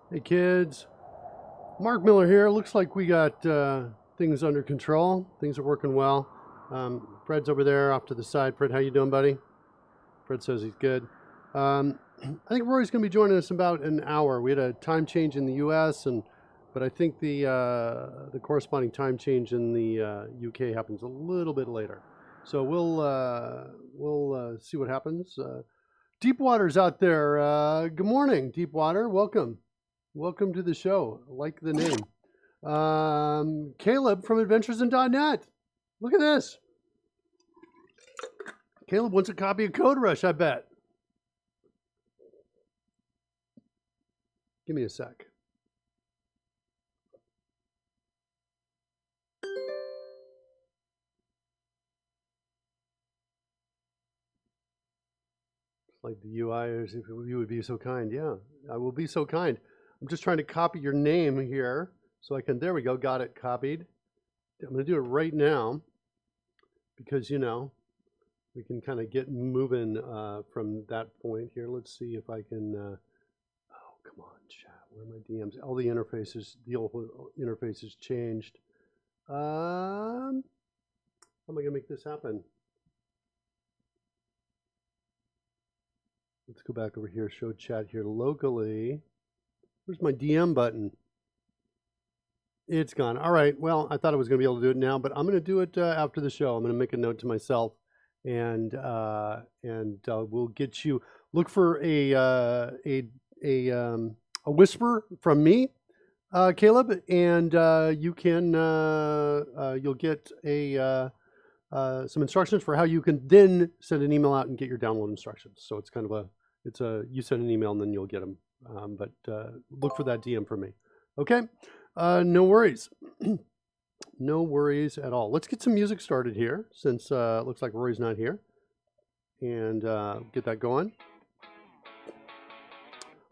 Hey kids, Mark Miller here. Looks like we got things under control. Things are working well. Fred's over there off to the side. Fred, how you doing, buddy? Fred says he's good. I think Rory's going to be joining us in about an hour. We had a time change in the U.S., but I think the corresponding time change in the UK happens a little bit later. So we'll see what happens. Deepwater's out there. Good morning, Deepwater. Welcome. Welcome to the show. I like the name. Caleb from adventuresin.net. Look at this. Caleb wants a copy of Code Rush, I bet. Give me a sec. It's like the UI is, if you would be so kind. Yeah, I will be so kind. I'm just trying to copy your name here so I can, there we go, got it copied. I'm going to do it right now because, you know, we can kind of get moving from that point here. Let's see if I can, oh, come on, chat. Where are my DMs? All the interfaces, the old interfaces changed. How am I going to make this happen? Let's go back over here, show chat here locally. Where's my DM button? It's gone. All right. Well, I thought I was going to be able to do it now, but I'm going to do it after the show. I'm going to make a note to myself, and we'll get you. Look for a whisper from me, Caleb, and you can you'll get some instructions for how you can then send an email out and get your download instructions. So it's kind of you send an email and then you'll get them. But look for that DM for me. Okay, no worries. No worries at all. Let's get some music started here since it looks like Rory's not here. And get that going.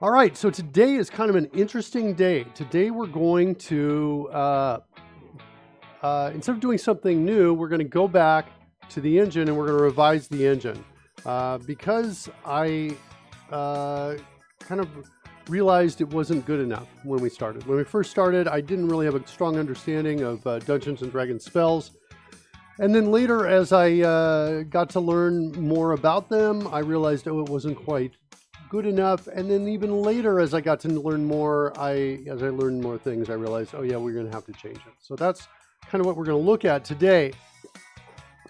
All right, so today is kind of an interesting day. Today we're going to, instead of doing something new, we're going to go back to the engine and we're going to revise the engine. Because I kind of realized it wasn't good enough when we started. When we first started, I didn't really have a strong understanding of Dungeons and Dragons spells. And then later, as I got to learn more about them, I realized, oh, it wasn't quite good enough. And then even later, as I got to learn more, as I learned more things, I realized, oh yeah, we're going to have to change it. So that's kind of what we're going to look at today.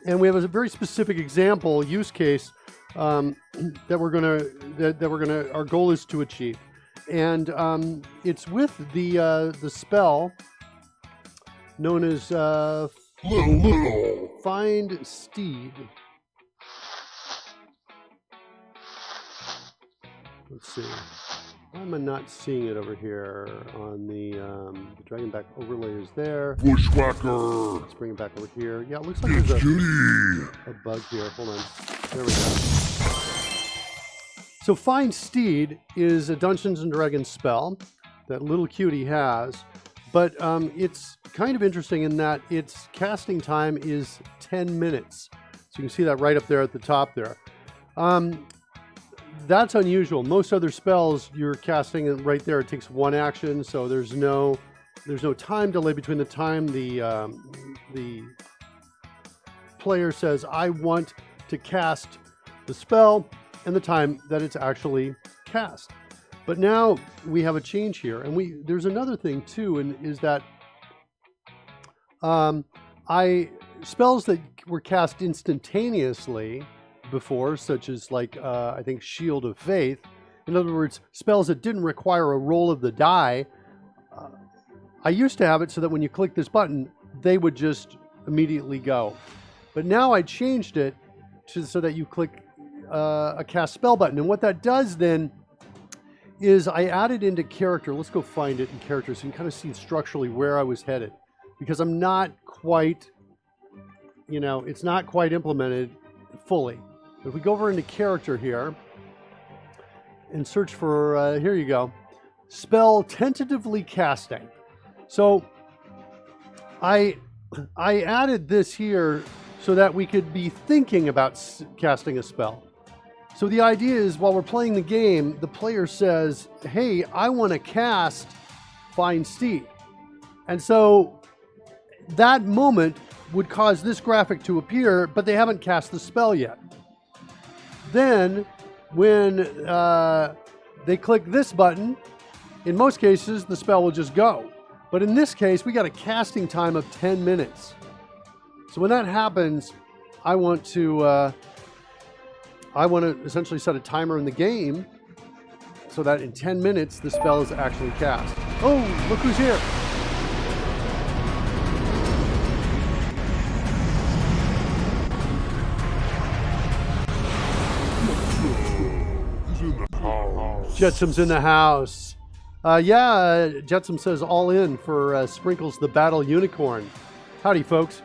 And we have a very specific example, use case, our goal is to achieve. And it's with the spell known as Find Steed. Let's see. Why am I not seeing it over here on the Dragonback overlay is there. Bushwhacker. Let's bring it back over here. Yeah, it looks like there's a bug here. Hold on. There we go. So Find Steed is a Dungeons and Dragons spell that little cutie has, but it's kind of interesting in that its casting time is 10 minutes. So you can see that right up there at the top there. That's unusual. Most other spells, you're casting it right there. It takes one action, so there's no time delay between the time the player says, I want to cast the spell, and the time that it's actually cast. But now we have a change here, and there's another thing too, and is that spells that were cast instantaneously before, such as like I think Shield of Faith. In other words, spells that didn't require a roll of the die. I used to have it so that when you click this button, they would just immediately go. But now I changed it so that you click a cast spell button. And what that does then is I added into character. Let's go find it in character so you can kind of see structurally where I was headed. Because I'm not quite, it's not quite implemented fully. If we go over into character here and search for, here you go, spell tentatively casting. So I added this here so that we could be thinking about casting a spell. So the idea is while we're playing the game, the player says, hey, I want to cast Find Steed. And so that moment would cause this graphic to appear, but they haven't cast the spell yet. Then when they click this button, in most cases, the spell will just go. But in this case, we got a casting time of 10 minutes. So when that happens, I want to essentially set a timer in the game so that in 10 minutes, the spell is actually cast. Oh, look who's here. Jetsum's in the house. Jetsum says all in for Sprinkles the Battle Unicorn. Howdy, folks.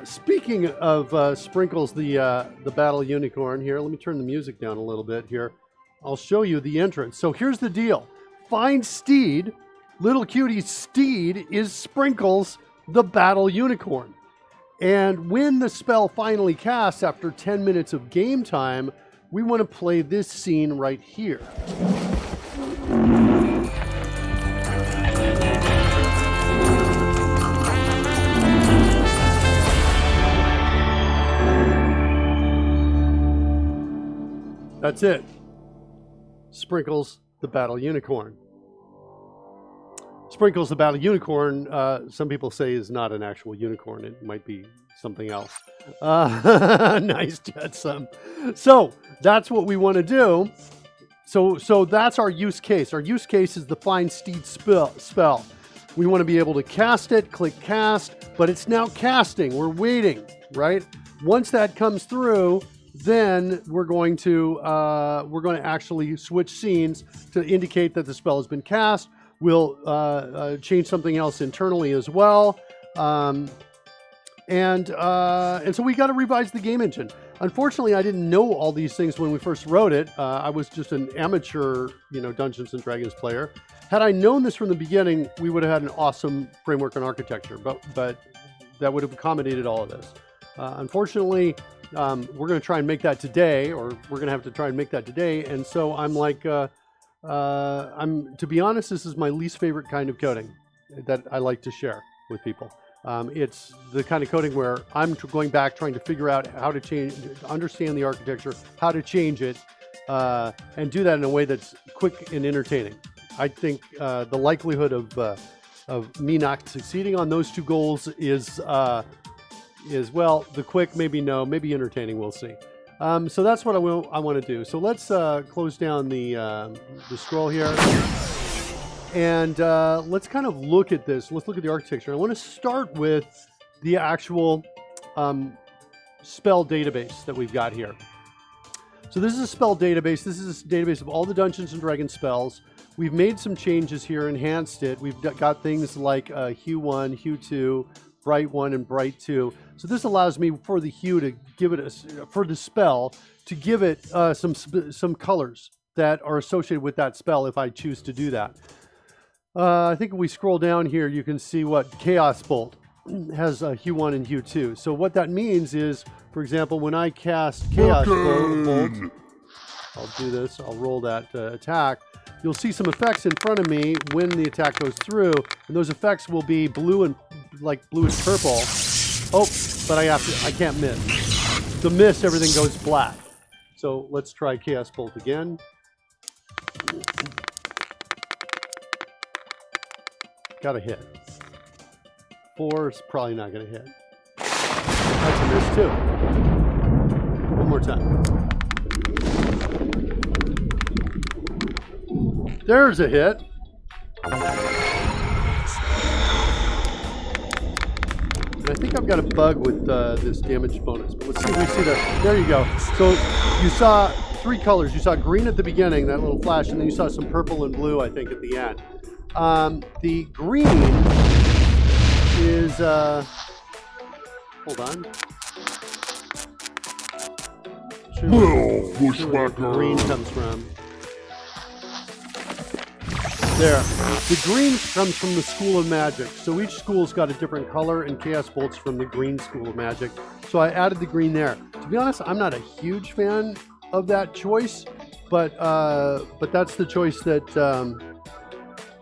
Speaking of Sprinkles the Battle Unicorn here, let me turn the music down a little bit here. I'll show you the entrance. So here's the deal. Find Steed, little cutie Steed, is Sprinkles the Battle Unicorn. And when the spell finally casts after 10 minutes of game time, we want to play this scene right here. That's it. Sprinkles the Battle Unicorn. Sprinkles the Battle Unicorn, some people say is not an actual unicorn. It might be something else. Nice, Jetsum. So that's what we want to do. So that's our use case. Our use case is the Find Steed spell. We want to be able to cast it, click cast, but it's now casting. We're waiting, right? Once that comes through, then we're going to actually switch scenes to indicate that the spell has been cast. We'll change something else internally as well. And so we got to revise the game engine. Unfortunately, I didn't know all these things when we first wrote it. I was just an amateur, Dungeons and Dragons player. Had I known this from the beginning, we would have had an awesome framework and architecture, but that would have accommodated all of this. Unfortunately, we're going to try and make that today, or we're going to have to try and make that today. And so I'm like, to be honest, this is my least favorite kind of coding that I like to share with people. It's the kind of coding where I'm going back, trying to figure out how to change, understand the architecture, how to change it, and do that in a way that's quick and entertaining. I think the likelihood of me not succeeding on those two goals is well, the quick, maybe no, maybe entertaining, we'll see. So that's what I want to do. So let's close down the scroll here. And let's kind of look at this. Let's look at the architecture. I want to start with the actual spell database that we've got here. So this is a spell database. This is a database of all the Dungeons and Dragons spells. We've made some changes here, enhanced it. We've got things like Hue 1, Hue 2, Bright 1, and Bright 2. So this allows me for the hue to give it for the spell to give it some colors that are associated with that spell if I choose to do that. I think if we scroll down here, you can see what Chaos Bolt has Hue 1 and Hue 2. So what that means is, for example, when I cast Chaos Bolt, I'll do this, I'll roll that attack. You'll see some effects in front of me when the attack goes through, and those effects will be blue and bluish purple. Oh, but I can't miss. To miss, everything goes black. So let's try Chaos Bolt again. Got a hit. 4 is probably not going to hit. That's a miss too. One more time. There's a hit. And I think I've got a bug with this damage bonus. But let's see if we see that. There you go. So you saw 3 colors. You saw green at the beginning, that little flash, and then you saw some purple and blue, I think, at the end. The green is, hold on. Where the green comes from. There. The green comes from the School of Magic. So each school's got a different color, and Chaos Bolt's from the green School of Magic. So I added the green there. To be honest, I'm not a huge fan of that choice, but that's the choice that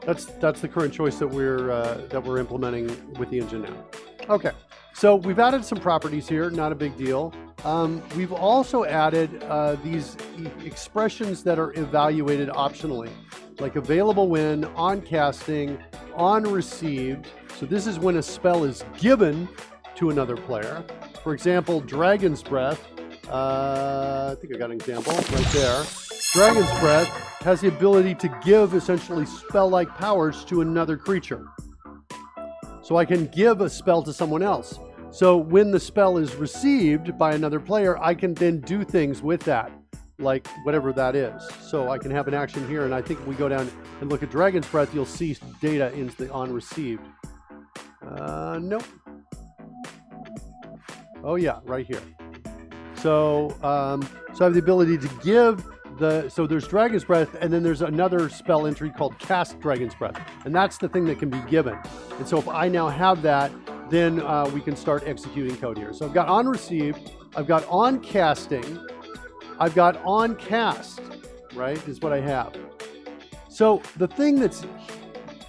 that's the current choice that we're implementing with the engine now. Okay, so we've added some properties here, not a big deal. We've also added these expressions that are evaluated optionally, like available when, on casting, on received. So this is when a spell is given to another player. For example, Dragon's Breath. I think I got an example right there. Dragon's Breath has the ability to give essentially spell-like powers to another creature. So I can give a spell to someone else. So when the spell is received by another player, I can then do things with that, like whatever that is. So I can have an action here, and I think if we go down and look at Dragon's Breath, you'll see data in the on received. Nope. Oh yeah, right here. So so I have the ability to give so there's Dragon's Breath, and then there's another spell entry called Cast Dragon's Breath, and that's the thing that can be given. And so if I now have that, then we can start executing code here. So I've got on received, I've got on casting, I've got on cast, right, is what I have. So the thing that's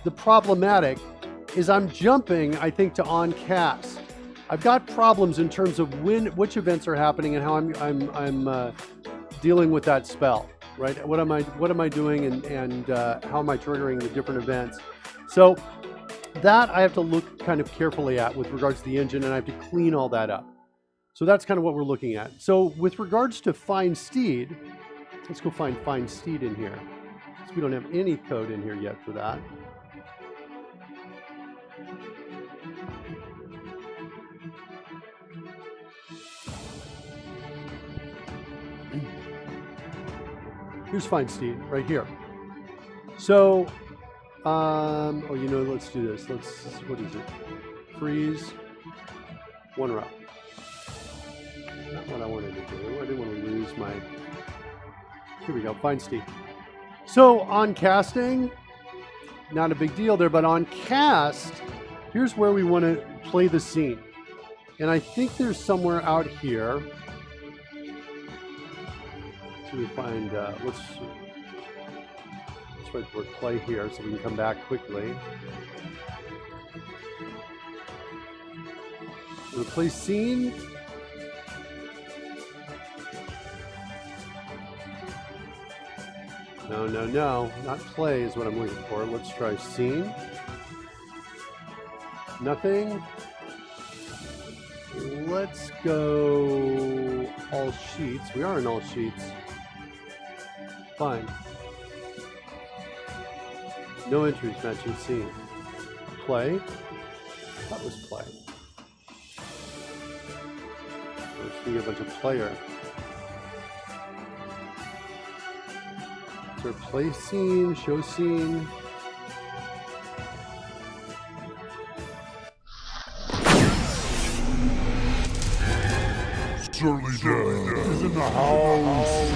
the problematic is I'm jumping, I think, to on cast. I've got problems in terms of which events are happening and how I'm dealing with that spell, right? What am I doing, and how am I triggering the different events? So that I have to look kind of carefully at with regards to the engine, and I have to clean all that up. So that's kind of what we're looking at. So with regards to Find Steed, let's go Find Steed in here. So we don't have any code in here yet for that. Here's Find Steed right here. So, oh, you know, let's do this. What is it? Freeze. One row. Not what I wanted to do. I didn't want to lose my... Here we go, Find Steed. So, on casting, not a big deal there, but on cast, here's where we want to play the scene. And I think there's somewhere out here. We find let's write the word play here so we can come back quickly. Replace scene. No, not play is what I'm looking for. Let's try scene. Nothing. Let's go all sheets. We are in all sheets. Fine. No entries matching scene. Play. That was play. Let's see a bunch of player. Is there play scene, show scene? Surely Dev is in the house.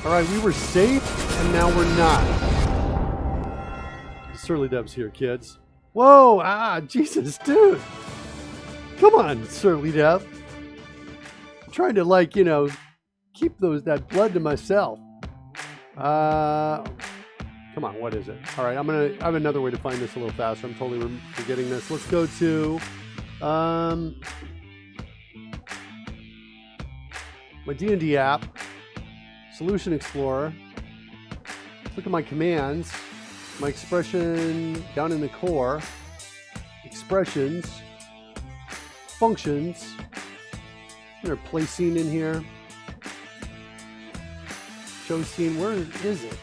All right, we were safe, and now we're not. Surly Dev's here, kids. Whoa, Jesus, dude. Come on, Surly Dev. I'm trying to, like, you know, keep that blood to myself. Come on, what is it? All right, I have another way to find this a little faster. I'm totally forgetting this. Let's go to my D&D app. Solution Explorer. Look at my commands. My expression down in the core. Expressions. Functions. Is there a play scene in here? Show scene. Where is it?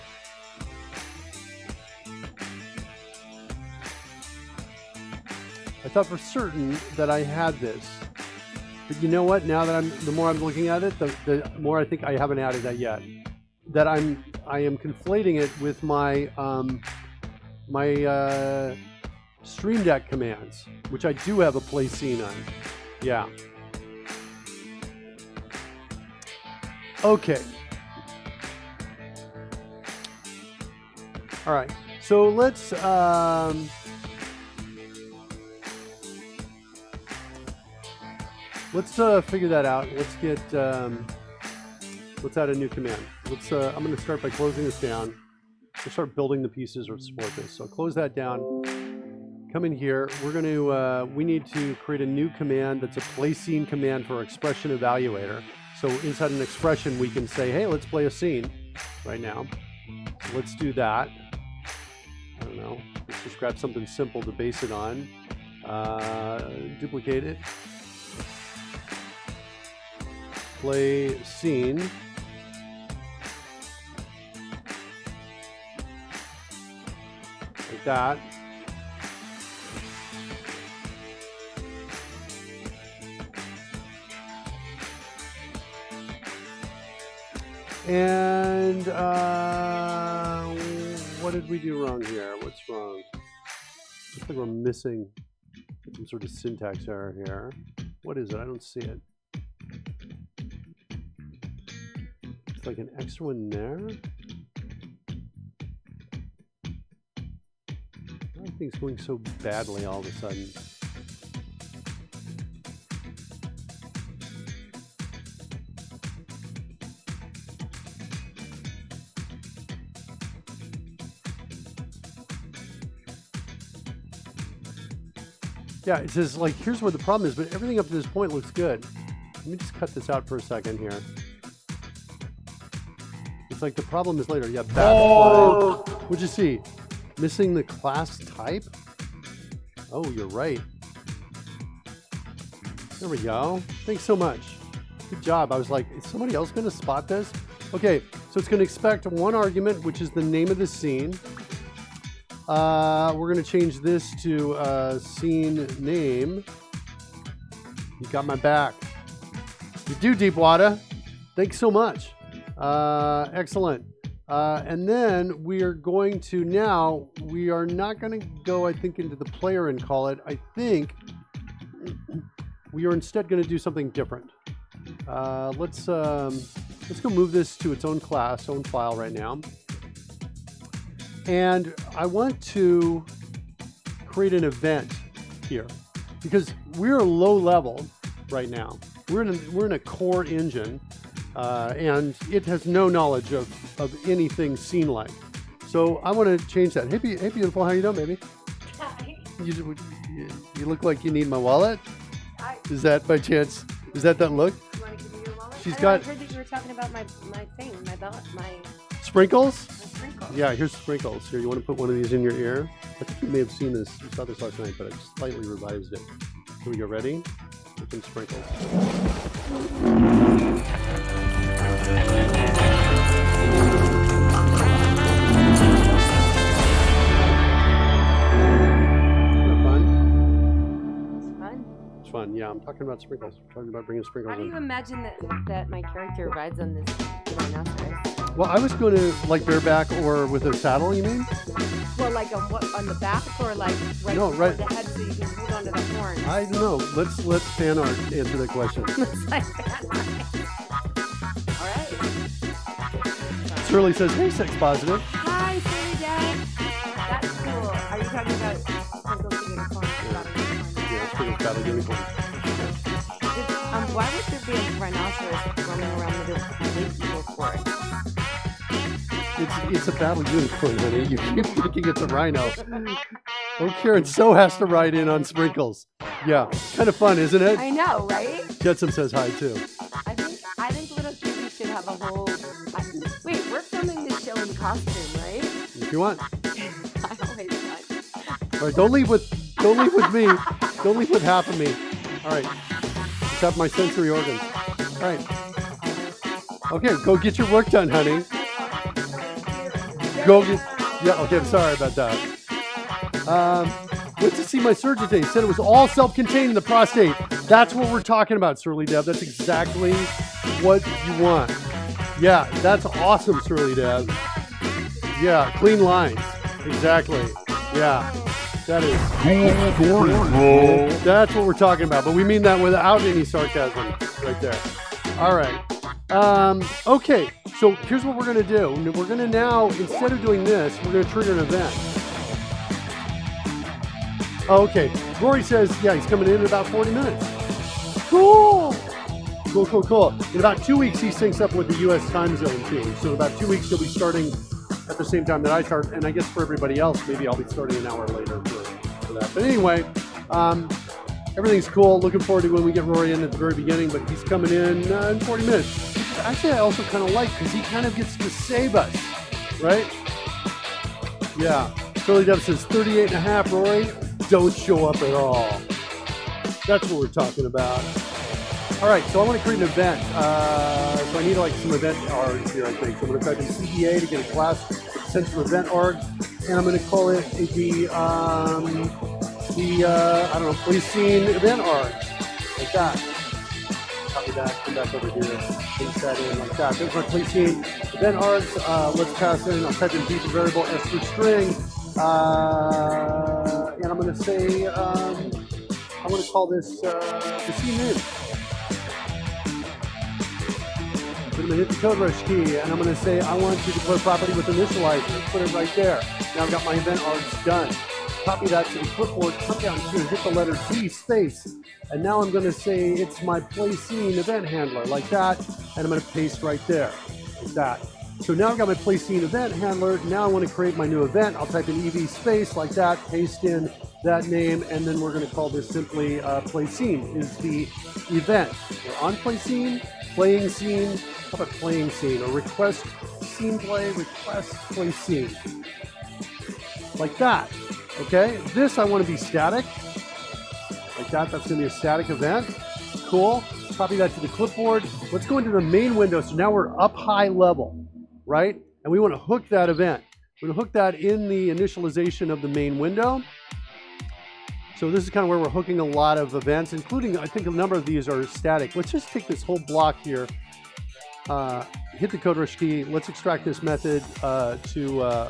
I thought for certain that I had this. But you know what? Now that the more I'm looking at it, the more I think I haven't added that yet. That I am conflating it with my my Stream Deck commands, which I do have a play scene on. Yeah. Okay. All right. So let's figure that out. Let's get Let's add a new command. Let's. I'm going to start by closing this down. We'll start building the pieces to support this. So close that down. Come in here. We're going to. We need to create a new command that's a play scene command for our expression evaluator. So inside an expression, we can say, "Hey, let's play a scene right now." So let's do that. I don't know. Let's just grab something simple to base it on. Duplicate it. Play scene. Like that. And what did we do wrong here? What's wrong? Looks like we're missing some sort of syntax error here. What is it? I don't see it. It's like an extra one there. Everything's going so badly all of a sudden. Yeah, it says like, here's where the problem is, but everything up to this point looks good. Let me just cut this out for a second here. It's like the problem is later. Yeah, backflip. What'd you see? Missing the class type? Oh, you're right. There we go. Thanks so much. Good job. I was like, is somebody else going to spot this? Okay, so it's going to expect one argument, which is the name of the scene. We're going to change this to scene name. You got my back. You do, Deepwater. Thanks so much. Excellent. And then we are going to now, we are not going to go, I think, into the player and call it. I think we are instead going to do something different. Let's go move this to its own class, own file right now. And I want to create an event here because we're low level right now. We're in a core engine, and it has no knowledge of anything scene-like. So I want to change that. Hey, beautiful, how you doing, baby? Hi. You look like you need my wallet. Hi. Is that by chance? Is that look? You want to give me your wallet? She's I got heard that you were talking about my thing, my belt, my sprinkles. sprinkles. Yeah, here's sprinkles. Here, you want to put one of these in your ear? I think you may have seen this. You saw this last night, but I slightly revised it. Here we go. Ready? Put some sprinkles. Fun. Yeah, I'm talking about sprinkles. I'm talking about bringing sprinkles How do in. you imagine that my character rides on this rhinoceros? Well, I was going to like bareback or with a saddle, you mean? Well, like on the back or like right No, before right. the head so you can hold onto the horn? I don't know. Let's fan art answer that question. Looks like that. All right. Shirley says, hey, sex positive. Hi, Silly Dad. That's cool. Are you talking about sprinkles to unicorn? Yeah, sprinkles battle unicorn. Why would there be a rhinoceros roaming around the evil forest? It's a battle unicorn, honey. You keep thinking it's a rhino. Oh, Karen So has to ride in on sprinkles. Yeah, kind of fun, isn't it? I know, right? Jetsam says hi, too. I think Little Cutie should have a whole... Wait, we're filming this show in costume, right? If you want. I always want. All right, don't leave with me. Don't leave with half of me. All right. Just have my sensory organs. All right. Okay, go get your work done, honey. Go get... Yeah, okay, I'm sorry about that. Went to see my surgeon today. He said it was all self-contained in the prostate. That's what we're talking about, Surly Deb. That's exactly what you want. Yeah, that's awesome, Surly Deb. Yeah, clean lines. Exactly. Yeah, that is... Cool story, bro. That's what we're talking about, but we mean that without any sarcasm right there. All right. Okay, so here's what we're going to do. We're going to now, instead of doing this, we're going to trigger an event. Oh, okay. Rory says, yeah, he's coming in about 40 minutes. Cool. Cool, cool, cool. In about 2 weeks, he syncs up with the U.S. time zone too. So in about 2 weeks, he'll be starting at the same time that I start. And I guess for everybody else, maybe I'll be starting an hour later for that. But anyway, everything's cool. Looking forward to when we get Rory in at the very beginning, but he's coming in 40 minutes. Actually, I also kind of like because he kind of gets to save us, right? Yeah. Curly Dove says 38 and a half, Rory. Don't show up at all. That's what we're talking about. All right, so I want to create an event. So I need like some event args here, I think. So I'm going to type in CEA to get a class with sensitive event args, and I'm going to call it the I don't know, play scene event args, like that. Copy that, come back over here, paste that in like that. There's my play scene event args. Let's pass in, I'll type in piece of variable S for string, and I'm going to say, I want to call this the scene name. I'm going to hit the code rush key, and I'm going to say I want to declare property with initializer. Put it right there. Now I've got my event args done. Copy that to the clipboard, come down here, hit the letter D, space, and now I'm going to say it's my play scene event handler, like that, and I'm going to paste right there, like that. So now I've got my play scene event handler. Now I want to create my new event. I'll type in EV space, like that, paste in that name, and then we're going to call this simply play scene is the event. We're on play scene, playing scene. How about playing scene? Or request scene play, request play scene. Like that. Okay? This I want to be static. Like that. That's going to be a static event. Cool. Copy that to the clipboard. Let's go into the main window. So now we're up high level, right? And we want to hook that event. We're going to hook that in the initialization of the main window. So this is kind of where we're hooking a lot of events, including, I think a number of these are static. Let's just take this whole block here. Hit the code rush key. Let's extract this method to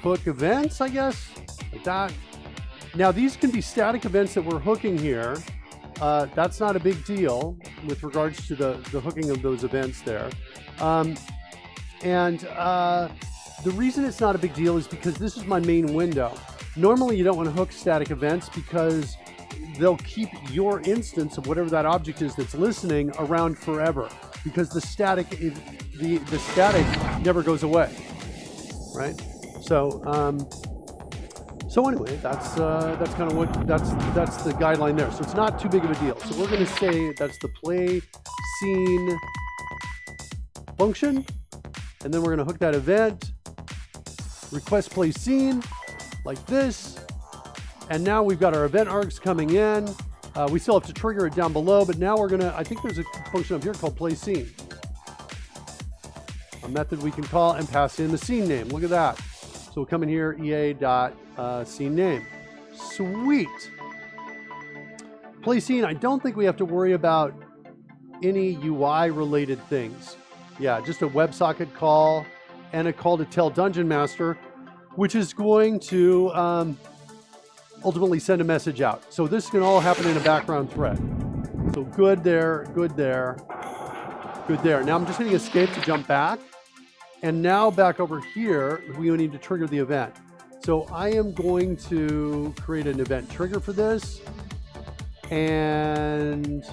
hook events, I guess, like that. Now these can be static events that we're hooking here. That's not a big deal with regards to the hooking of those events there. The reason it's not a big deal is because this is my main window. Normally you don't want to hook static events because they'll keep your instance of whatever that object is that's listening around forever, because the static never goes away, right? So anyway, that's kind of what that's the guideline there. So it's not too big of a deal. So we're going to say that's the play scene function, and then we're going to hook that event request play scene like this. And now we've got our event args coming in. We still have to trigger it down below, but now we're gonna, I think there's a function up here called play scene. A method we can call and pass in the scene name. Look at that. So we'll come in here, ea.scene name. Sweet. Play scene, I don't think we have to worry about any UI related things. Yeah, just a WebSocket call and a call to tell Dungeon Master, which is going to ultimately send a message out. So this can all happen in a background thread. So good there, good there, good there. Now I'm just hitting escape to jump back. And now back over here, we need to trigger the event. So I am going to create an event trigger for this. And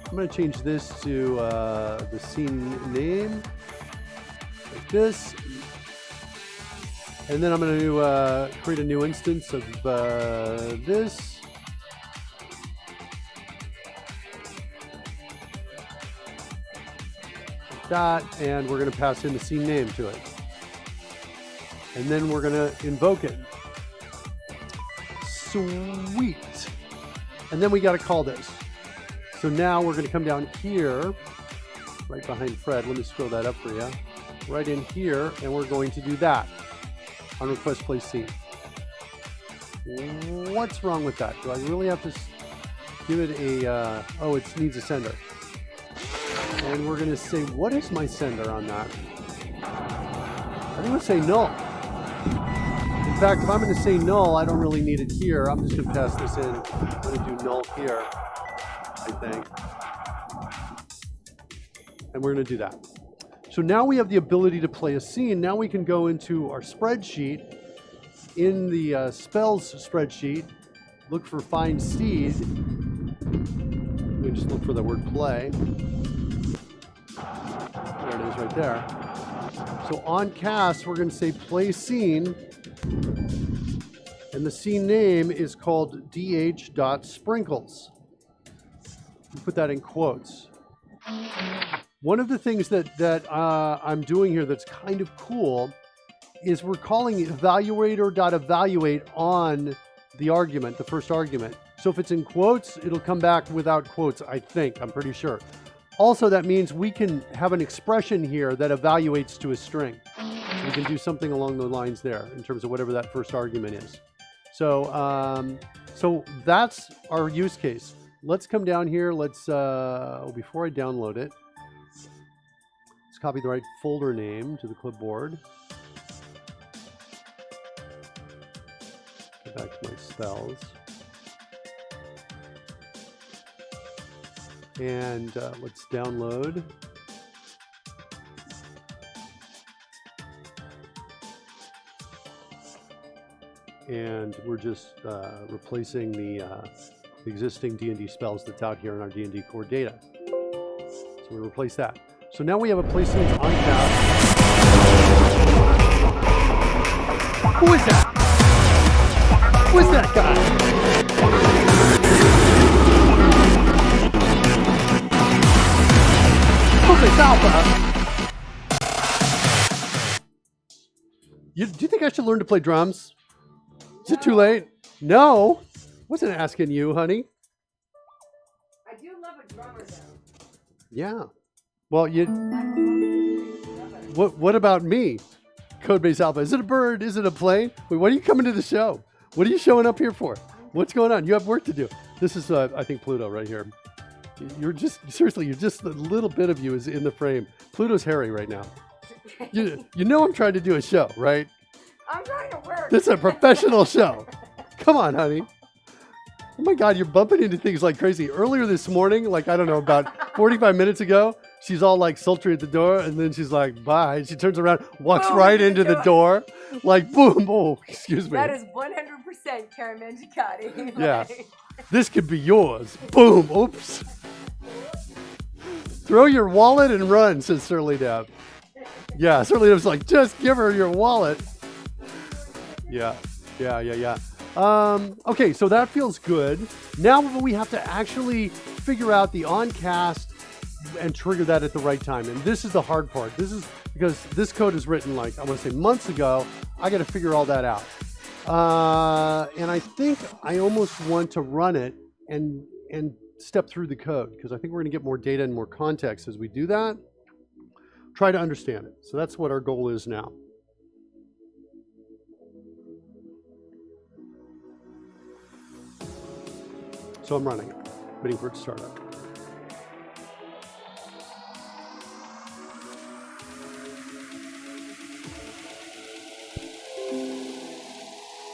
I'm going to change this to the scene name, like this. And then I'm going to create a new instance of this. Like that, and we're going to pass in the scene name to it. And then we're going to invoke it. Sweet. And then we got to call this. So now we're going to come down here, right behind Fred. Let me scroll that up for you. Right in here, and we're going to do that on request play scene. What's wrong with that? Do I really have to give it a, oh, it needs a sender. And we're going to say, what is my sender on that? I'm going to say null. In fact, if I'm going to say null, I don't really need it here. I'm just going to pass this in. I'm going to do null here, I think. And we're going to do that. So now we have the ability to play a scene. Now we can go into our spreadsheet. In the spells spreadsheet, look for find seed. Just look for the word play. There it is right there. So on cast, we're going to say play scene. And the scene name is called dh.sprinkles. Put that in quotes. One of the things that I'm doing here that's kind of cool is we're calling evaluator.evaluate on the argument, the first argument. So if it's in quotes, it'll come back without quotes, I think. I'm pretty sure. Also, that means we can have an expression here that evaluates to a string. So we can do something along the lines there in terms of whatever that first argument is. So, so that's our use case. Let's come down here. Let's, before I download it, let's copy the right folder name to the clipboard. Go back to my spells. And let's download. And we're just replacing the existing D&D spells that's out here in our D&D core data. So we replace that. So now we have a place named on cast. Who is that? Who is that guy? It's Alpha. Do you think I should learn to play drums? Is it too late? No. Wasn't asking you, honey. I do love a drummer, though. Yeah. Well, What about me? Codebase Alpha. Is it a bird? Is it a plane? Wait, why are you coming to the show? What are you showing up here for? What's going on? You have work to do. This is, I think, Pluto right here. You're just, seriously, you're just a little bit of you is in the frame. Pluto's hairy right now. You know I'm trying to do a show, right? I'm trying to work. This is a professional show. Come on, honey. Oh my God, you're bumping into things like crazy. Earlier this morning, like, I don't know, about 45 minutes ago, she's all like sultry at the door, and then she's like, bye. She turns around, walks right into the door, like, boom. Oh, excuse me. That is 100% Karen Mangicotti. Yeah. This could be yours. Boom. Oops. Throw your wallet and run, says Surly Deb. Yeah, Surly Deb's like, just give her your wallet. Yeah. Okay, so that feels good. Now we have to actually figure out the on-cast and trigger that at the right time. And this is the hard part. This is because this code is written like, I want to say months ago. I got to figure all that out. And I think I almost want to run it and step through the code because I think we're going to get more data and more context as we do that. Try to understand it. So that's what our goal is now. So I'm running it, waiting for it to start up.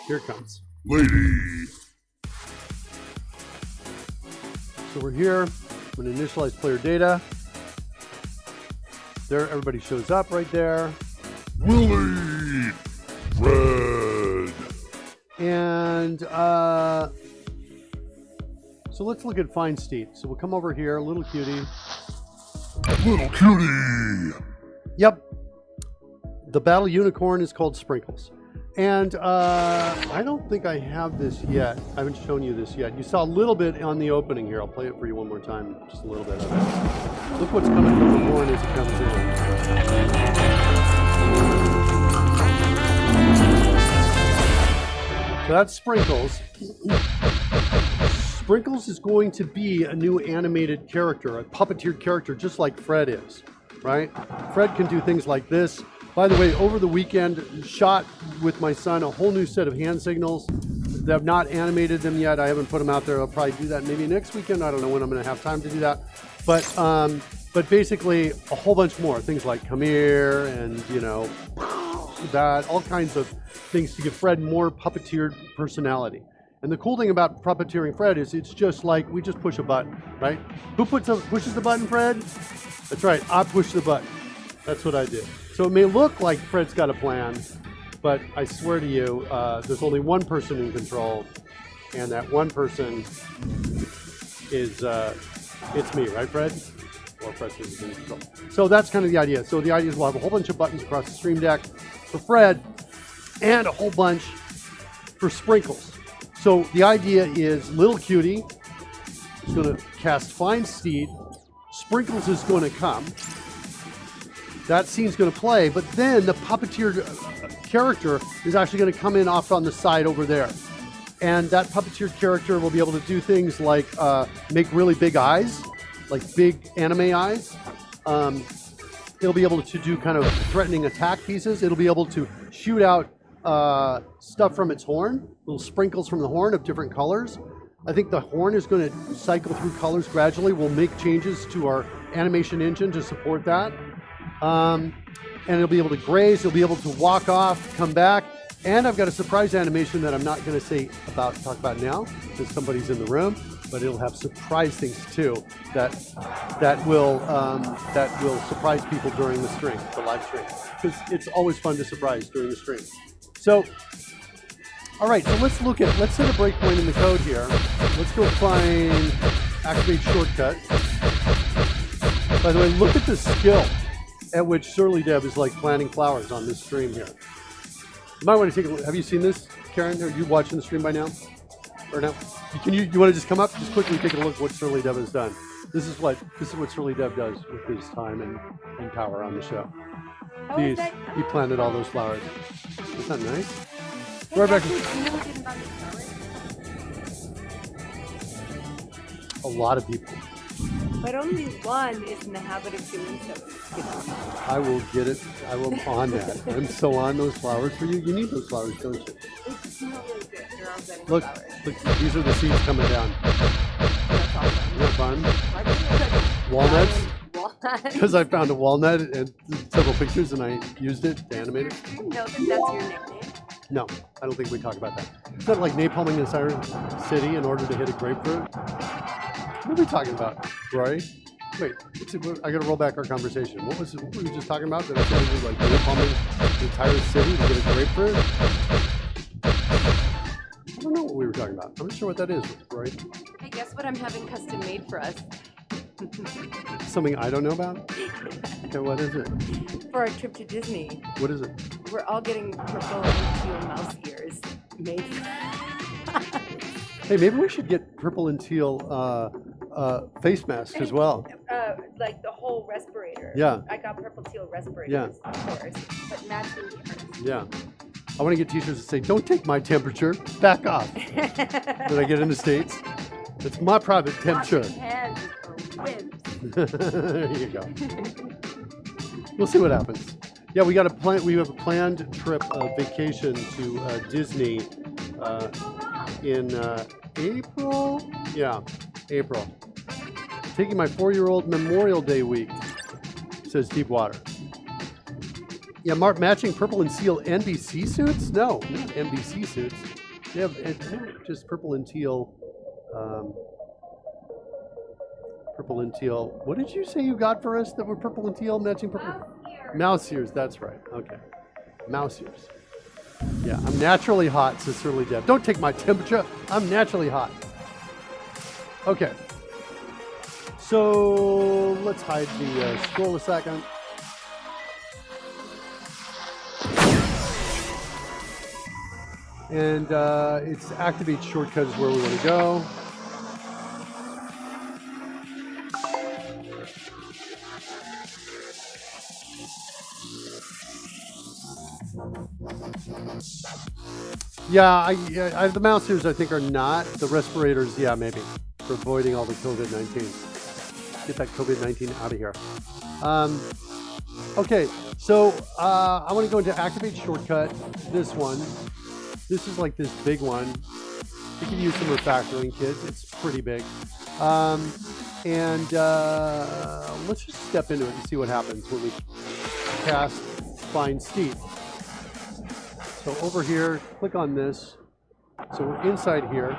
Here it comes. Lady. So we're here. I'm going to initialize player data. There, everybody shows up right there. Willie. Red. And so let's look at Fine Steed. So we'll come over here, little cutie. Little cutie. Yep. The battle unicorn is called Sprinkles. And I don't think I have this yet. I haven't shown you this yet. You saw a little bit on the opening here. I'll play it for you one more time, just a little bit of it. Look what's coming from the horn as it comes in. So that's Sprinkles. Sprinkles is going to be a new animated character, a puppeteered character, just like Fred is, right? Fred can do things like this. By the way, over the weekend, shot with my son a whole new set of hand signals. I've not animated them yet. I haven't put them out there. I'll probably do that maybe next weekend. I don't know when I'm going to have time to do that. But basically, a whole bunch more. Things like come here and, you know, that, all kinds of things to give Fred more puppeteered personality. And the cool thing about puppeteering Fred is it's just like we just push a button, right? Who pushes the button, Fred? That's right, I push the button. That's what I do. So it may look like Fred's got a plan, but I swear to you, there's only one person in control, and that one person is It's me, right, Fred? Or Fred is in control. So that's kind of the idea. So the idea is we'll have a whole bunch of buttons across the Stream Deck for Fred and a whole bunch for Sprinkles. So the idea is Little Cutie is going to cast Fine Steed. Sprinkles is going to come. That scene's going to play, but then the puppeteer character is actually going to come in off on the side over there. And that puppeteer character will be able to do things like make really big eyes, like big anime eyes. It'll be able to do kind of threatening attack pieces. It'll be able to shoot out stuff from its horn, little sprinkles from the horn of different colors. I think the horn is going to cycle through colors gradually. We'll make changes to our animation engine to support that. And it'll be able to graze, it'll be able to walk off, come back. And I've got a surprise animation that I'm not going to talk about now because somebody's in the room, but it'll have surprise things too that will surprise people during the stream, the live stream, because it's always fun to surprise during the stream. So, all right, so let's set a breakpoint in the code here. Let's go find activate shortcut. By the way, look at the skill at which Surly Deb is like planting flowers on this stream here. You might want to take a look. Have you seen this, Karen? Are you watching the stream by now? Or no? You want to just come up? Just quickly take a look at what Surly Deb has done. This is what Surly Deb does with his time and power on the show. He planted all those flowers. Isn't that nice? Hey, Right back. you know what did about the flowers? A lot of people. But only one is in the habit of doing so. I will get it. I will on that. I'm so on those flowers for you. You need those flowers, don't you? They smell really good. They're all good Look, flowers. these are the seeds coming down. That's awesome. Isn't that fun? Why did you put Walnuts? walnuts? Because I found a walnut and several pictures and I used it to animate it. Do you know that that's your nickname? No, I don't think we talk about that. Is that like napalming an entire city in order to hit a grapefruit? What are we talking about, Rory? Wait, I gotta roll back our conversation. What were we just talking about? That I said we were like napalming the entire city to get a grapefruit? I don't know what we were talking about. I'm not sure what that is, Rory. Hey, guess what I'm having custom made for us? Something I don't know about? Okay, what is it? For our trip to Disney. What is it? We're all getting purple and teal mouse ears made. Hey, maybe we should get purple and teal face mask as well. Like the whole respirator. Yeah. I got purple teal respirators, Yeah. of course, but matching ears. Yeah. I want to get t-shirts that say, don't take my temperature, back off. When I get in the States. It's my private temperature. Washing hands for wimps. There you go. We'll see what happens. Yeah, we have a planned trip, vacation to Disney in April? Yeah, April. Taking my 4-year-old Memorial Day week, says Deepwater. Yeah, matching purple and teal NBC suits? No, not NBC suits. They have just purple and teal. Purple and teal. What did you say you got for us that were purple and teal matching purple? Mouse ears, that's right. Okay. Mouse ears. Yeah, I'm naturally hot, says Surly Deb. Don't take my temperature. I'm naturally hot. Okay. So let's hide the scroll a second. And it's activate shortcut is where we want to go. Yeah, the mouse ears I think are not. The respirators, yeah, maybe. For avoiding all the COVID-19. Get that COVID-19 out of here. Okay, so I want to go into activate shortcut. This one. This is like this big one. You can use some refactoring, kids. It's pretty big. Let's just step into it and see what happens when we cast Find Steed. So over here, click on this. So we're inside here.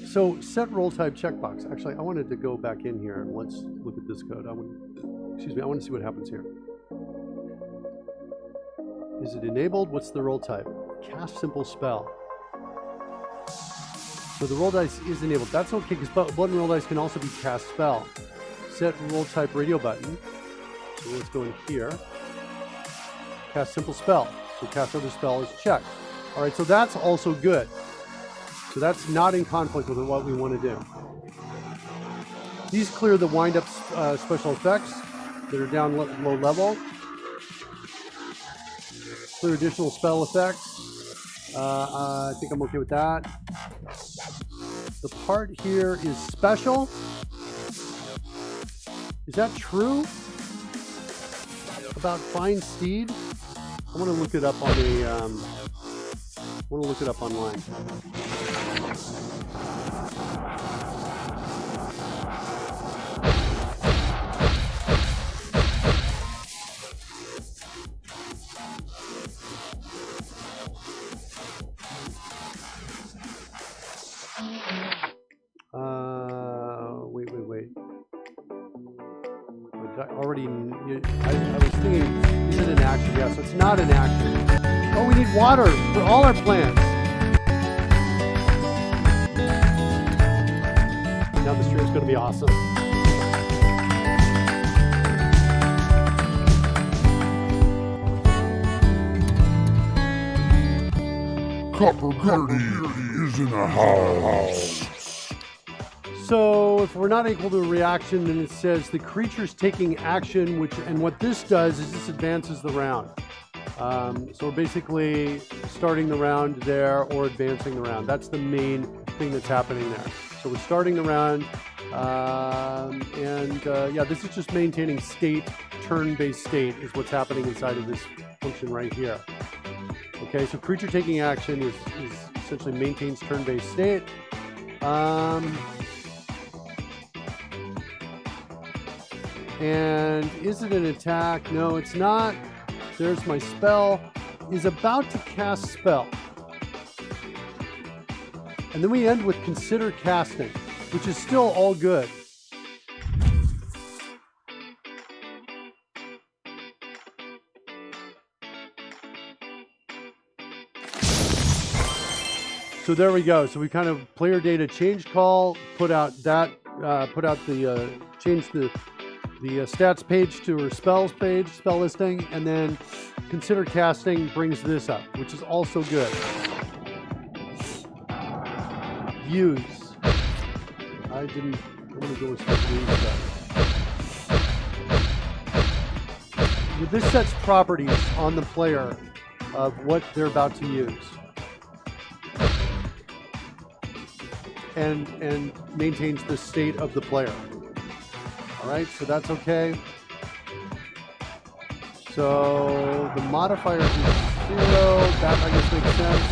So set role type checkbox. Actually, I wanted to go back in here and let's look at this code. Excuse me, I want to see what happens here. Is it enabled? What's the roll type? Cast simple spell. So the roll dice is enabled. That's okay, because blood and roll dice can also be cast spell. Set roll type radio button. So let's go in here. Cast simple spell. So cast other spell is checked. All right, so that's also good. So that's not in conflict with what we want to do. These clear the wind-up special effects that are down low level. Clear additional spell effects. I think I'm okay with that. The part here is special. Is that true? About Fine Steed? I want to look it up on the. I want to look it up online. Wait. I was thinking, is it an action? Yeah, so it's not an action. Oh, we need water for all our plants. Now the stream's going to be awesome. Copper Beardy is in the house. So if we're not equal to a reaction, then it says the creature's taking action, and what this does is this advances the round. So we're basically starting the round there or advancing the round. That's the main thing that's happening there. So we're starting the round, yeah, this is just maintaining state, turn-based state is what's happening inside of this function right here. Okay, so creature taking action is essentially maintains turn-based state. And is it an attack? No, it's not. There's my spell. Is about to cast spell. And then we end with consider casting, which is still all good. So there we go. So we kind of player data change call, put out the change the stats page to our spells page, spell listing, and then consider casting brings this up, which is also good. Use. I'm going to go with use. This sets properties on the player of what they're about to use. And maintains the state of the player. All right, so that's okay. So the modifier is 0. That I guess makes sense.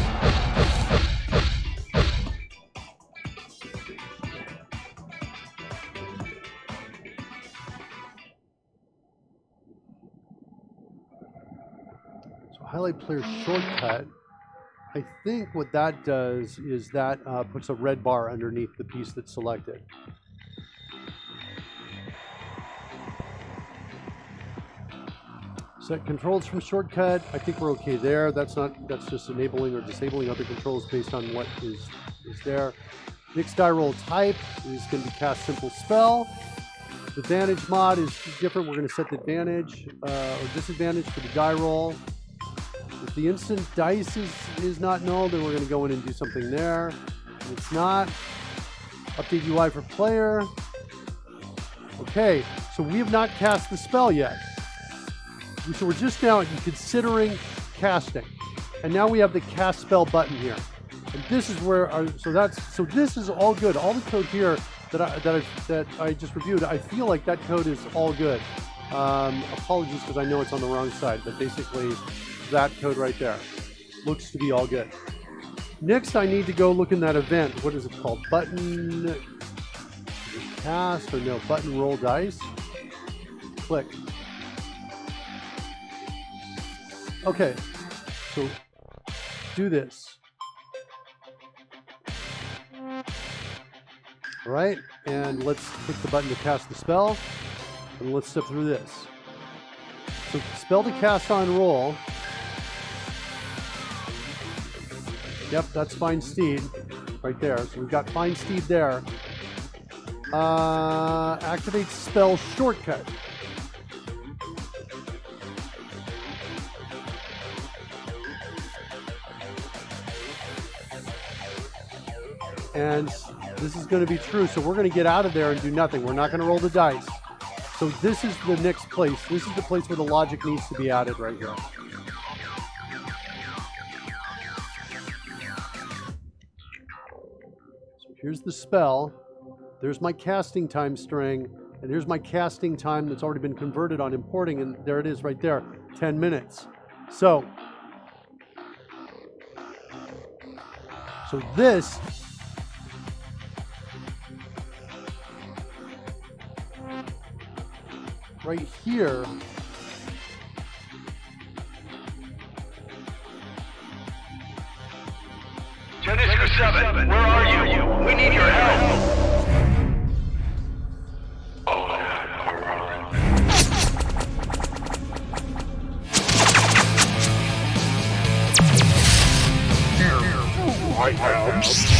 So highlight player shortcut. I think what that does is that puts a red bar underneath the piece that's selected. Set controls from shortcut. I think we're okay there. That's just enabling or disabling other controls based on what is there. Next die roll type is going to be cast simple spell. The advantage mod is different. We're going to set the advantage or disadvantage for the die roll. If the instant dice is not null, then we're going to go in and do something there. If it's not, update UI for player. Okay, so we have not cast the spell yet. So we're just now considering casting. And now we have the cast spell button here. And this is where so this is all good. All the code here that I just reviewed, I feel like that code is all good. Apologies because I know it's on the wrong side, but basically that code right there looks to be all good. Next, I need to go look in that event. What is it called? Button cast or no? Button roll dice. Click. Okay, so do this. All right, and let's click the button to cast the spell. And let's step through this. So spell to cast on roll. Yep, that's Find Steed right there. So we've got Find Steed there. Activate spell shortcut. And this is going to be true. So we're going to get out of there and do nothing. We're not going to roll the dice. So this is the next place. This is the place where the logic needs to be added right here. So here's the spell. There's my casting time string. And here's my casting time that's already been converted on importing. And there it is right there, 10 minutes. So this right here Genesis 7, where are you? We need your help. White House.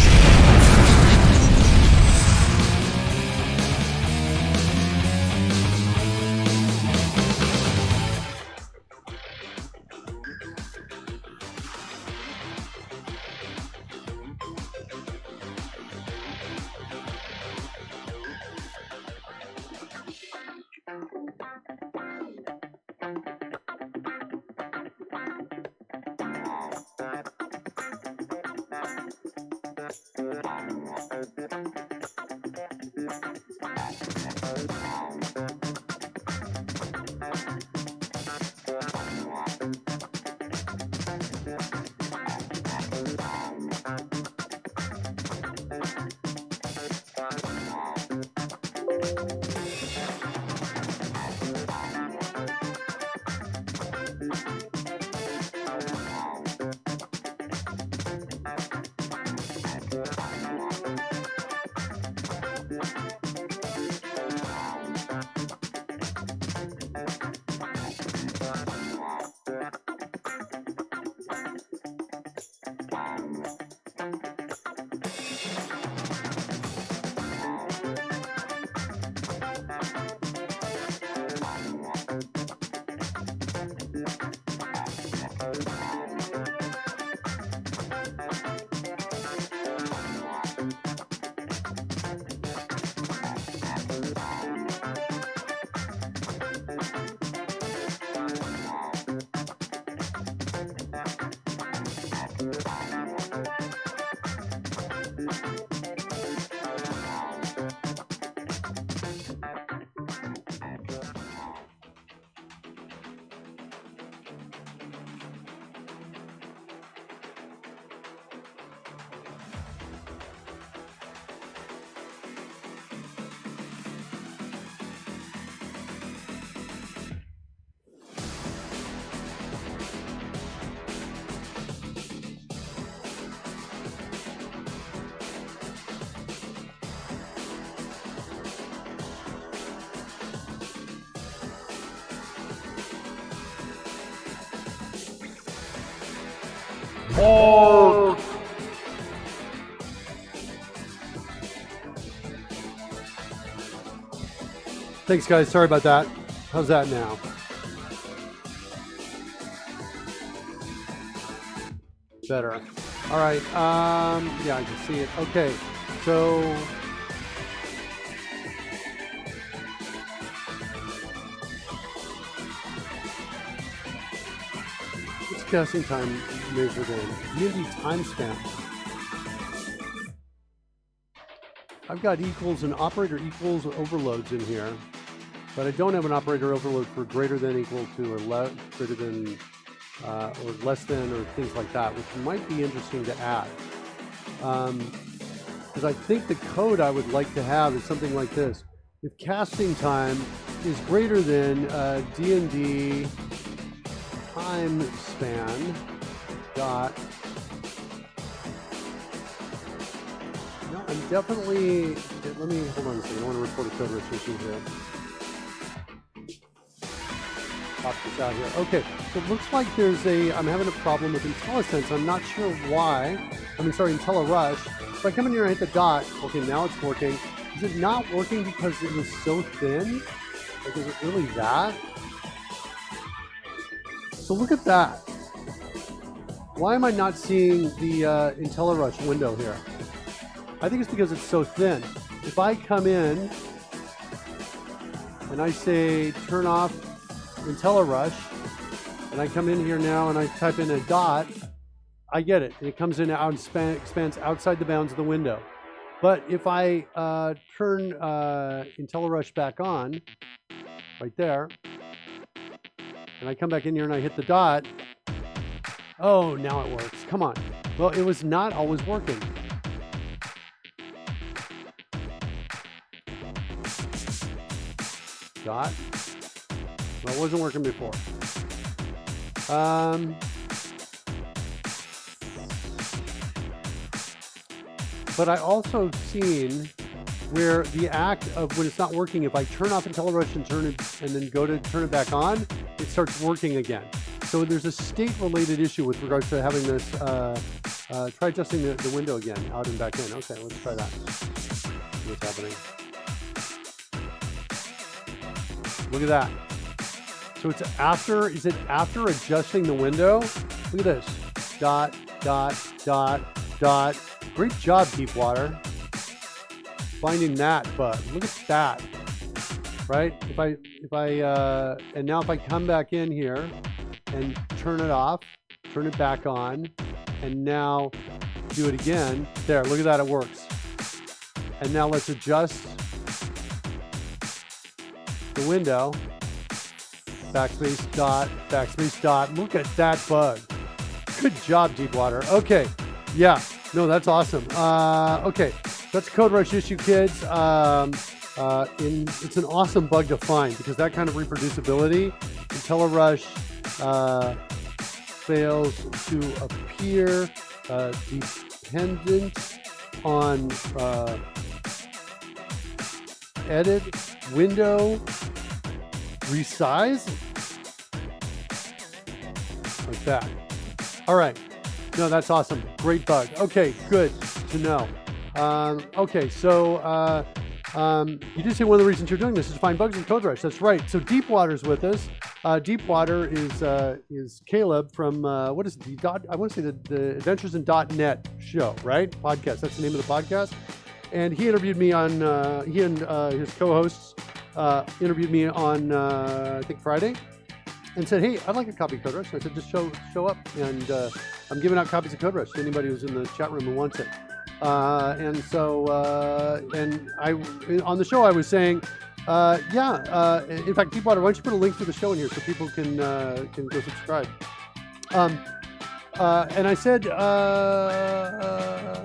Mark! Thanks, guys. Sorry about that. How's that now? Better. All right. Yeah, I can see it. Okay. So what's casting time measured in? D&D time span. I've got equals and operator equals overloads in here, but I don't have an operator overload for greater than, equal to, or greater than, or less than, or things like that, which might be interesting to add. Because I think the code I would like to have is something like this. If casting time is greater than D&D time span dot, no, I'm definitely, let me, hold on a second, I want to report a code restriction here. pop this out here. Okay, so it looks like I'm having a problem with IntelliSense. I'm not sure why. IntelliRush. If I come in here and hit the dot, okay, now it's working. Is it not working because it was so thin? Like, is it really that? So look at that. Why am I not seeing the IntelliRush window here? I think it's because it's so thin. If I come in and I say turn off IntelliRush, and I come in here now and I type in a dot, I get it. And it comes in out and expands outside the bounds of the window. But if I turn IntelliRush back on, right there, and I come back in here and I hit the dot, oh, now it works. Come on. Well, it was not always working. Dot. Well, it wasn't working before. But I also seen where the act of when it's not working, if I turn off IntelliRush and then go to turn it back on, it starts working again. So there's a state-related issue with regards to having this. Try adjusting the window again, out and back in. Okay, let's try that. See what's happening. Look at that. So it's after, is it after adjusting the window? Look at this. Dot, dot, dot, dot. Great job, Deepwater. Finding that bug. Look at that. Right? And now if I come back in here and turn it off, turn it back on, and now do it again. There, look at that, it works. And now let's adjust the window. Backspace dot. Look at that bug. Good job, Deepwater. Okay, yeah, no, that's awesome. Okay, that's a CodeRush issue, kids. It's an awesome bug to find because that kind of reproducibility, IntelliRush fails to appear dependent on edit window resize like that. All right, no, that's awesome. Great bug. Okay, good to know. Okay, so you did say one of the reasons you're doing this is to find bugs in CodeRush. That's right. So Deepwater's with us. Deepwater is Caleb from what is it? I want to say the Adventures in .NET show, right? Podcast. That's the name of the podcast. And he interviewed me on. He and his co-hosts interviewed me on I think Friday, and said, "Hey, I'd like a copy of CodeRush." So I said, "Just show up." And I'm giving out copies of CodeRush to anybody who's in the chat room who wants it. And I on the show I was saying, in fact, Deepwater, why don't you put a link to the show in here so people can go subscribe. And I said,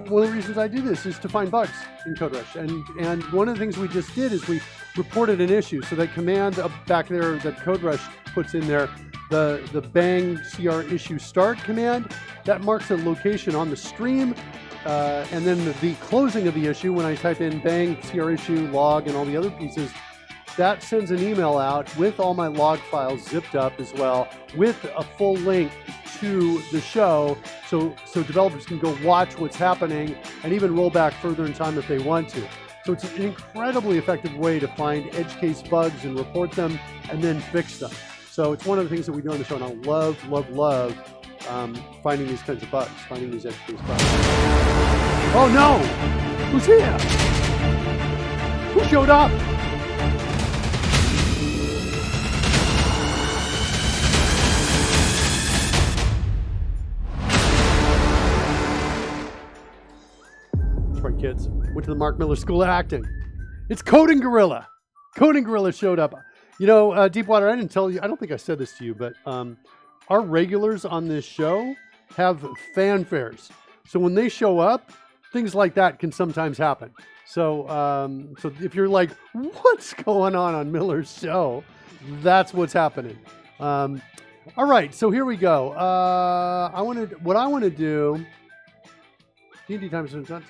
one of the reasons I do this is to find bugs in CodeRush. And one of the things we just did is we reported an issue. So that command up back there that CodeRush puts in there, the bang CR issue start command, that marks a location on the stream. And then the closing of the issue, when I type in bang, CR issue, log, and all the other pieces, that sends an email out with all my log files zipped up as well, with a full link to the show, so developers can go watch what's happening and even roll back further in time if they want to. So it's an incredibly effective way to find edge case bugs and report them and then fix them. So it's one of the things that we do on the show, and I love finding these kinds of bugs, finding these edge case bugs. Oh no! Who's here? Who showed up? That's right, kids. Went to the Mark Miller School of Acting. It's Coding Gorilla. Coding Gorilla showed up. You know, Deepwater, I didn't tell you, I don't think I said this to you, but our regulars on this show have fanfares. So when they show up, things like that can sometimes happen. So so if you're like, what's going on Miller's show? That's what's happening. All right, so here we go. What I want to do, D&D times not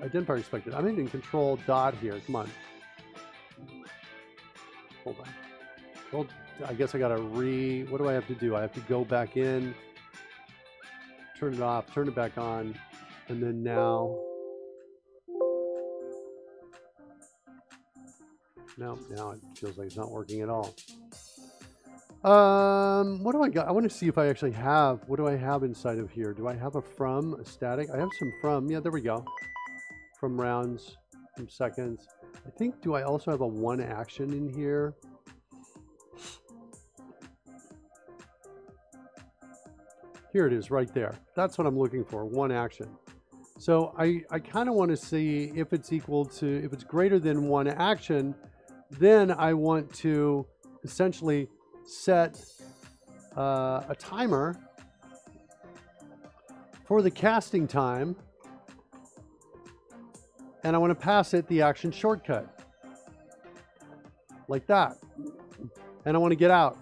identifier expected. I'm hitting control dot here. Come on. Hold on. I guess I gotta what do I have to do? I have to go back in, turn it off, turn it back on, and then now it feels like it's not working at all. What do I got? I want to see if I actually have, what do I have inside of here? Do I have a static? I have some from, yeah, there we go. From rounds, from seconds. I think, do I also have a one action in here? Here it is right there. That's what I'm looking for, one action. So I kind of want to see if it's equal to, if it's greater than one action, then I want to essentially set a timer for the casting time, and I want to pass it the action shortcut like that, and I want to get out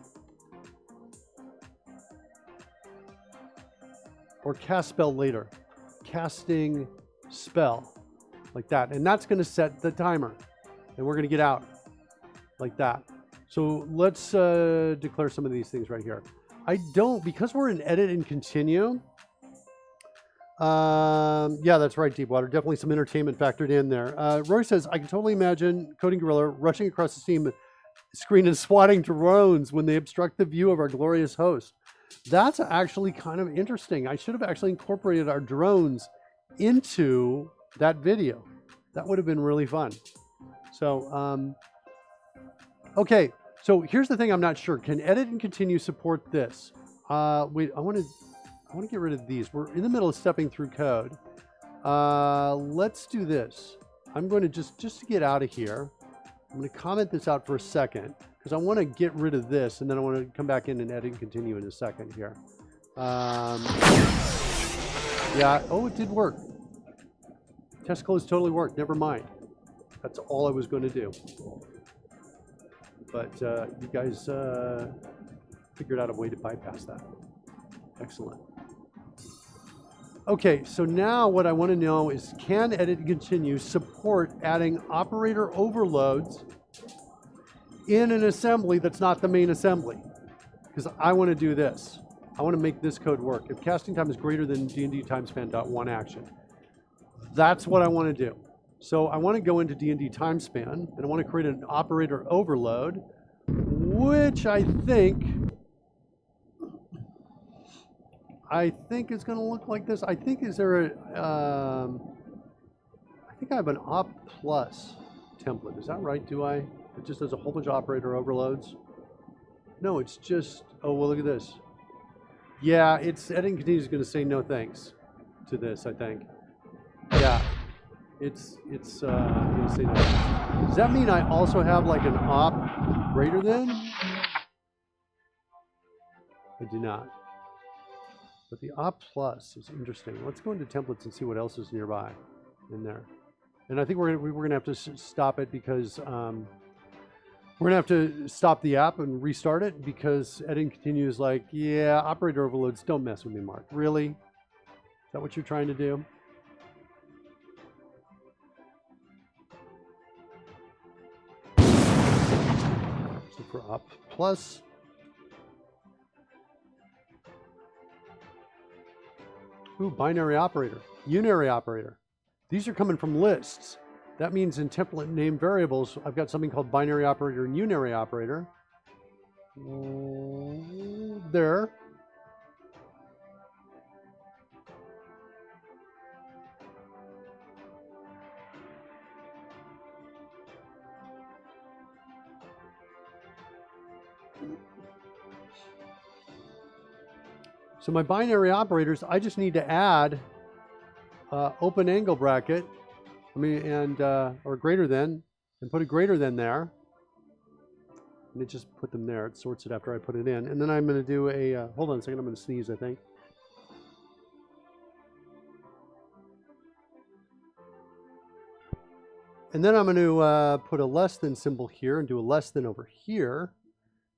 or cast spell later, casting spell like that, and that's going to set the timer, and we're going to get out like that. So let's declare some of these things right here. I don't, because we're in edit and continue. Yeah, that's right, Deepwater. Definitely some entertainment factored in there. Roy says, I can totally imagine Coding Gorilla rushing across the Steam screen and swatting drones when they obstruct the view of our glorious host. That's actually kind of interesting. I should have actually incorporated our drones into that video. That would have been really fun. So, okay. So here's the thing I'm not sure. Can edit and continue support this? Wait, I want to get rid of these. We're in the middle of stepping through code. Let's do this. I'm going to just to get out of here, I'm going to comment this out for a second because I want to get rid of this, and then I want to come back in and edit and continue in a second here. Yeah, oh, it did work. Test close totally worked. Never mind. That's all I was going to do. But you guys figured out a way to bypass that. Excellent. Okay, so now what I want to know is, can edit and continue support adding operator overloads in an assembly that's not the main assembly? Because I want to do this. I want to make this code work. If casting time is greater than D&D timespan.one action, that's what I want to do. So I want to go into D&D timespan, and I want to create an operator overload, which I think is going to look like this. I think, is there a, I think I have an op plus template. Is that right? Do I? It just does a whole bunch of operator overloads. No, it's just, oh, well, look at this. Yeah, it's edit and continue is going to say no thanks to this, I think. Yeah, it's going to say no thanks. Does that mean I also have like an op greater than? I do not. But the op plus is interesting. Let's go into templates and see what else is nearby in there. And I think we're gonna have to stop it because we're gonna have to stop the app and restart it because edit and continue is like, yeah, operator overloads, don't mess with me, Mark. Really? Is that what you're trying to do? So for op plus. Ooh, binary operator, unary operator. These are coming from lists. That means in template name variables, I've got something called binary operator and unary operator. There. So my binary operators, I just need to add open angle bracket, or greater than, and put a greater than there. And it just put them there. It sorts it after I put it in. And then I'm going to do a, hold on a second, I'm going to sneeze, I think. And then I'm going to put a less than symbol here and do a less than over here.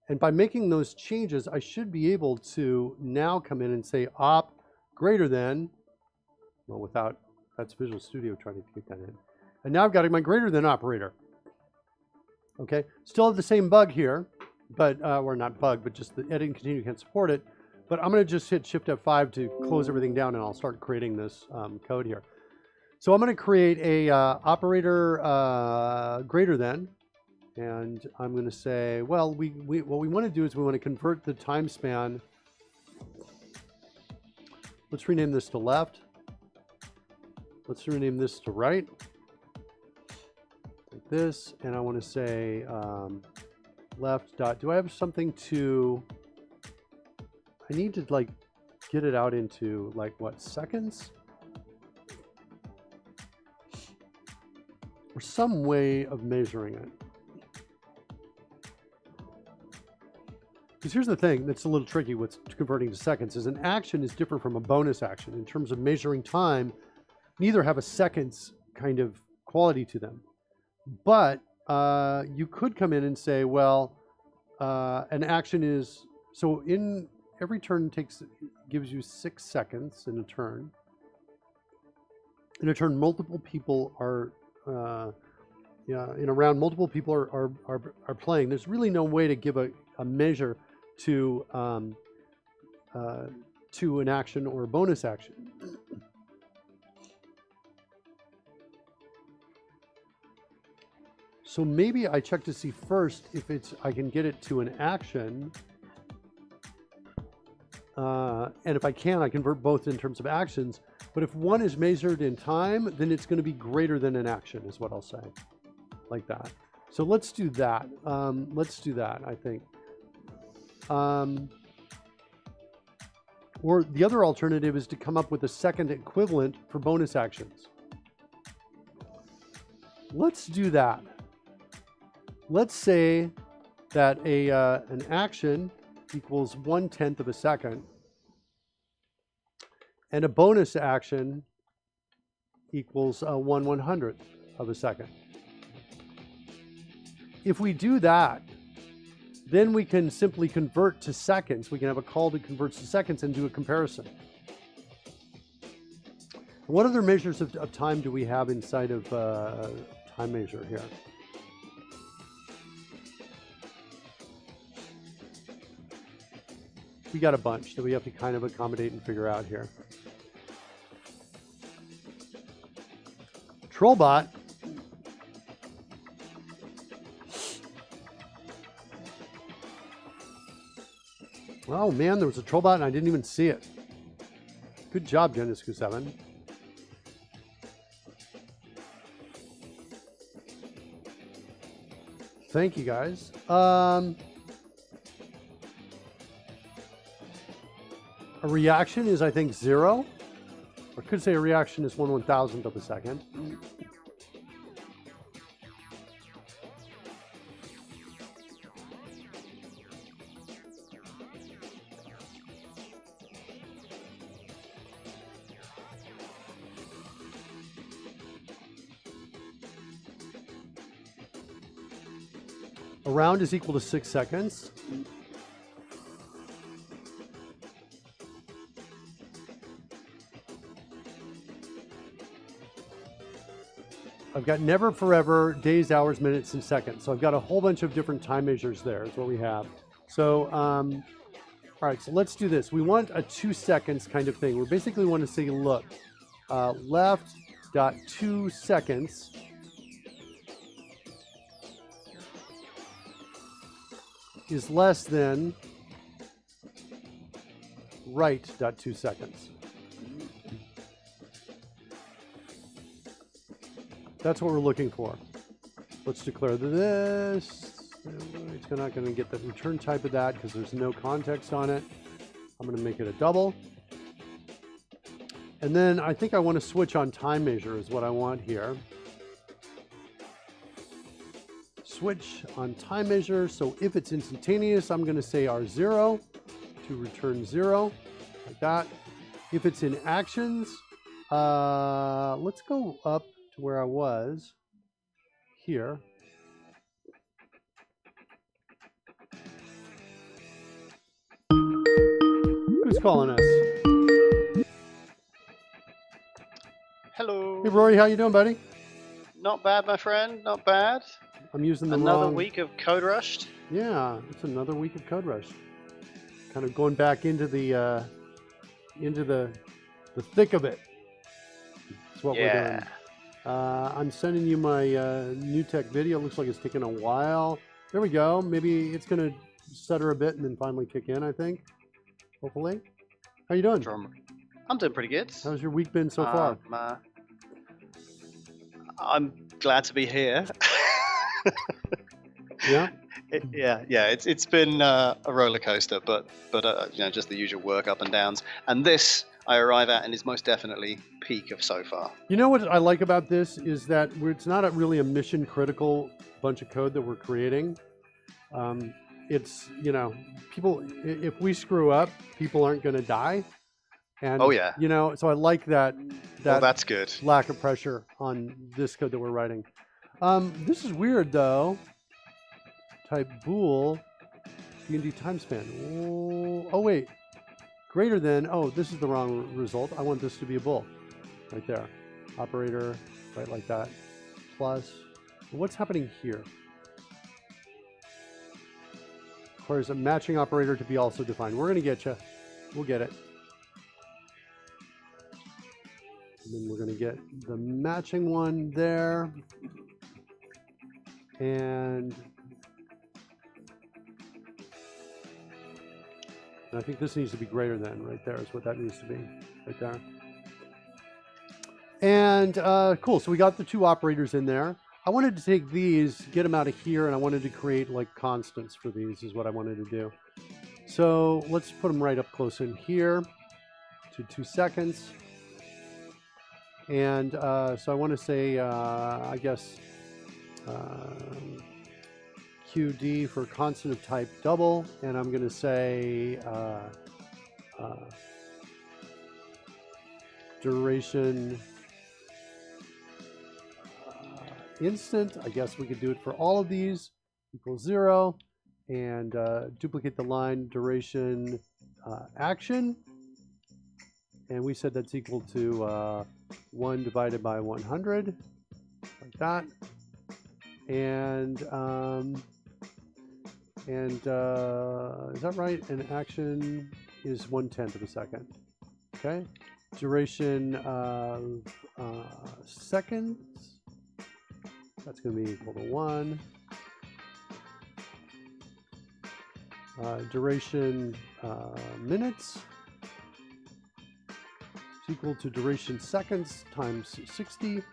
And by making those changes, I should be able to now come in and say op greater than, well, without, that's Visual Studio trying to kick that in. And now I've got my greater than operator. Okay, still have the same bug here, but or not bug, but just the edit and continue can't support it. But I'm going to just hit Shift F5 to close everything down, and I'll start creating this code here. So I'm going to create a operator greater than, and I'm going to say, well, what we want to do is we want to convert the time span. Let's rename this to left. Let's rename this to right, like this, and I want to say left dot. Do I have something to? I need to like get it out into like what, seconds? Or some way of measuring it. Because here's the thing that's a little tricky with converting to seconds is an action is different from a bonus action. In terms of measuring time, neither have a seconds kind of quality to them. But you could come in and say, well, an action is, so in every turn gives you 6 seconds in a turn. In a turn, multiple people are, in a round, multiple people are playing. There's really no way to give a measure to an action or a bonus action. So maybe I check to see first if I can get it to an action. And if I can, I convert both in terms of actions. But if one is measured in time, then it's going to be greater than an action, is what I'll say. Like that. So let's do that. Let's do that, I think. Or the other alternative is to come up with a second equivalent for bonus actions. Let's do that. Let's say that an action equals 1/10 of a second, and a bonus action equals 1/100th of a second. If we do that, then we can simply convert to seconds. We can have a call that converts to seconds and do a comparison. What other measures of time do we have inside of time measure here? We got a bunch that we have to kind of accommodate and figure out here. Trollbot. Oh man, there was a Trollbot and I didn't even see it. Good job, Genescu 7. Thank you guys. A reaction is, I think, 0. Or I could say a reaction is 1/1000th of a second. A round is equal to 6 seconds. I've got never, forever, days, hours, minutes, and seconds. So I've got a whole bunch of different time measures there is what we have. So, all right, so let's do this. We want a 2 seconds kind of thing. We basically want to say, look, left dot 2 seconds is less than right dot 2 seconds. That's what we're looking for. Let's declare this. It's not going to get the return type of that because there's no context on it. I'm going to make it a double. And then I think I want to switch on time measure is what I want here. Switch on time measure. So if it's instantaneous, I'm going to say R0 to return 0, like that. If it's in actions, let's go up to where I was here. Who's calling us? Hello. Hey Rory, how you doing, buddy? Not bad, my friend. Not bad. I'm using the Another wrong... week of Code Rushed. Yeah, it's another week of Code Rush. Kind of going back into the thick of it. That's what we're doing. I'm sending you my new tech video. It looks like it's taking a while. There we go. Maybe it's going to stutter a bit and then finally kick in, I think. Hopefully. How you doing? I'm doing pretty good. How's your week been so far? I'm glad to be here. Yeah? It's been a roller coaster, but just the usual work up and downs. And this I arrive at and is most definitely peak of so far. You know what I like about this is that it's not really a mission critical bunch of code that we're creating. It's, people, if we screw up, people aren't going to die. And, oh yeah. So I like that Well, that's good. lack of pressure on this code that we're writing. This is weird though. Type bool, D&D time span. Oh wait, greater than, this is the wrong result. I want this to be a bool, right there. Operator, right like that. Plus, what's happening here? Requires a matching operator to be also defined. We're gonna get you, we'll get it. And then we're going to get the matching one there. And I think this needs to be greater than right there is what that needs to be right there. And cool. So we got the two operators in there. I wanted to take these, get them out of here, and I wanted to create like constants for these is what I wanted to do. So let's put them right up close in here to 2 seconds. And so I want to say, I guess, QD for constant of type double, and I'm going to say duration instant. I guess we could do it for all of these, equals 0, and duplicate the line duration action, and we said that's equal to 1 divided by 100, like that. And is that right? And action is 1/10 of a second. Okay. Duration of seconds. That's going to be equal to 1. Duration minutes is equal to duration seconds times 60.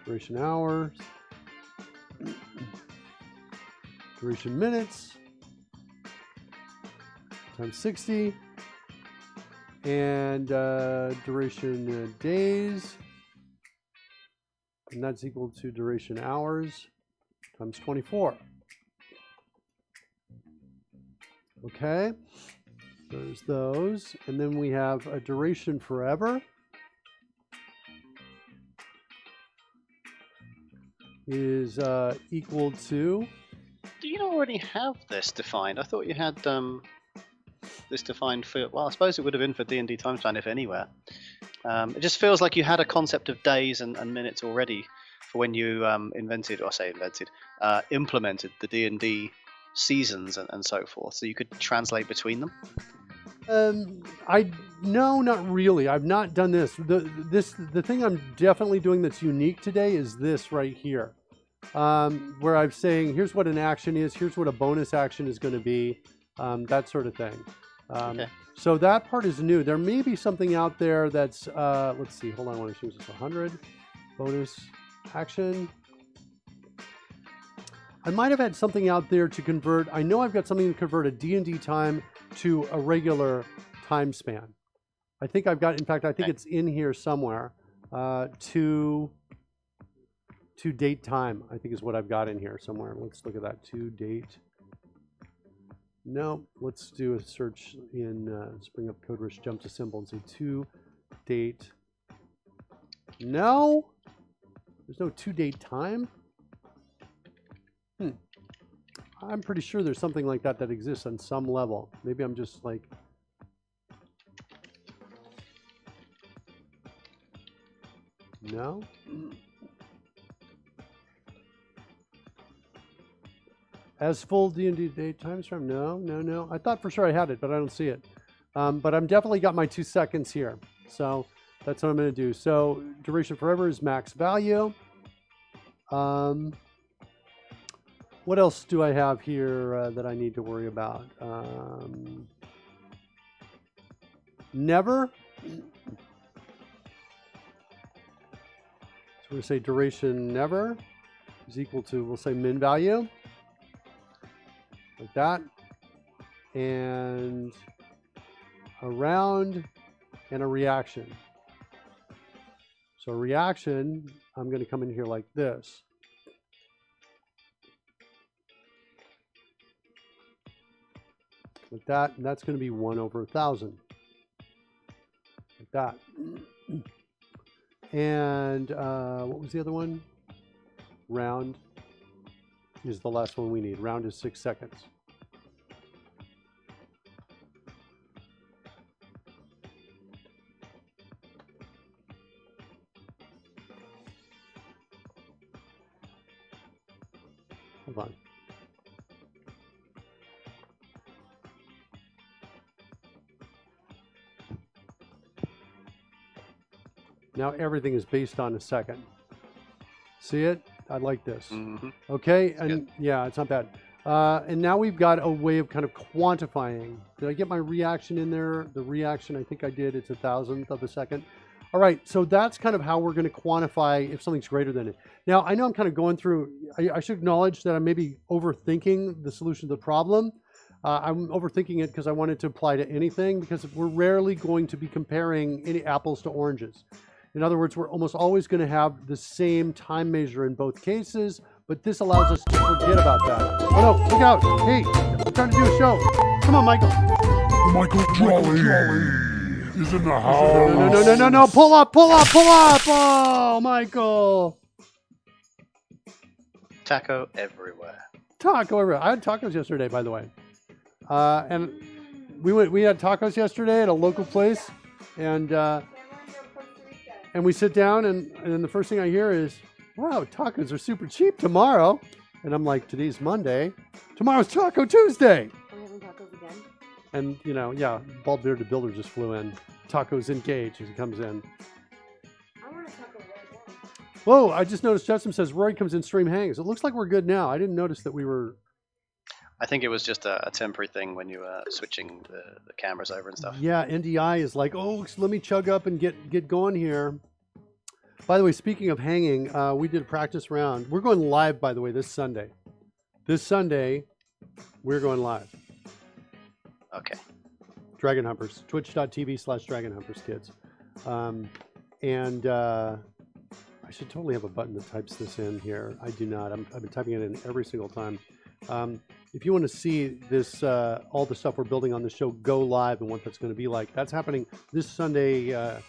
Duration hours. Duration minutes times 60. And duration days. And that's equal to duration hours times 24. Okay, there's those. And then we have a duration forever is equal to... Do you already have this defined? I thought you had this defined for... Well, I suppose it would have been for D&D time span if anywhere. It just feels like you had a concept of days and minutes already for when you implemented the D&D seasons and so forth, so you could translate between them. No, not really. I've not done this. The thing I'm definitely doing that's unique today is this right here, where I'm saying here's what an action is, here's what a bonus action is going to be, that sort of thing. Okay. So that part is new. There may be something out there that's let's see. Hold on, I want to choose this 100 bonus action. I might have had something out there to convert. I know I've got something to convert a D&D time to a regular time span. I think I've got, in fact, I think it's in here somewhere, to date time, I think is what I've got in here somewhere. Let's look at that, to date. No, let's do a search in, let's bring up Code Rush, jump to symbol and say to date. No, there's no to date time. I'm pretty sure there's something like that that exists on some level. Maybe I'm just like... No? As full D&D date times from? No. I thought for sure I had it, but I don't see it. But I'm definitely got my 2 seconds here. So that's what I'm going to do. So duration forever is max value. What else do I have here that I need to worry about? Never. So we're going to say duration never is equal to, we'll say min value. Like that. And a round and a reaction. So a reaction, I'm going to come in here like this. Like that, and that's going to be 1 over 1,000. Like that. And what was the other one? Round is the last one we need. Round is 6 seconds. Hold on. Now everything is based on a second. See it? I like this. Mm-hmm. Okay, and yeah, it's not bad. And now we've got a way of kind of quantifying. Did I get my reaction in there? The reaction, I think I did. It's 1,000th of a second. All right, so that's kind of how we're going to quantify if something's greater than it. Now, I know I'm kind of going through, I should acknowledge that I'm maybe overthinking the solution to the problem. I'm overthinking it because I want it to apply to anything, because we're rarely going to be comparing any apples to oranges. In other words, we're almost always going to have the same time measure in both cases, but this allows us to forget about that. Oh no, look out. Hey, we're trying to do a show. Come on, Michael. Michael Jolly is in the house. No. Pull up. Oh, Michael. Taco everywhere. Taco everywhere. I had tacos yesterday, by the way. And we had tacos yesterday at a local place, and we sit down, and then the first thing I hear is, wow, tacos are super cheap tomorrow. And I'm like, today's Monday. Tomorrow's Taco Tuesday. Are we having tacos again? And, you know, yeah, Bald Bearded Builder just flew in. Tacos engaged as he comes in. I want a taco right now. Whoa, I just noticed Justin says Roy comes in, stream hangs. It looks like we're good now. I didn't notice that we were... I think it was just a temporary thing when you were switching the cameras over and stuff. Yeah, NDI is like, oh, let me chug up and get going here. By the way, speaking of hanging, we did a practice round. We're going live, by the way, this Sunday. This Sunday, we're going live. Okay. Dragon Humpers, twitch.tv/Dragon Humpers, kids. I should totally have a button that types this in here. I do not. I've been typing it in every single time. If you want to see this, all the stuff we're building on the show go live and what that's going to be like, that's happening this Sunday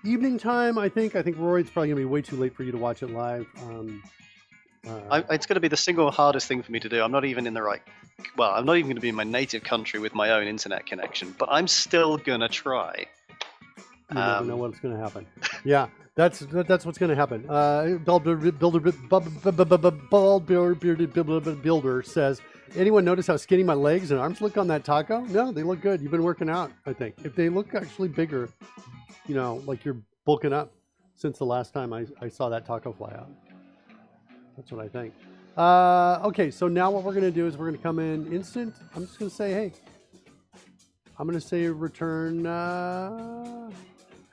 evening time, I think. I think, Roy, it's probably going to be way too late for you to watch it live. It's going to be the single hardest thing for me to do. I'm not even in the right... Well, I'm not even going to be in my native country with my own internet connection, but I'm still going to try. You never know what's going to happen. Yeah, that's what's going to happen. Bald Bearded Builder says, anyone notice how skinny my legs and arms look on that taco? No, they look good. You've been working out, I think. If they look actually bigger, you know, like you're bulking up since the last time I saw that taco fly out. That's what I think. Okay, so now what we're going to do is we're going to come in instant. I'm just going to say, hey, I'm going to say return.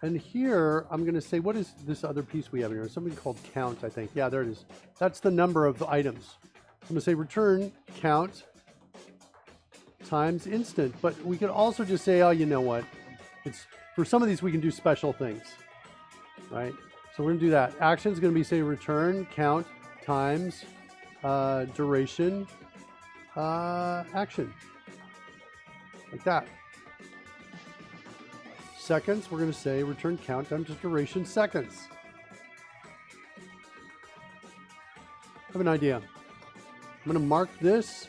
And here, I'm going to say, what is this other piece we have here? Something called count, I think. Yeah, there it is. That's the number of items. I'm going to say return count times instant. But we could also just say, oh, you know what? It's for some of these, we can do special things, right? So we're going to do that. Action is going to be, say, return count times duration action. Like that. Seconds, we're going to say return count times duration seconds. I have an idea. I'm going to mark this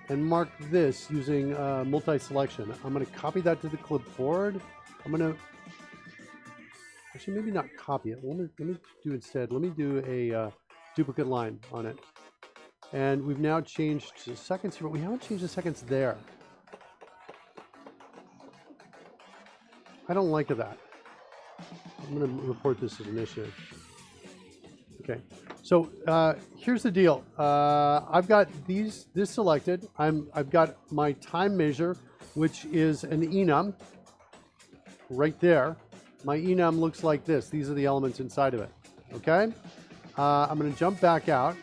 and mark this using multi-selection. I'm going to copy that to the clipboard. I'm going to actually maybe not copy it. Let me do instead. Let me do a duplicate line on it. And we've now changed to seconds here, but we haven't changed the seconds there. I don't like that. I'm going to report this as an issue. Okay, so here's the deal. I've got this selected. I've got my time measure, which is an enum right there. My enum looks like this. These are the elements inside of it. Okay, I'm going to jump back out.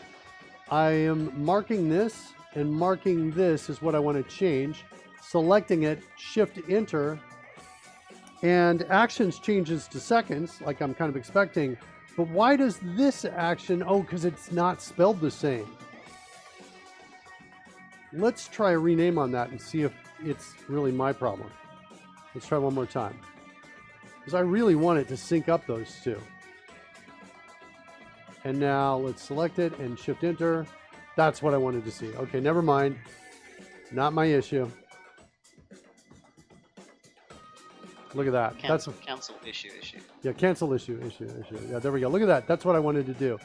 I am marking this, and marking this is what I want to change. Selecting it, Shift Enter, and actions changes to seconds, like I'm kind of expecting. But why does this action? Oh, because it's not spelled the same. Let's try a rename on that and see if it's really my problem. Let's try one more time, because I really want it to sync up those two. And now let's select it and Shift Enter. That's what I wanted to see. Okay, never mind. Not my issue. Look at that. Cancel issue. Yeah, cancel issue. Yeah, there we go. Look at that. That's what I wanted to do.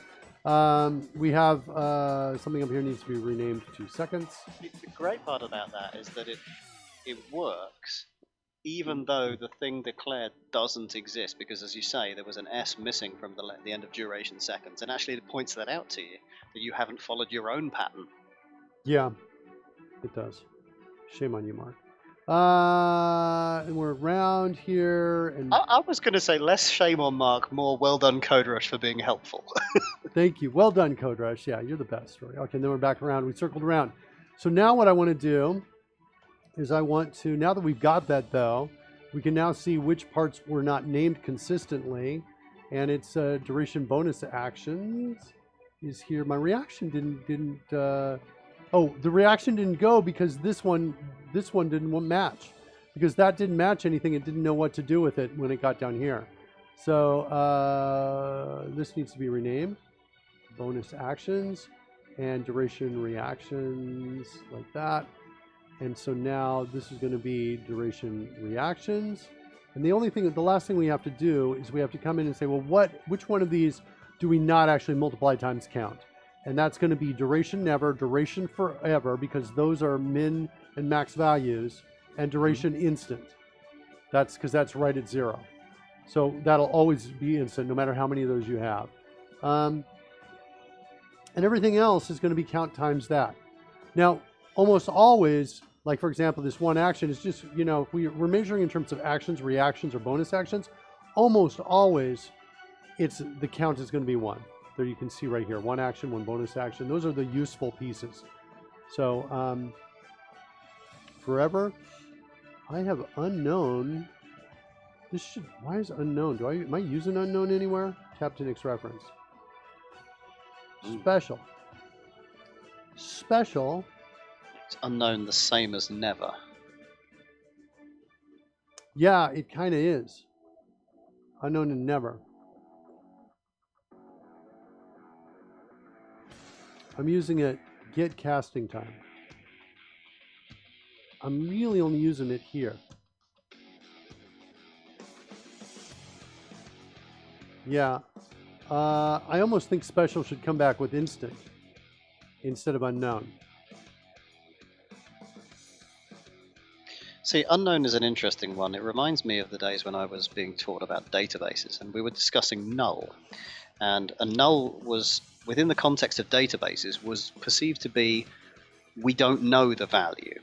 We have something up here needs to be renamed to seconds. The great part about that is that it works even though the thing declared doesn't exist, because as you say, there was an S missing from the end of duration seconds, and actually it points that out to you, that you haven't followed your own pattern. Yeah, it does. Shame on you, Mark. And we're around here. And I was going to say less shame on Mark, more well done Code Rush for being helpful. Thank you. Well done, Code Rush. Yeah, you're the best. Right? Okay, and then we're back around. We circled around. So now what I want to do is I want to, now that we've got that though, we can now see which parts were not named consistently. And it's duration bonus actions is here. My reaction didn't oh, the reaction didn't go because this one didn't match, because that didn't match anything. It didn't know what to do with it when it got down here. So this needs to be renamed. Bonus actions and duration reactions, like that. And so now this is going to be duration reactions. And the last thing we have to do is we have to come in and say, well, which one of these do we not actually multiply times count? And that's going to be duration never, duration forever, because those are min and max values, and duration instant. That's because that's right at 0. So that'll always be instant, no matter how many of those you have. And everything else is going to be count times that. Now, almost always, like for example, this one action is just, if we're measuring in terms of actions, reactions, or bonus actions, almost always the count is going to be 1. There you can see right here, 1 action, 1 bonus action. Those are the useful pieces. So forever, I have unknown. Why is unknown? Am I using unknown anywhere? Captain X reference. Special. It's unknown, the same as never. Yeah, it kind of is. Unknown and never. I'm using it get casting time. I'm really only using it here. Yeah. I almost think special should come back with instant instead of unknown. See, unknown is an interesting one. It reminds me of the days when I was being taught about databases, and we were discussing null. And a null was, within the context of databases, was perceived to be, we don't know the value.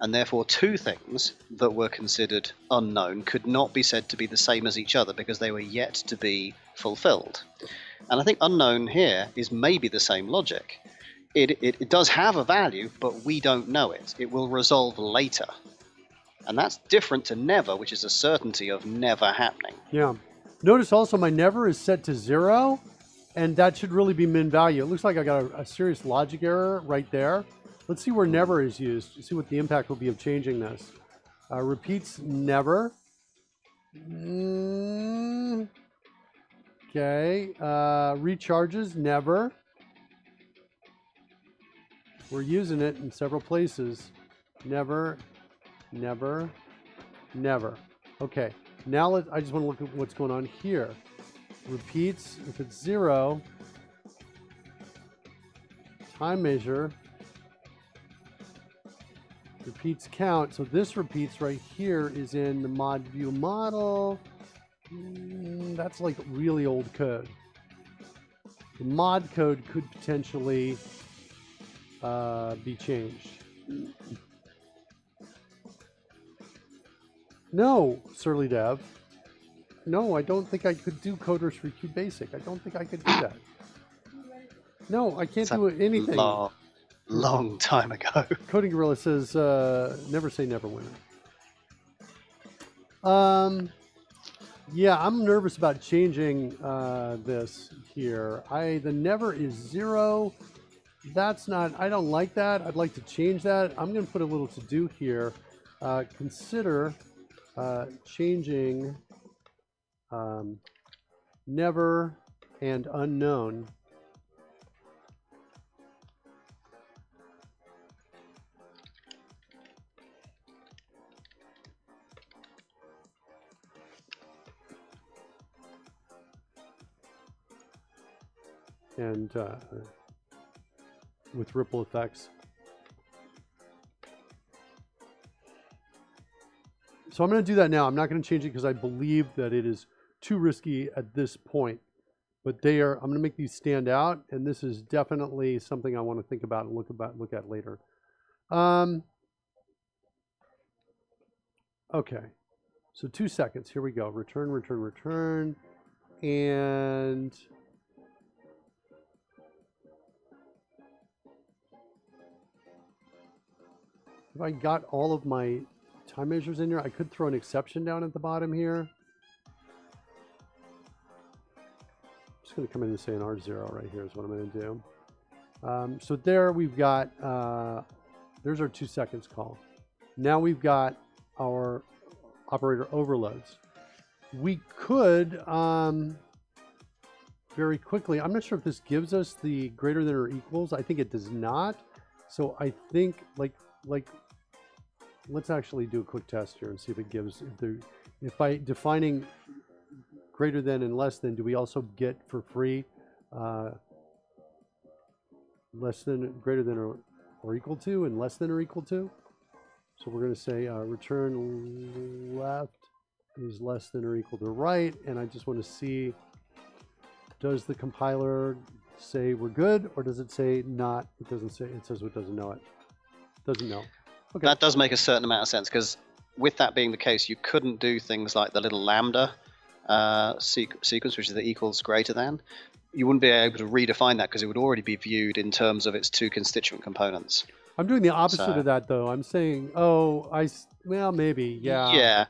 And therefore, two things that were considered unknown could not be said to be the same as each other because they were yet to be fulfilled. And I think unknown here is maybe the same logic. It does have a value, but we don't know it. It will resolve later. And that's different to never, which is a certainty of never happening. Yeah. Notice also my never is set to 0, and that should really be min value. It looks like I got a serious logic error right there. Let's see where never is used, see what the impact will be of changing this. Repeats never. Okay. Recharges never. We're using it in several places. Never, never, never. Okay. Now I just want to look at what's going on here. Repeats, if it's 0, time measure. Repeats count. So this repeats right here is in the mod view model. That's like really old code. The mod code could potentially be changed. No, Surly Dev. No, I don't think I could do coders for QBasic. I don't think I could do that. No, I can't do anything. Long time ago. Coding Gorilla says, never say never, winner. Yeah, I'm nervous about changing this here. The never is 0. That's not, I don't like that. I'd like to change that. I'm going to put a little to do here. Consider changing never and unknown. And with ripple effects. So I'm going to do that now. I'm not going to change it because I believe that it is too risky at this point. But I'm going to make these stand out, and this is definitely something I want to think about and look at later. Okay, so 2 seconds. Here we go. Return, return, return, and if I got all of my time measures in here, I could throw an exception down at the bottom here. I'm just going to come in and say an R0 right here is what I'm going to do. So there we've got, there's our 2 seconds call. Now we've got our operator overloads. We could very quickly, I'm not sure if this gives us the greater than or equals. I think it does not. So I think like let's actually do a quick test here and see if it gives, if by defining greater than and less than, do we also get for free less than, greater than or equal to, and less than or equal to? So we're going to say return left is less than or equal to right, and I just want to see, does the compiler say we're good, or does it say not? It doesn't say, it says it doesn't know it. Doesn't know. Okay. That does make a certain amount of sense, because with that being the case, you couldn't do things like the little lambda sequence, which is the equals greater than. You wouldn't be able to redefine that because it would already be viewed in terms of its two constituent components. I'm doing the opposite of that, though. I'm saying, well, maybe, yeah. Yeah.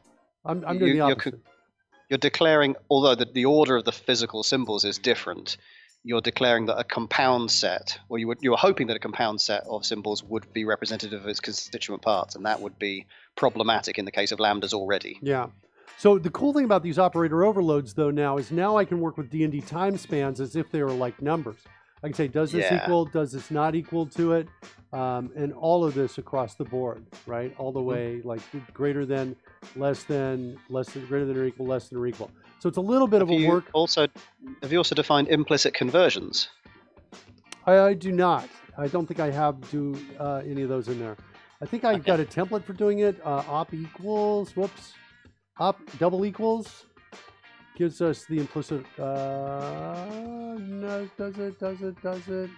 I'm doing the opposite. You're declaring, although the order of the physical symbols is different, you're declaring that a compound set, or you were hoping that a compound set of symbols would be representative of its constituent parts, and that would be problematic in the case of lambdas already. Yeah. So the cool thing about these operator overloads, though, now is now I can work with D&D time spans as if they were like numbers. I can say, does this equal, does this not equal to it? And all of this across the board, right? All the way, like greater than, less than, greater than or equal, less than or equal. So it's a little bit of a work. Have you also defined implicit conversions? I do not. I don't think I have any of those in there. I think I've got a template for doing it. Op equals, op double equals gives us the implicit, no, does it?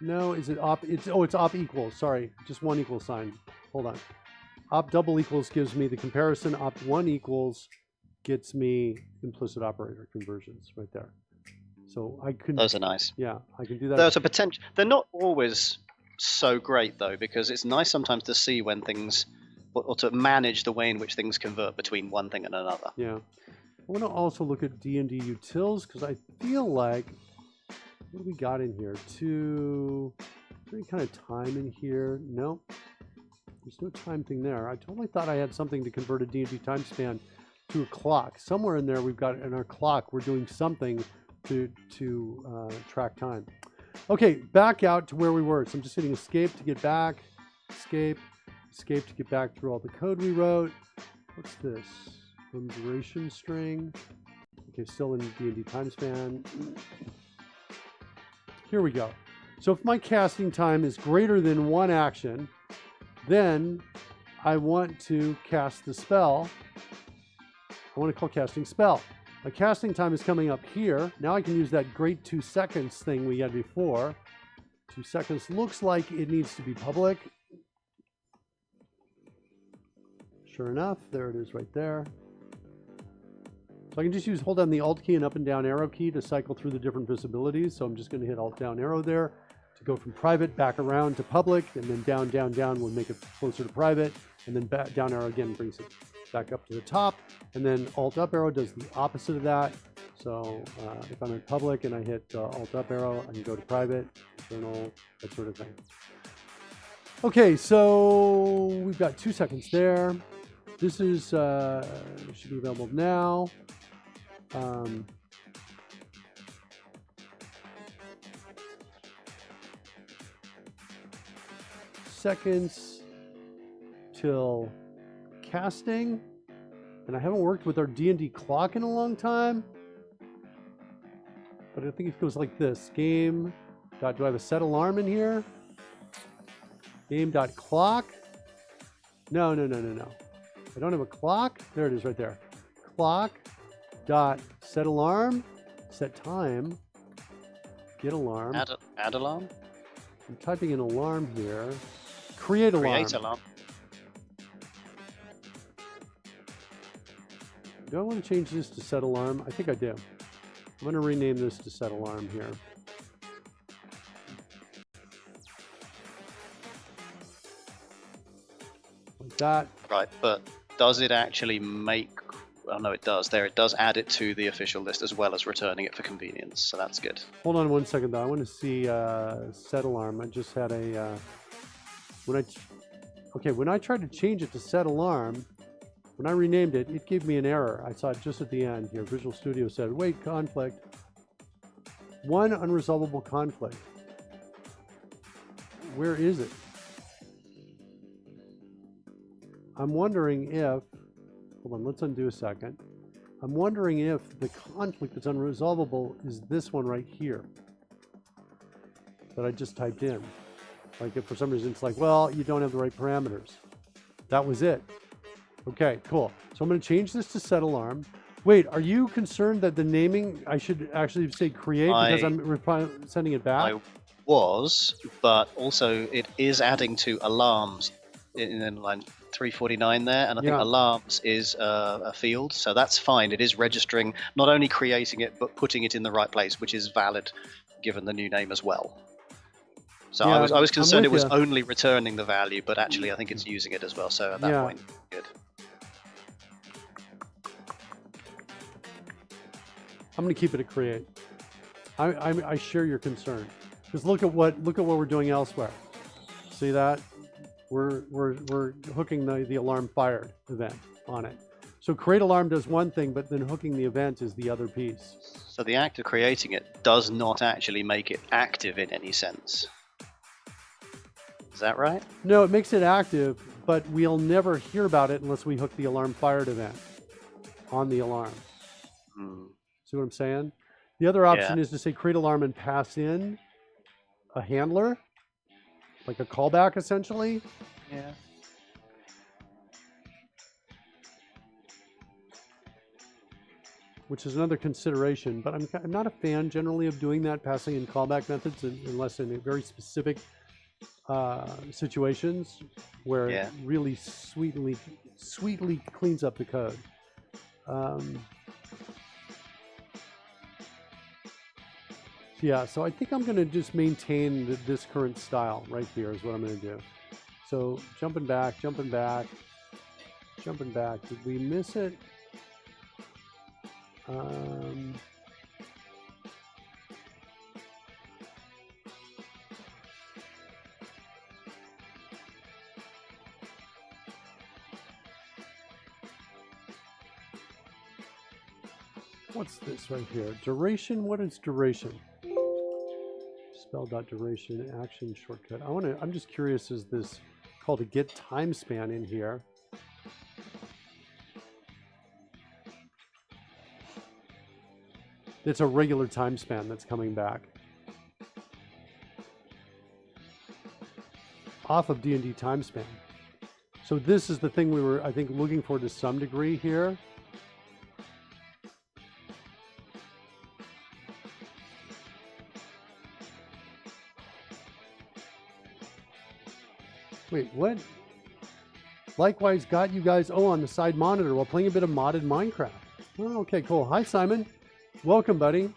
No, is it op, it's op equals, sorry, just one equal sign. Hold on. Op double equals gives me the comparison. Op one equals gets me implicit operator conversions right there. So I can. Those are nice. Yeah, I can do that. There's a potential. They're not always so great though, because it's nice sometimes to see when things, or to manage the way in which things convert between one thing and another. Yeah. I want to also look at D&D utils because I feel like, what do we got in here? Any kind of time in here? No. There's no time thing there. I totally thought I had something to convert a D&D time span to a clock. Somewhere in there we've got in our clock, we're doing something to track time. Okay, back out to where we were. So I'm just hitting escape to get back. Escape to get back through all the code we wrote. What's this? From duration string. Okay, still in D&D time span. Here we go. So if my casting time is greater than 1 action, then I want to cast the spell. I want to call casting spell. My casting time is coming up here. Now I can use that great 2 seconds thing we had before. 2 seconds looks like it needs to be public. Sure enough, there it is right there. So I can just hold down the Alt key and up and down arrow key to cycle through the different visibilities. So I'm just going to hit Alt down arrow there to go from private back around to public, and then down, down, down will make it closer to private, and then back down arrow again brings it back up to the top, and then Alt up arrow does the opposite of that. So if I'm in public and I hit Alt up arrow, I can go to private, internal, that sort of thing. Okay, so we've got 2 seconds there. This is should be available now. Seconds till casting, and I haven't worked with our D&D clock in a long time, but I think it goes like this. Game dot, do I have a set alarm in here? Game dot clock. No. I don't have a clock. There it is right there. Clock dot set alarm, set time, get alarm. Add alarm. I'm typing an alarm here. Create alarm. Create alarm. Do I want to change this to set alarm? I think I do. I'm going to rename this to set alarm here. Like that. Right, but does it actually make... Oh, no, it does. There, it does add it to the official list as well as returning it for convenience, so that's good. Hold on 1 second, though. I want to see set alarm. I just had a... when I tried to change it to set alarm, when I renamed it, it gave me an error. I saw it just at the end here. Visual Studio said, wait, conflict. 1 unresolvable conflict. Where is it? I'm wondering if... Hold on, let's undo a second. I'm wondering if the conflict that's unresolvable is this one right here that I just typed in. Like if for some reason it's like, well, you don't have the right parameters. That was it. Okay, cool. So I'm going to change this to set alarm. Wait, are you concerned that the naming, I should actually say create because I'm sending it back? I was, but also it is adding to alarms in line 349 there, and I think alarms is a field, so that's fine. It is registering, not only creating it, but putting it in the right place, which is valid given the new name as well. So I was concerned it was only returning the value, but actually I think it's using it as well, so at that point, good. I'm going to keep it at create. I share your concern, because look at what we're doing elsewhere. See that? We're hooking the alarm fired event on it. So create alarm does one thing, but then hooking the event is the other piece. So the act of creating it does not actually make it active in any sense. Is that right? No, it makes it active, but we'll never hear about it unless we hook the alarm fired event on the alarm. See what I'm saying? The other option is to say create alarm and pass in a handler, like a callback essentially. Yeah. Which is another consideration, but I'm not a fan generally of doing that, passing in callback methods, unless in very specific situations where it really sweetly cleans up the code. Yeah, so I think I'm going to just maintain this current style right here is what I'm going to do. So jumping back. Did we miss it? What's this right here? Duration? What is duration? Spell.duration action shortcut. I'm just curious, is this called a get time span in here? It's a regular time span that's coming back. off of D&D time span. So this is the thing we were, I think, looking for to some degree here. Wait, what? Likewise, got you guys, on the side monitor while playing a bit of modded Minecraft. Oh, okay, cool. Hi, Simon. Welcome, buddy.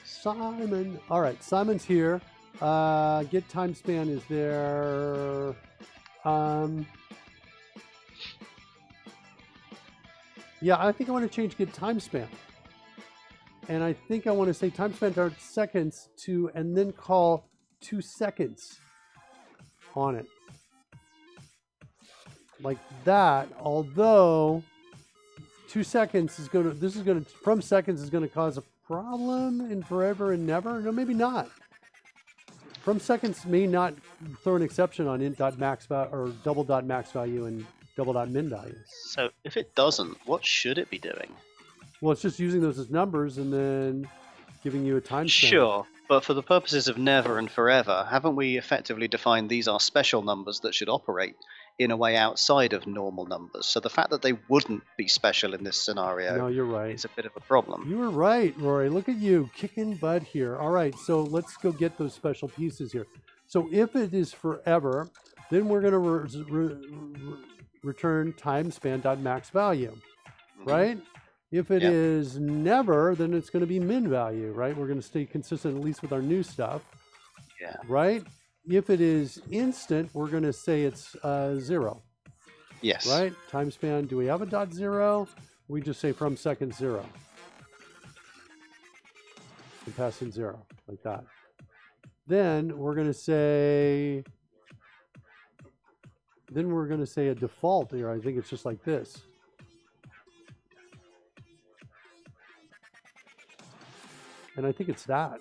Simon. All right, Simon's here. Get time span is there. Yeah, I think I want to change get time span. And I think I want to say time span starts seconds to, and then call 2 seconds on it. Like that, although 2 seconds is going to, this is going to, from seconds is going to cause a problem in forever and never. No, maybe not. From seconds may not throw an exception on int.max value or double.max value and double.min value. So if it doesn't, what should it be doing? Well, it's just using those as numbers and then giving you a time span. Sure, but for the purposes of never and forever, haven't we effectively defined these are special numbers that should operate in a way outside of normal numbers? So the fact that they wouldn't be special in this scenario No, you're right. is a bit of a problem. You were right, Rory. Look at you kicking butt here. All right, so let's go get those special pieces here. So if it is forever, then we're going to return time span.max value, right? If it is never, then it's going to be min value, right? We're going to stay consistent at least with our new stuff, right? If it is instant, we're going to say it's 0. Yes. Right? Time span, do we have a dot 0? We just say from second 0. And pass in 0, like that. Then we're going to say, a default here. I think it's just like this. And I think it's that.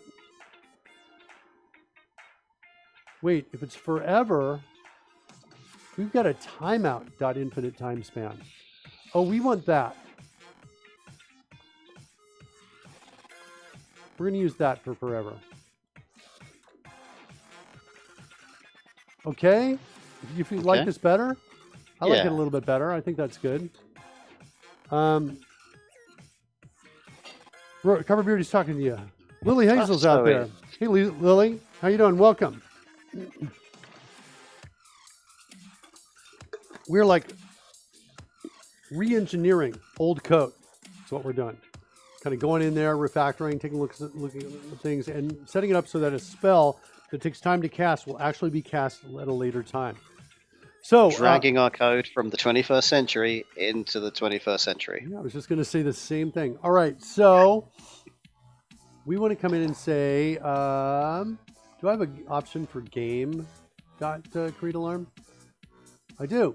Wait, if it's forever, we've got a timeout dot infinite time span. Oh, we want that. We're going to use that for forever. Okay? If you like this better, I like it a little bit better. I think that's good. Coverbeardy's talking to you. Lily Hazel's out there. Hey, Lily. How you doing? Welcome. We're like re-engineering old code. That's what we're doing. Kind of going in there, refactoring, taking a look at things, and setting it up so that a spell that takes time to cast will actually be cast at a later time. So dragging our code from the 21st century into the 21st century. Yeah, I was just going to say the same thing. All right, so we want to come in and say, do I have an option for game dot create alarm? I do.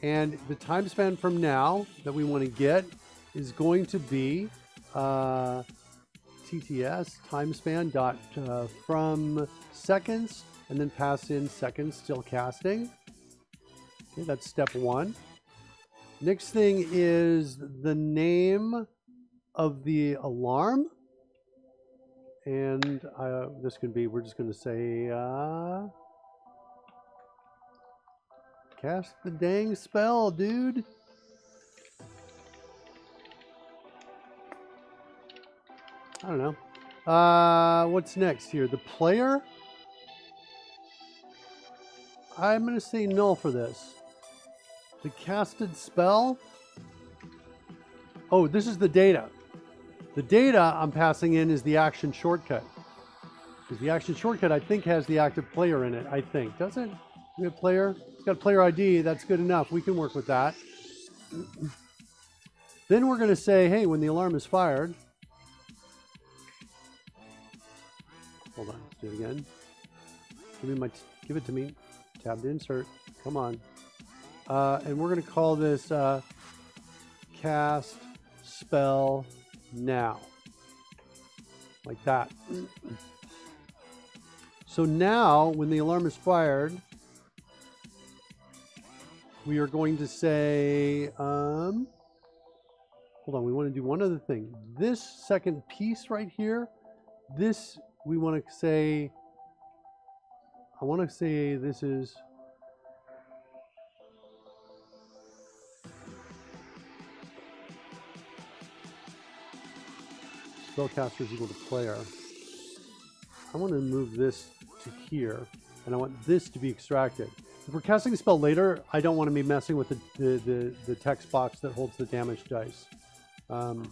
And the time span from now that we want to get is going to be TTS time span dot from seconds, and then pass in seconds still casting. Okay, that's step 1. Next thing is the name of the alarm. And this can be, we're just going to say, cast the dang spell, dude. I don't know. What's next here? The player? I'm going to say null for this. The casted spell? Oh, this is the data. The data I'm passing in is the action shortcut. Because the action shortcut, I think, has the active player in it, I think. Does it? We have player? It's got player ID. That's good enough. We can work with that. Then we're going to say, hey, when the alarm is fired. Hold on. Let's do it again. Give it to me. Tab to insert. Come on. And we're going to call this cast spell now. Like that. So now, when the alarm is fired, we are going to say, hold on, we want to do one other thing. This second piece right here, this we want to say, I want to say this is spellcaster is equal to player. I want to move this to here, and I want this to be extracted. If we're casting a spell later, I don't want to be messing with the text box that holds the damage dice. Check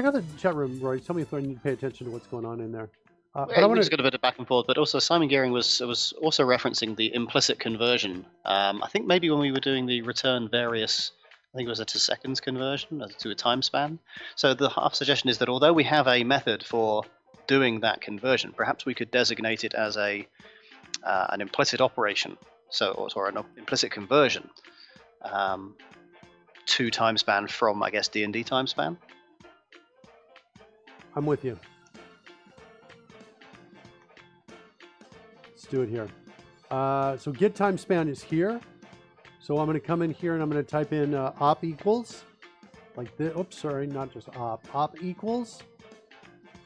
out the chat room, Roy. Tell me if I need to pay attention to what's going on in there. But I We want just got a bit of back and forth, but also Simon Gearing was also referencing the implicit conversion. I think maybe when we were doing the return various, I think it was a to seconds conversion to a time span. So the half suggestion is that although we have a method for doing that conversion, perhaps we could designate it as an implicit operation, or an implicit conversion to time span from, I guess, D&D time span. I'm with you. Let's do it here. So get time span is here. So I'm going to come in here and I'm going to type in op equals like this. Oops, sorry, not just op. Op equals.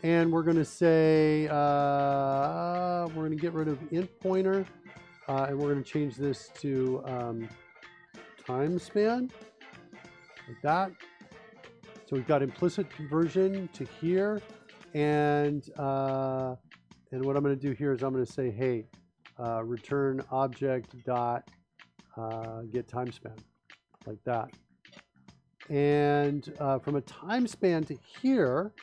And we're going to say, we're going to get rid of int pointer. And we're going to change this to time span. Like that. So we've got implicit conversion to here. And what I'm going to do here is I'm going to say, hey, return object dot get time span, like that. And from a time span to here,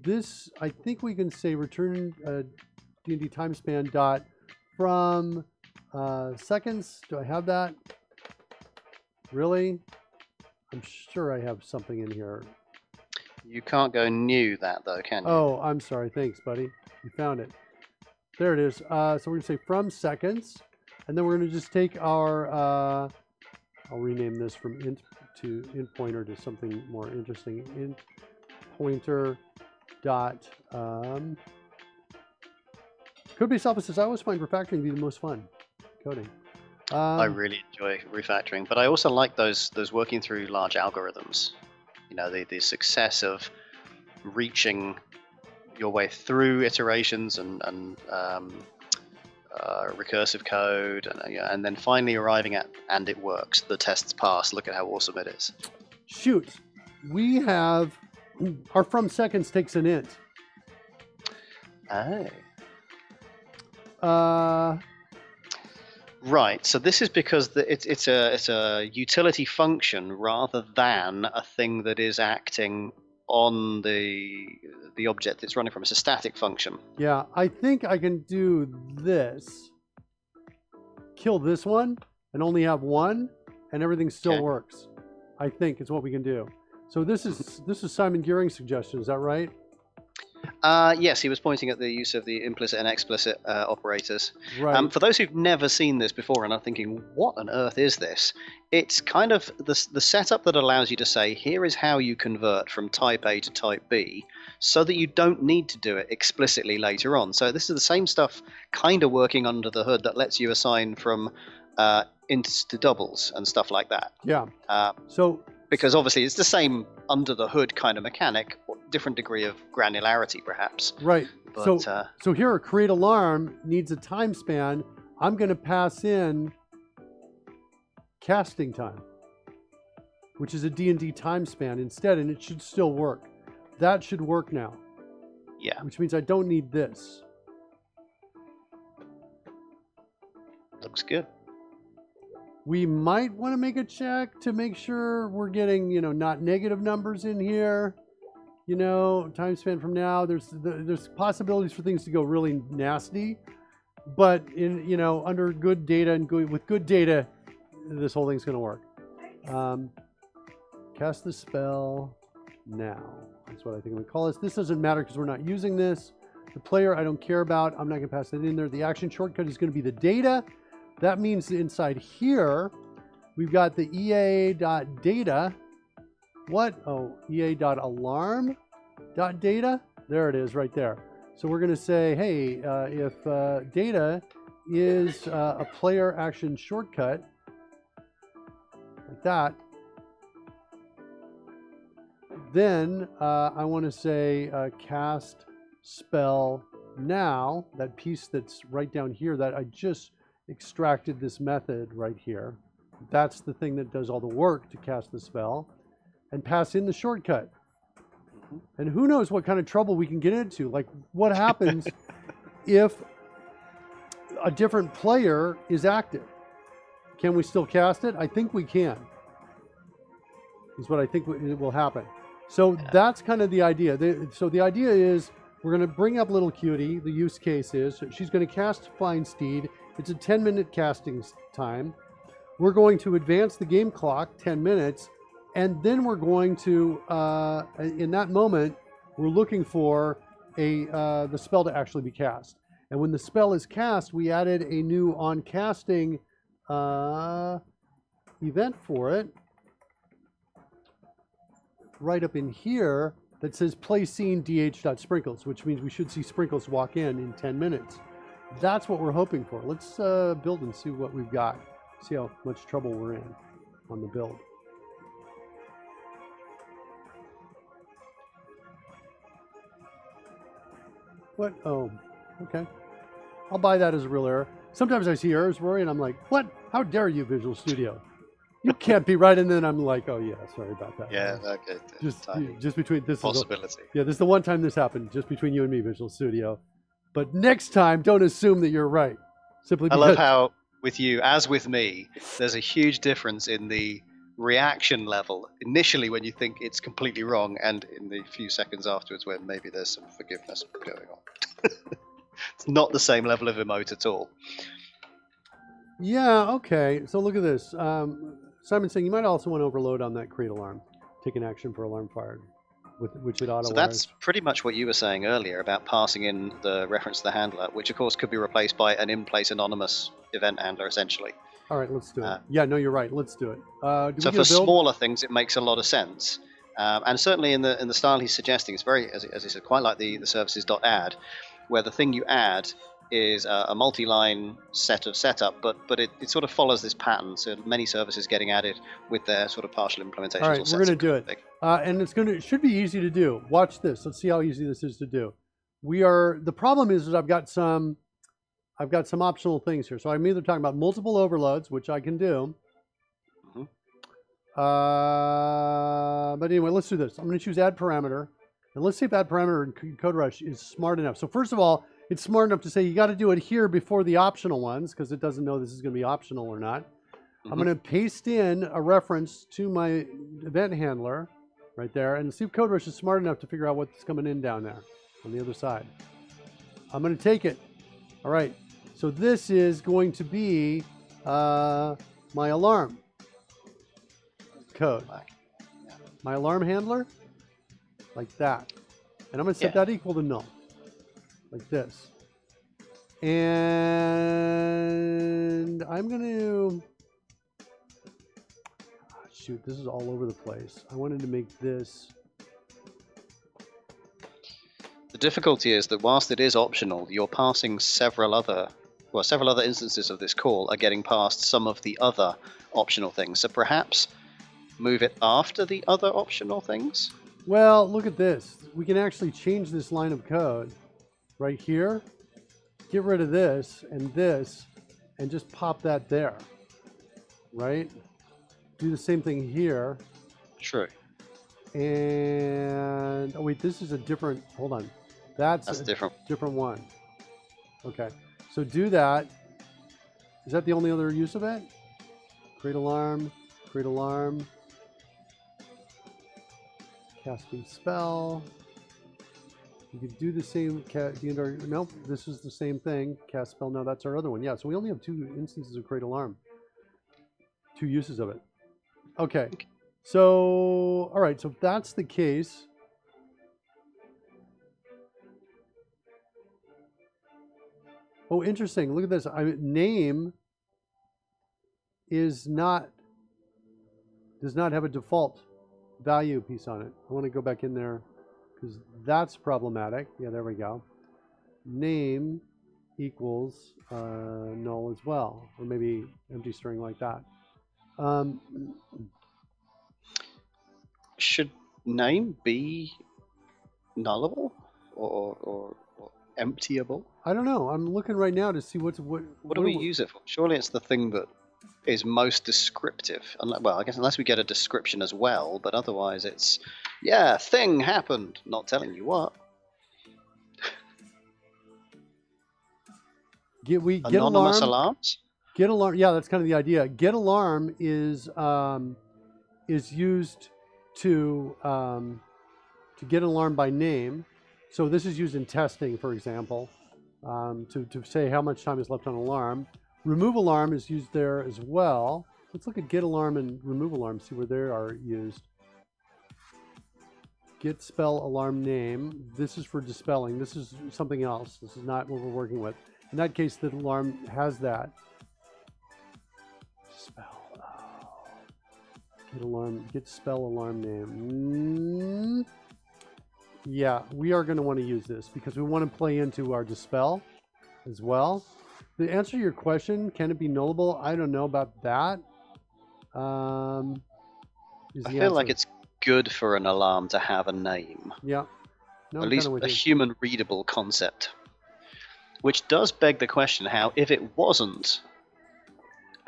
this, I think we can say return D&D time span dot from seconds. Do I have that? Really? I'm sure I have something in here. You can't go new that though, can you? Oh, I'm sorry. Thanks, buddy. You found it. There it is. So we're going to say from seconds, and then we're going to just take our, I'll rename this from int to int pointer to something more interesting. Int pointer dot, code-based alpha says, I always find refactoring to be the most fun coding. I really enjoy refactoring, but I also like those working through large algorithms. You know, the success of reaching your way through iterations and recursive code, and then finally arriving at, and it works. The tests pass. Look at how awesome it is. Shoot, we have our from seconds takes an int. Oh. Right. So this is because it's a utility function rather than a thing that is acting on the object it's running from. It's a static function. Yeah, I think I can do this. Kill this one and only have one, and everything still works. I think is what we can do. So this is Simon Gearing's suggestion. Is that right? Yes, he was pointing at the use of the implicit and explicit operators. Right. For those who've never seen this before and are thinking, what on earth is this? It's kind of the setup that allows you to say, here is how you convert from type A to type B, so that you don't need to do it explicitly later on. So this is the same stuff kind of working under the hood that lets you assign from ints to doubles and stuff like that. Yeah. Because obviously it's the same under the hood kind of mechanic, different degree of granularity perhaps. Right. But, so here, create alarm needs a time span. I'm going to pass in casting time, which is a D&D time span instead, and it should still work. That should work now. Yeah. Which means I don't need this. Looks good. We might want to make a check to make sure we're getting, not negative numbers in here. Time span from now, there's possibilities for things to go really nasty, but under good data and with good data, this whole thing's going to work. Cast the spell now. That's what I think I'm going to call this. This doesn't matter because we're not using this. The player I don't care about. I'm not going to pass that in there. The action shortcut is going to be the data. That means inside here, we've got the ea.data. What? Oh, ea.alarm.data. There it is right there. So we're going to say, hey, if data is a player action shortcut, like that, then I want to say cast spell now that piece that's right down here that I just extracted this method right here, that's the thing that does all the work to cast the spell and pass in the shortcut. And who knows what kind of trouble we can get into. Like, what happens if a different player is active? Can we still cast it? I think we can. Is what I think it will happen. So that's kind of the idea. So the idea is we're going to bring up little cutie. The use case is she's going to cast Flying Steed. It's a 10-minute casting time. We're going to advance the game clock 10 minutes. And then we're going to, in that moment, we're looking for the spell to actually be cast. And when the spell is cast, we added a new on casting event for it, right up in here, that says play scene dh.sprinkles, which means we should see Sprinkles walk in 10 minutes. That's what we're hoping for. Let's build and see what we've got. See how much trouble we're in on the build. What? Oh, okay. I'll buy that as a real error. Sometimes I see errors, Rory, and I'm like, what? How dare you, Visual Studio? You can't be right. And then I'm like, oh, yeah, sorry about that. Yeah, okay. Just between this possibility. This is the one time this happened, just between you and me, Visual Studio. But next time, don't assume that you're right. Simply because... I love how, with you, as with me, there's a huge difference in the reaction level initially when you think it's completely wrong, and in the few seconds afterwards when maybe there's some forgiveness going on. It's not the same level of emote at all. Yeah, okay. So look at this. Simon's saying you might also want to overload on that create alarm. Take an action for alarm fired, which it auto. So that's pretty much what you were saying earlier about passing in the reference to the handler, which of course could be replaced by an in-place anonymous event handler essentially. All right, let's do it. Yeah, no, you're right. Let's do it. So for smaller things, it makes a lot of sense, and certainly in the style he's suggesting, it's very, as he said, quite like the services.add, where the thing you add is a multi-line set of setup, but it sort of follows this pattern. So many services getting added with their sort of partial implementations. All right, we're going to do it, and it should be easy to do. Watch this. Let's see how easy this is to do. The problem is I've got some optional things here. So I'm either talking about multiple overloads, which I can do. But anyway, let's do this. I'm going to choose add parameter, and let's see if add parameter in CodeRush is smart enough. So first of all, it's smart enough to say you got to do it here before the optional ones, because it doesn't know this is going to be optional or not. I'm going to paste in a reference to my event handler right there, and see if CodeRush is smart enough to figure out what's coming in down there on the other side. I'm going to take it. All right. So this is going to be my alarm code. My alarm handler, like that. And I'm going to set that equal to null, like this. And I'm going to... shoot, this is all over the place. I wanted to make this... The difficulty is that whilst it is optional, you're passing several other instances of this call are getting past some of the other optional things. So perhaps move it after the other optional things? Well, look at this. We can actually change this line of code right here. Get rid of this, and just pop that there. Right? Do the same thing here. True. And, oh wait, this is a different, hold on. That's a different one. Okay. So do that. Is that the only other use of it? Create alarm, casting spell. You could do the same, nope, this is the same thing. Cast spell, no, that's our other one. Yeah, so we only have 2 instances of create alarm. 2 uses of it. Okay. So, all right, so if that's the case, oh, interesting. Look at this. Name does not have a default value piece on it. I want to go back in there because that's problematic. Yeah, there we go. Name equals null as well, or maybe empty string like that. Should name be nullable, or emptyable? I don't know. I'm looking right now to see what What do we use it for? Surely it's the thing that is most descriptive. Well, I guess unless we get a description as well, but otherwise it's, yeah, thing happened, not telling you what. Get Anonymous alarm. alarms? Get alarm. Yeah, that's kind of the idea. Get alarm is used to get an alarm by name. So this is used in testing, for example, to say how much time is left on alarm. Remove alarm is used there as well. Let's look at get alarm and remove alarm, see where they are used. Get spell alarm name. This is for dispelling. This is something else. This is not what we're working with. In that case, the alarm has that. Spell. Oh. Get alarm. Get spell alarm name. Yeah, we are going to want to use this because we want to play into our dispel as well. To answer your question, can it be nullable? I don't know about that. I feel like it's good for an alarm to have a name. Yeah. No, at least a human readable concept. Which does beg the question how, if it wasn't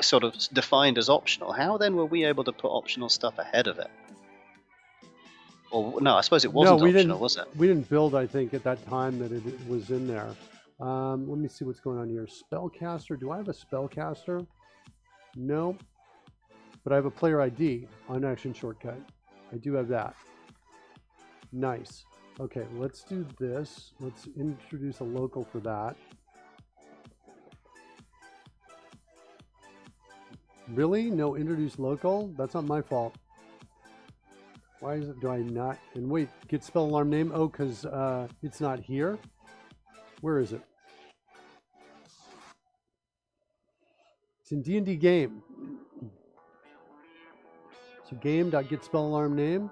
sort of defined as optional, how then were we able to put optional stuff ahead of it? Or no, I suppose it wasn't optional, was it? We didn't build, I think, at that time that it was in there. Let me see what's going on here. Spellcaster. Do I have a spellcaster? No. But I have a player ID on action shortcut. I do have that. Nice. Okay, let's do this. Let's introduce a local for that. Really? No introduce local? That's not my fault. Why is it? Do I not? And wait, get spell alarm name? Oh, because it's not here. Where is it? It's in D&D game. So game.get spell alarm name.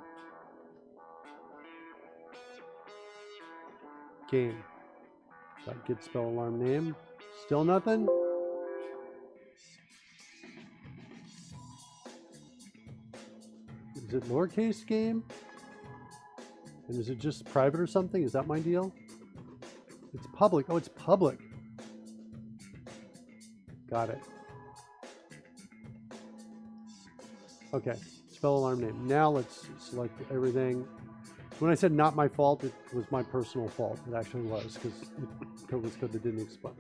Game.get spell alarm name. Still nothing? Is it lowercase game? And is it just private or something? Is that my deal? It's public. Oh, it's public. Got it. Okay. Spell alarm name. Now let's select everything. When I said not my fault, it was my personal fault. It actually was because code was code that didn't explain.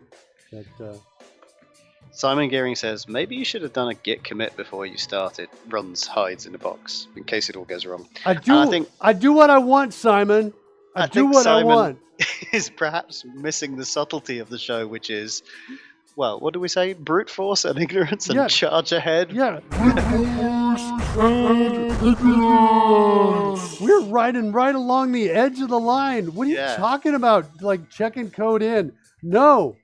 Simon Gearing says, maybe you should have done a git commit before you started. Runs hides in a box in case it all goes wrong. I do what I want, Simon. I do what I want. Is perhaps missing the subtlety of the show, which is, well, what do we say? Brute force and ignorance and charge ahead? Yeah. We're riding right along the edge of the line. What are you talking about? Like checking code in? No.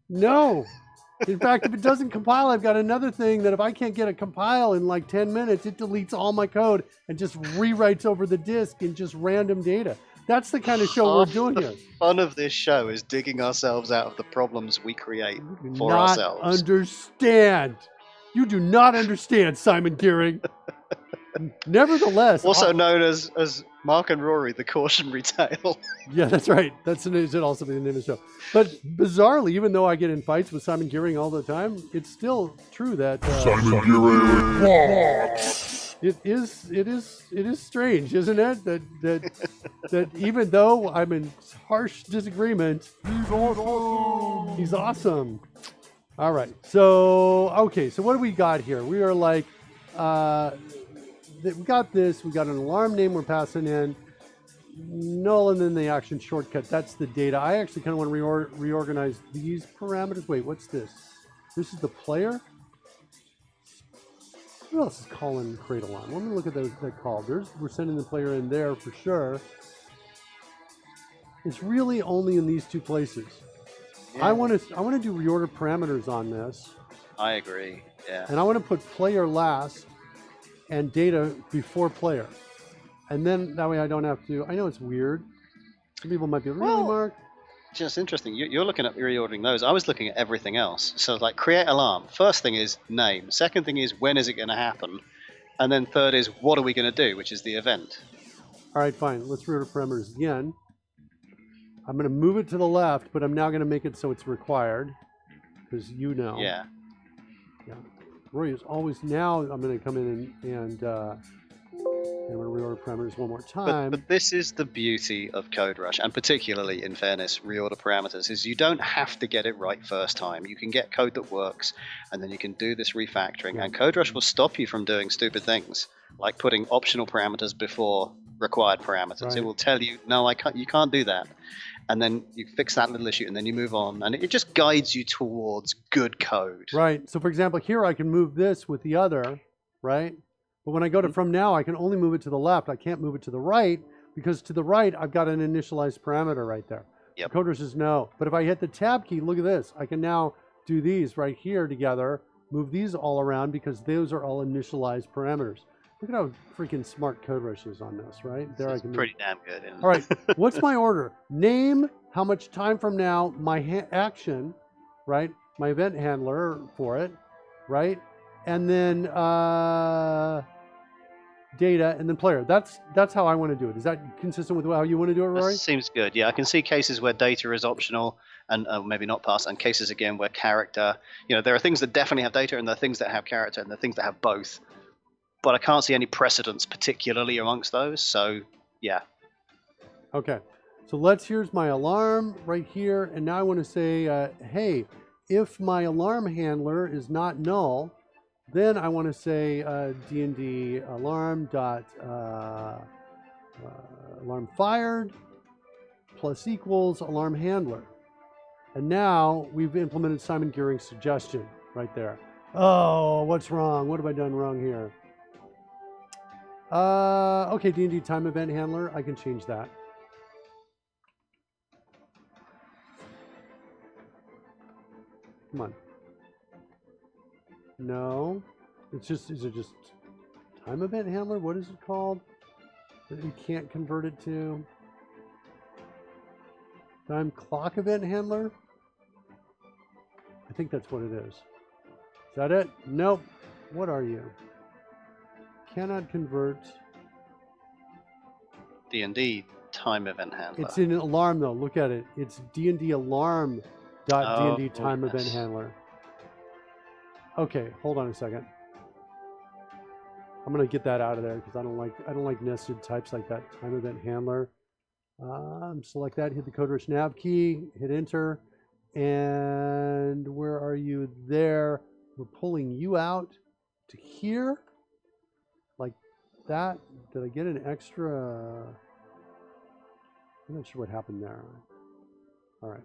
In fact, if it doesn't compile, I've got another thing that if I can't get a compile in like 10 minutes, it deletes all my code and just rewrites over the disk in just random data. That's the kind of show we're doing here. The fun of this show is digging ourselves out of the problems we create for ourselves. You do not understand, Simon Gearing. Nevertheless, also known as Mark and Rory, the cautionary tale. Yeah, that's right. It should also be the name of the show. But bizarrely, even though I get in fights with Simon Gearing all the time, it's still true that Simon Gearing walks. It is strange, isn't it? That even though I'm in harsh disagreement, he's awesome. All right. So what do we got here? We are like, we got this. We got an alarm name we're passing in. Null and then the action shortcut. That's the data. I actually kind of want to reorganize these parameters. Wait, what's this? This is the player? Who else is calling create alarm? Let me look at that call. We're sending the player in there for sure. It's really only in these two places. Yeah. I want to do reorder parameters on this. I agree. Yeah. And I want to put player last and data before player. And then that way I don't have to. I know it's weird. Some people might be really, Mark. Just interesting. You're looking at reordering those. I was looking at everything else. So like create alarm. First thing is name. Second thing is when is it going to happen? And then third is what are we going to do, which is the event. All right, fine. Let's reorder parameters again. I'm going to move it to the left, but I'm now going to make it so it's required. Because you know. Yeah. Yeah. Rory is always, now I'm going to come in and I'm going to reorder parameters one more time. But this is the beauty of CodeRush, and particularly, in fairness, reorder parameters, is you don't have to get it right first time. You can get code that works, and then you can do this refactoring, and CodeRush will stop you from doing stupid things, like putting optional parameters before required parameters. Right. It will tell you, no, you can't do that. And then you fix that little issue, and then you move on, and it just guides you towards good code. Right. So, for example, here I can move this with the other, right? But when I go to from now, I can only move it to the left. I can't move it to the right, because to the right, I've got an initialized parameter right there. Yep. Coder says no. But if I hit the tab key, look at this. I can now do these right here together, move these all around, because those are all initialized parameters. Look at how freaking smart CodeRush is on this, right? There I can pretty damn good. Isn't it? All right, what's my order? Name, how much time from now, my action, right? My event handler for it, right? And then data, and then player. That's how I want to do it. Is that consistent with how you want to do it, Rory? That seems good. Yeah, I can see cases where data is optional and maybe not passed, and cases again where character. There are things that definitely have data, and there are things that have character, and there are things that have both. But I can't see any precedence particularly amongst those. So yeah. Okay. So here's my alarm right here, and now I want to say, hey, if my alarm handler is not null, then I want to say D&D alarm dot alarm fired plus equals alarm handler. And now we've implemented Simon Gearing's suggestion right there. Oh, what's wrong? What have I done wrong here? Okay, D&D time event handler. I can change that. Come on. No, is it just time event handler? What is it called that you can't convert it to? Time clock event handler? I think that's what it is. Is that it? Nope. What are you? Cannot convert. D&D time event handler. It's in alarm though. Look at it. It's D&D alarm dot D&D time yes. event handler. Okay, hold on a second. I'm gonna get that out of there because I don't like nested types like that. Time event handler. Select that. Hit the CodeRush nav key. Hit enter. And where are you? There. We're pulling you out to here, like that. Did I get an extra? I'm not sure what happened there. All right.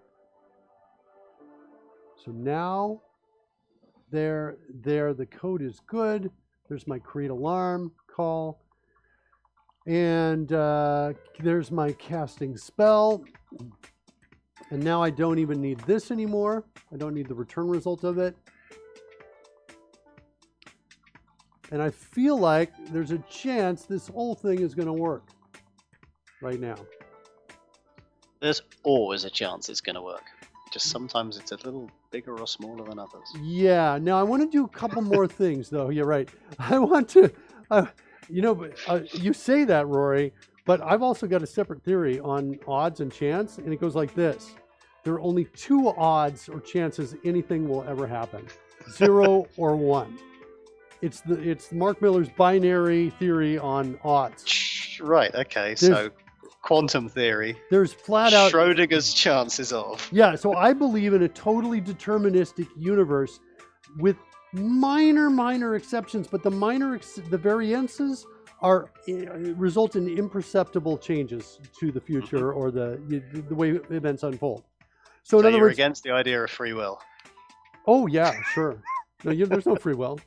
So now. There, the code is good. There's my create alarm call. And there's my casting spell. And now I don't even need this anymore. I don't need the return result of it. And I feel like there's a chance this whole thing is going to work right now. There's always a chance it's going to work. Just sometimes it's a little bigger or smaller than others. Yeah. Now I want to do a couple more things, though. You're right. I want to, you say that, Rory, but I've also got a separate theory on odds and chance, and it goes like this: there are only two odds or chances anything will ever happen: 0 or 1. It's Mark Miller's binary theory on odds. Right. Okay. So quantum theory. There's flat out Schrodinger's chances of. Yeah, so I believe in a totally deterministic universe with minor exceptions, but the variances are result in imperceptible changes to the future or the way events unfold. So in other you're words, against the idea of free will. Oh yeah, sure. No, there's no free will.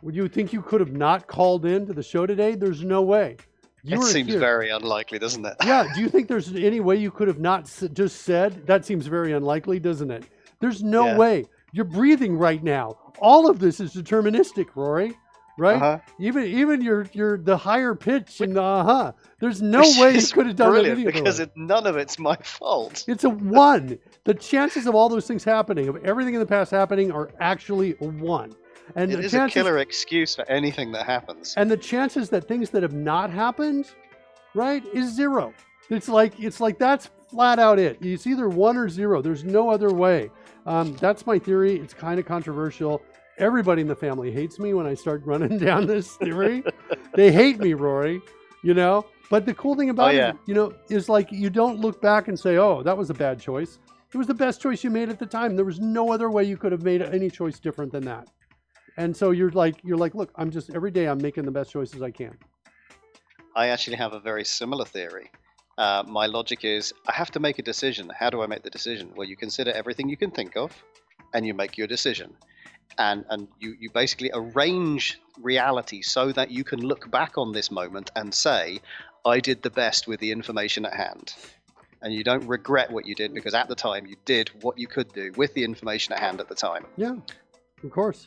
Would you think you could have not called in to the show today? There's no way. It seems very unlikely, doesn't it? Yeah. Do you think there's any way you could have not just said? That seems very unlikely, doesn't it? There's no way. You're breathing right now. All of this is deterministic, Rory. Right? Uh-huh. Even your the higher pitch and the There's no way you could have done it any other way. Because none of it's my fault. It's a 1. The chances of all those things happening, of everything in the past happening, are actually a 1. And it is a killer excuse for anything that happens. And the chances that things that have not happened, right, is 0. It's like that's flat out it. It's either 1 or 0. There's no other way. That's my theory. It's kind of controversial. Everybody in the family hates me when I start running down this theory. They hate me, Rory, you know? But the cool thing about it, you know, is like you don't look back and say, oh, that was a bad choice. It was the best choice you made at the time. There was no other way you could have made any choice different than that. And so you're like, look, every day I'm making the best choices I can. I actually have a very similar theory. My logic is I have to make a decision. How do I make the decision? Well, you consider everything you can think of and you make your decision. And you basically arrange reality so that you can look back on this moment and say, I did the best with the information at hand. And you don't regret what you did because at the time you did what you could do with the information at hand at the time. Yeah, of course.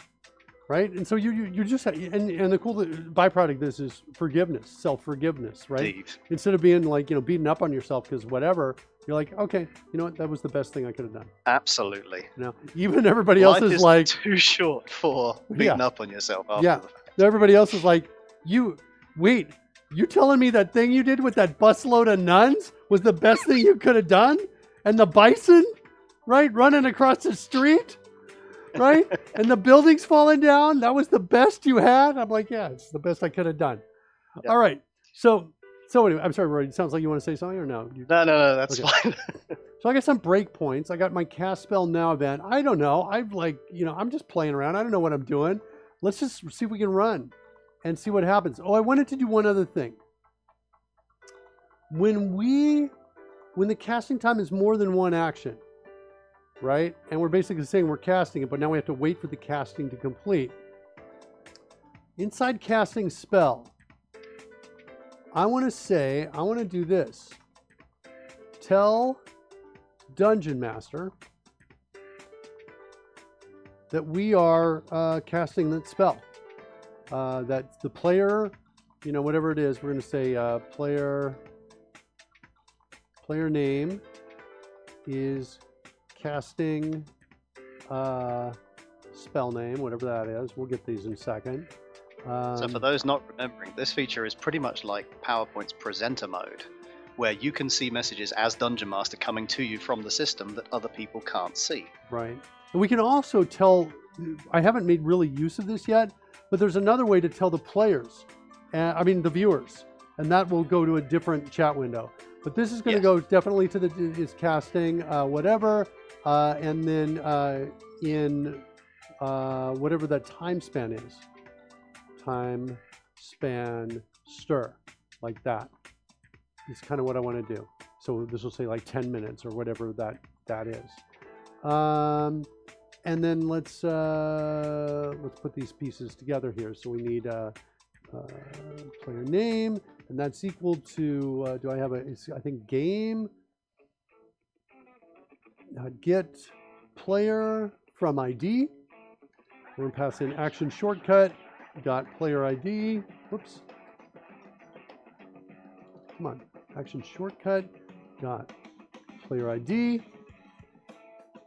Right? And so you just, and the cool byproduct of this is forgiveness, self-forgiveness, right? Indeed. Instead of being like, you know, beating up on yourself because whatever, you're like, okay, you know what? That was the best thing I could have done. Absolutely. You know, even everybody else Life is like too short for beating up on yourself after the fact. Everybody else is like, you telling me that thing you did with that busload of nuns was the best thing you could have done? And the bison, right, running across the street, right? And the building's falling down. That was the best you had? I'm like, yeah, it's the best I could have done. Yep. All right. So anyway, I'm sorry, Roy, it sounds like you want to say something or no? No, that's fine. So I got some breakpoints. I got my cast spell now event. I don't know. I'm just playing around. I don't know what I'm doing. Let's just see if we can run and see what happens. Oh, I wanted to do one other thing. When the casting time is more than one action, right? And we're basically saying we're casting it, but now we have to wait for the casting to complete. Inside casting spell, I want to do this. Tell Dungeon Master that we are casting that spell. That the player, you know, whatever it is, we're going to say player name is casting spell name, whatever that is. We'll get these in a second. So for those not remembering, this feature is pretty much like PowerPoint's presenter mode, where you can see messages as Dungeon Master coming to you from the system that other people can't see. Right. And we can also tell, I haven't made really use of this yet, but there's another way to tell the players, the viewers, and that will go to a different chat window. But this is going to go definitely to is casting whatever, and then in whatever that time span is. Time span stir, like that. It's kind of what I want to do. So this will say like 10 minutes or whatever that is. And then let's put these pieces together here. So we need player name, and that's equal to, do I have I think game, get player from ID. We're going to pass in action shortcut, dot player ID. Whoops. Come on. Action shortcut, dot player ID.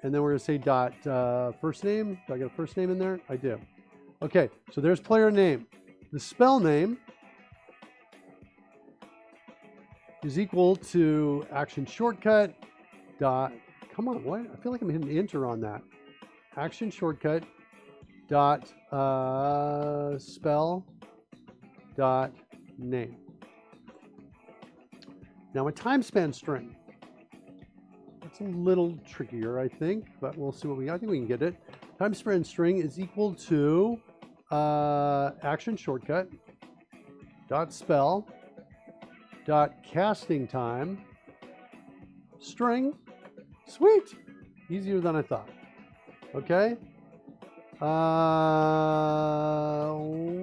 And then we're going to say dot first name. Do I got a first name in there? I do. Okay, so there's player name. The spell name is equal to action shortcut dot, come on, what? I feel like I'm hitting enter on that. Action shortcut dot spell dot name. Now a time span string. It's a little trickier, I think, but we'll see I think we can get it. Time span string is equal to action shortcut dot spell dot casting time string. Sweet, easier than I thought. Okay.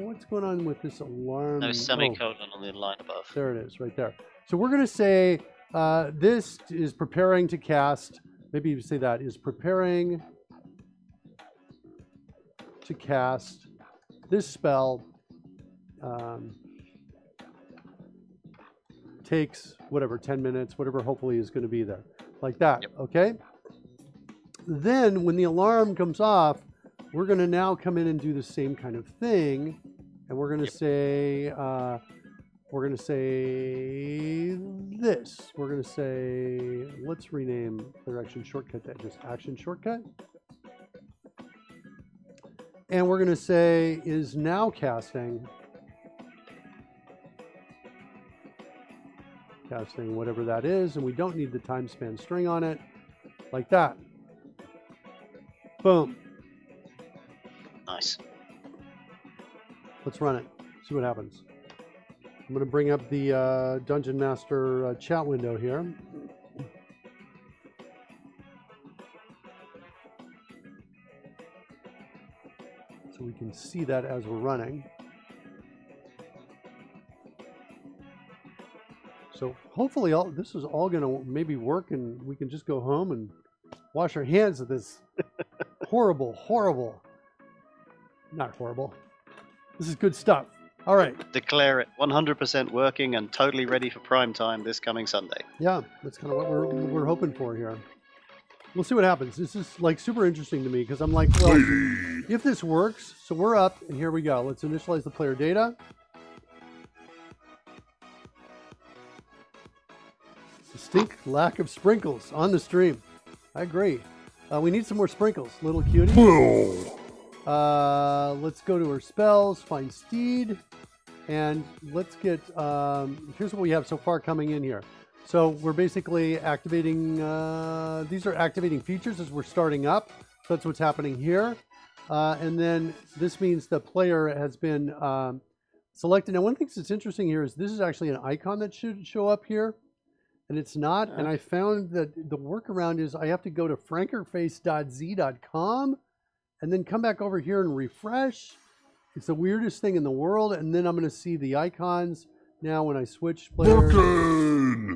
What's going on with this alarm? No semicolon on the line above. There it is, right there. So we're going to say this is preparing to cast. Maybe you say that is preparing to cast this spell. Takes whatever 10 minutes, whatever hopefully is going to be there, like that. Yep. Okay. Then when the alarm comes off, we're going to now come in and do the same kind of thing, and we're going to say this. We're going to say, let's rename player action shortcut that just action shortcut. And we're going to say is now casting. Casting whatever that is, and we don't need the time span string on it, like that. Boom. Nice. Let's run it. See what happens. I'm going to bring up the Dungeon Master chat window here. So we can see that as we're running. So hopefully this is all going to maybe work and we can just go home and wash our hands of this horrible, not horrible. This is good stuff. All right. Declare it 100% working and totally ready for prime time this coming Sunday. Yeah, that's kind of what we're hoping for here. We'll see what happens. This is like super interesting to me because I'm like, well, if this works, so we're up and here we go. Let's initialize the player data. Distinct lack of sprinkles on the stream. I agree. We need some more sprinkles, little cutie. Let's go to our spells, find Steed, and let's get, here's what we have so far coming in here. So we're basically activating, these are activating features as we're starting up. So that's what's happening here. And then this means the player has been selected. Now, one thing that's interesting here is this is actually an icon that should show up here. And it's not. And I found that the workaround is I have to go to frankerface.z.com and then come back over here and refresh. It's the weirdest thing in the world. And then I'm going to see the icons now when I switch players.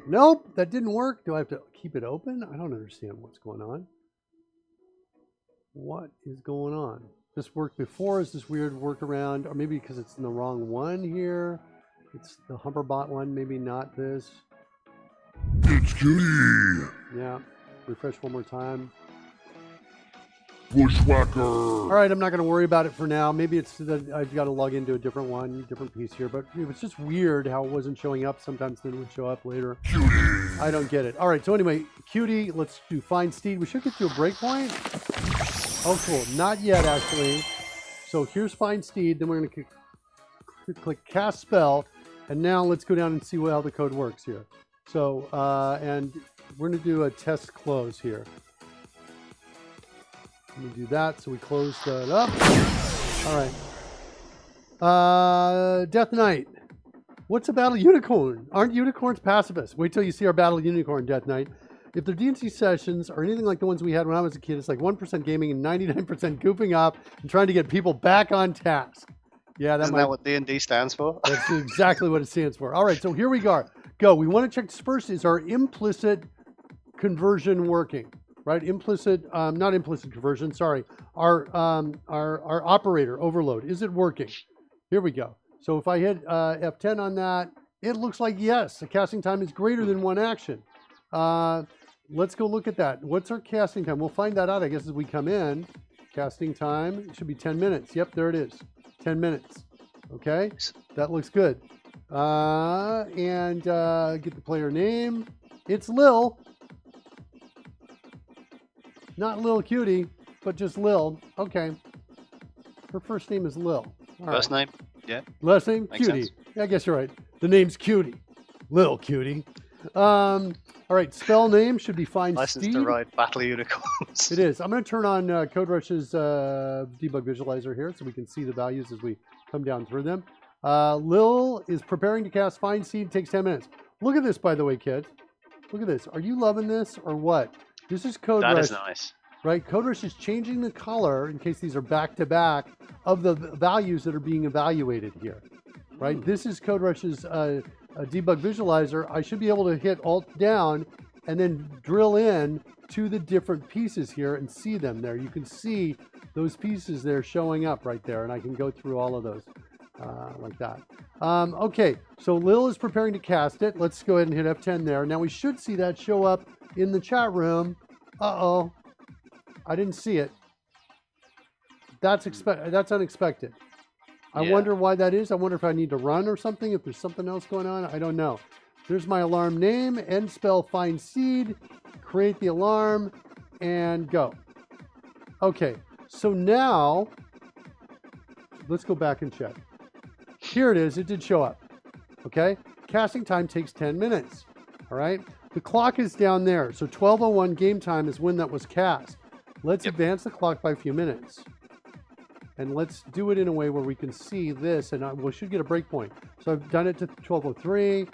Nope, that didn't work. Do I have to keep it open? I don't understand what's going on. What is going on? This worked before. Is this weird workaround? Or maybe because it's in the wrong one here. It's the Humberbot one, maybe not this. It's cutie. Yeah, refresh one more time. Bushwhacker. All right, I'm not going to worry about it for now. Maybe it's that I've got to log into a different one, different piece here. But it was just weird how it wasn't showing up. Sometimes then it would show up later. Cutie. I don't get it. All right, so anyway, cutie, let's do find Steed. We should get to a breakpoint. Oh, cool. Not yet, actually. So here's find Steed. Then we're going to click cast spell. And now let's go down and see how the code works here. So, and we're going to do a test close here. Let me do that. So we close that up. All right. Death Knight. What's a battle unicorn? Aren't unicorns pacifists? Wait till you see our battle unicorn, Death Knight. If their D&C sessions are anything like the ones we had when I was a kid, it's like 1% gaming and 99% goofing up and trying to get people back on task. Yeah, Isn't that what D&D stands for? That's exactly what it stands for. All right, so here we go. We want to check first, is our implicit conversion working, right? Implicit, not implicit conversion, sorry. Our operator overload, is it working? Here we go. So if I hit F10 on that, it looks like yes, the casting time is greater than one action. Let's go look at that. What's our casting time? We'll find that out, I guess, as we come in. Casting time should be 10 minutes. Yep, there it is. 10 minutes. Okay, that looks good. And get the player name. It's Lil. Not Lil Cutie, but just Lil. Okay. Her first name is Lil. First name? Yeah. Last name? Makes Cutie. sense. Yeah, I guess you're right. The name's Cutie. Lil Cutie. All right, spell name should be find License Steed. to ride battle unicorns. It is. I'm going to turn on CodeRush's debug visualizer here so we can see the values as we come down through them. Lil is preparing to cast Find Seed. Takes 10 minutes. Look at this, by the way, kids. Look at this. Are you loving this or what? This is CodeRush. That is nice. Right? CodeRush is changing the color, in case these are back-to-back, of the values that are being evaluated here. Right? This is CodeRush's debug visualizer. I should be able to hit Alt down and then drill in to the different pieces here and see them there. You can see those pieces there showing up right there, and I can go through all of those like that. Okay, so Lil is preparing to cast it. Let's go ahead and hit F10 there. Now we should see that show up in the chat room. Uh-oh, I didn't see it. That's unexpected. I Yeah. wonder why that is. I wonder if I need to run or something, if there's something else going on. I don't know. There's my alarm name, end spell find seed, create the alarm, and go. Okay, so now let's go back and check. Here it is. It did show up. Okay, casting time takes 10 minutes. All right, the clock is down there. So 12:01 game time is when that was cast. Let's advance the clock by a few minutes. And let's do it in a way where we can see this, and we should get a breakpoint. So I've done it to 12:03,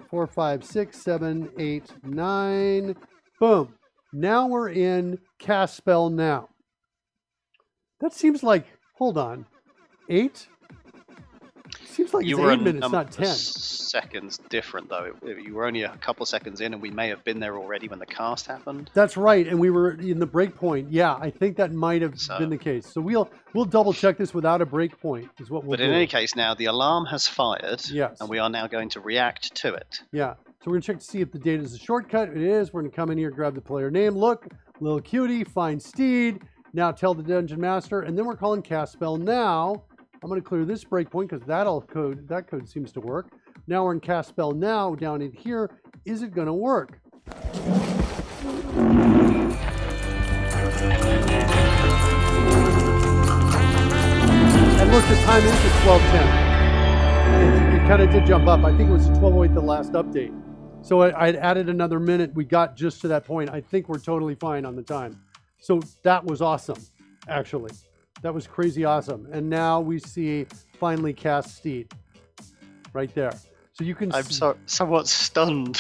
4, 5, 6, 7, 8, 9. Boom. Now we're in cast spell now. That seems like, hold on, 8? Seems like You it's were 8 minutes, not 10. seconds different though. You were only a couple seconds in, and we may have been there already when the cast happened. That's right, and we were in the breakpoint. Yeah, I think that might have been the case. So we'll double check this without a breakpoint. Is what we'll do. But in any case, now the alarm has fired. Yes. And we are now going to react to it. Yeah. So we're gonna check to see if the data is a shortcut. It is. We're gonna come in here, grab the player name. Look, little cutie, find steed. Now tell the dungeon master, and then we're calling cast spell now. I'm going to clear this breakpoint because that code seems to work. Now we're in cast spell now down in here. Is it going to work? And look, the time is at 12:10. It kind of did jump up. I think it was 12:08 the last update. So I added another minute. We got just to that point. I think we're totally fine on the time. So that was awesome, actually. That was crazy awesome. And now we see finally cast steed right there. So you can I'm somewhat stunned.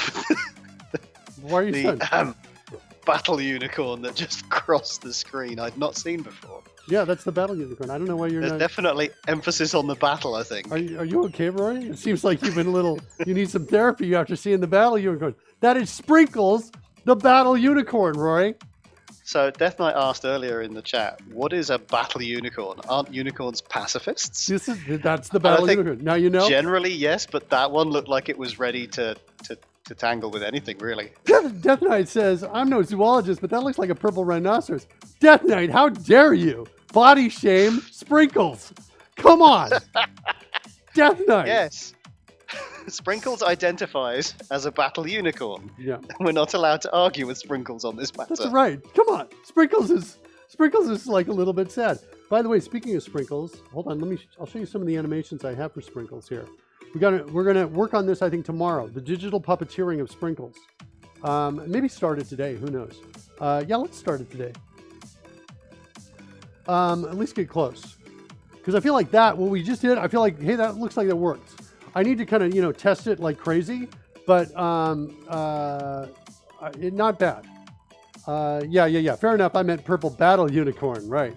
Why are you stunned? Battle unicorn that just crossed the screen I'd not seen before. Yeah, that's the battle unicorn. I don't know why you're There's not... definitely emphasis on the battle, I think. Are you okay, Roy? It seems like you've been a little... You need some therapy after seeing the battle unicorn. That is Sprinkles, the battle unicorn, Roy. So Death Knight asked earlier in the chat, what is a battle unicorn? Aren't unicorns pacifists? That's the battle unicorn. Now you know? Generally, yes, but that one looked like it was ready to tangle with anything, really. Death Knight says, I'm no zoologist, but that looks like a purple rhinoceros. Death Knight, how dare you? Body shame Sprinkles. Come on. Death Knight. Yes. Sprinkles identifies as a battle unicorn. Yeah. We're not allowed to argue with Sprinkles on this matter. That's right. Come on. Sprinkles is like a little bit sad. By the way, speaking of Sprinkles, hold on, I'll show you some of the animations I have for Sprinkles here. We're gonna work on this, I think, tomorrow. The digital puppeteering of Sprinkles. Maybe start it today, who knows? Yeah, let's start it today. At least get close. Because I feel like what we just did, I feel like, hey, that looks like it works. I need to kind of, test it like crazy, but not bad. Yeah. Fair enough. I meant purple battle unicorn, right?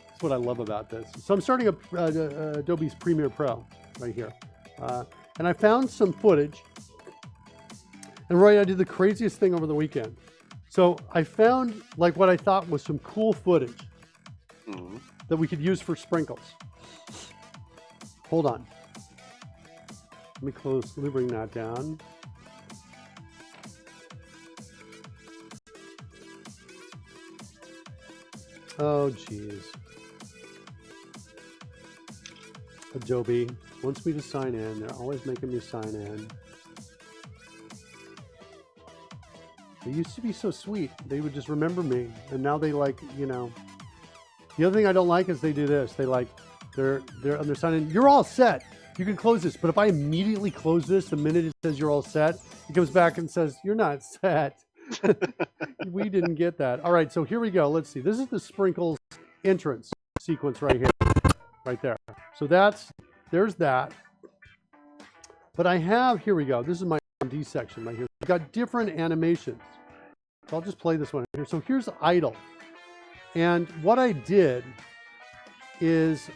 That's what I love about this. So I'm starting up Adobe's Premiere Pro right here. And I found some footage. And Roy, I did the craziest thing over the weekend. So I found like what I thought was some cool footage that we could use for Sprinkles. Hold on. Let me bring that down. Oh, geez. Adobe wants me to sign in. They're always making me sign in. They used to be so sweet. They would just remember me. And now they The other thing I don't like is they do this. They're signing in. You're all set. You can close this, but if I immediately close this the minute it says you're all set, it comes back and says, you're not set. We didn't get that. All right, so here we go. Let's see. This is the Sprinkles entrance sequence right here, right there. So there's that. But I have, here we go. This is my D section right here. I've got different animations. So I'll just play this one here. So here's idle. And what I did is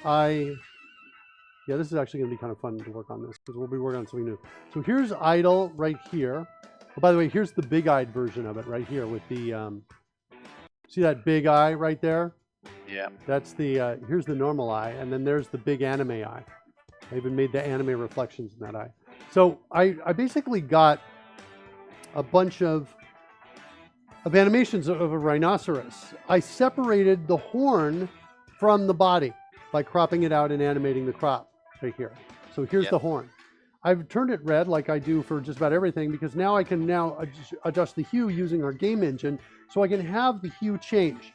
yeah, this is actually going to be kind of fun to work on this because we'll be working on something new. So here's idle right here. Oh, by the way, here's the big-eyed version of it right here with the, see that big eye right there? Yeah. That's the, here's the normal eye, and then there's the big anime eye. I even made the anime reflections in that eye. So I basically got a bunch of animations of a rhinoceros. I separated the horn from the body. by cropping it out and animating the crop right here. So here's the horn. I've turned it red like I do for just about everything because now I can adjust the hue using our game engine so I can have the hue change.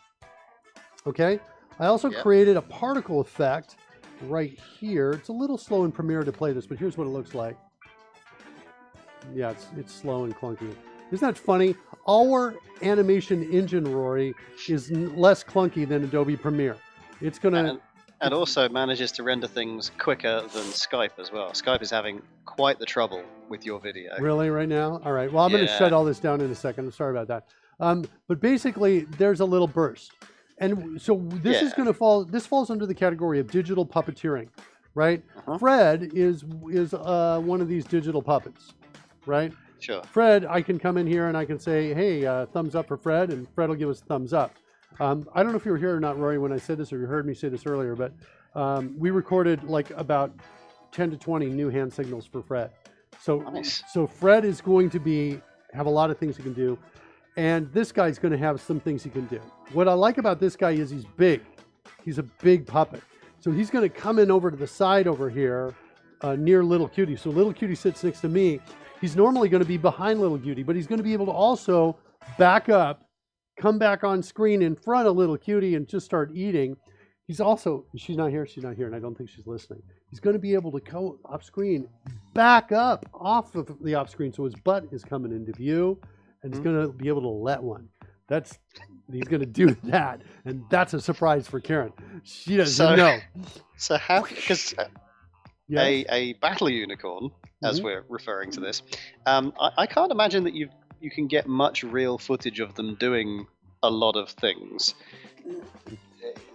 Okay. I also created a particle effect right here. It's a little slow in Premiere to play this, but here's what it looks like. Yeah, it's slow and clunky. Isn't that funny? Our animation engine, Rory, is less clunky than Adobe Premiere. It's gonna and also manages to render things quicker than Skype as well. Skype is having quite the trouble with your video. Really, right now? All right. Well, I'm going to shut all this down in a second. I'm sorry about that. But basically, there's a little burst, and so this is going to fall. This falls under the category of digital puppeteering, right? Fred is one of these digital puppets, right? Sure. Fred, I can come in here and I can say, hey, thumbs up for Fred, and Fred will give us a thumbs up. I don't know if you were here or not, Rory, when I said this, or you heard me say this earlier, but we recorded like about 10 to 20 new hand signals for Fred. So, so Fred is going to have a lot of things he can do, and this guy's going to have some things he can do. What I like about this guy is he's big. He's a big puppet. So he's going to come in over to the side over here near Little Cutie. So Little Cutie sits next to me. He's normally going to be behind Little Cutie, but he's going to be able to also back up, come back on screen in front of Little Cutie and just start eating. He's also, she's not here, and I don't think she's listening. He's going to be able to go off screen, back up off of the off screen, so his butt is coming into view, and he's going to be able to let one. He's going to do that, and that's a surprise for Karen. She doesn't know. So how, because a battle unicorn, as we're referring to this, I can't imagine that you can get much real footage of them doing a lot of things.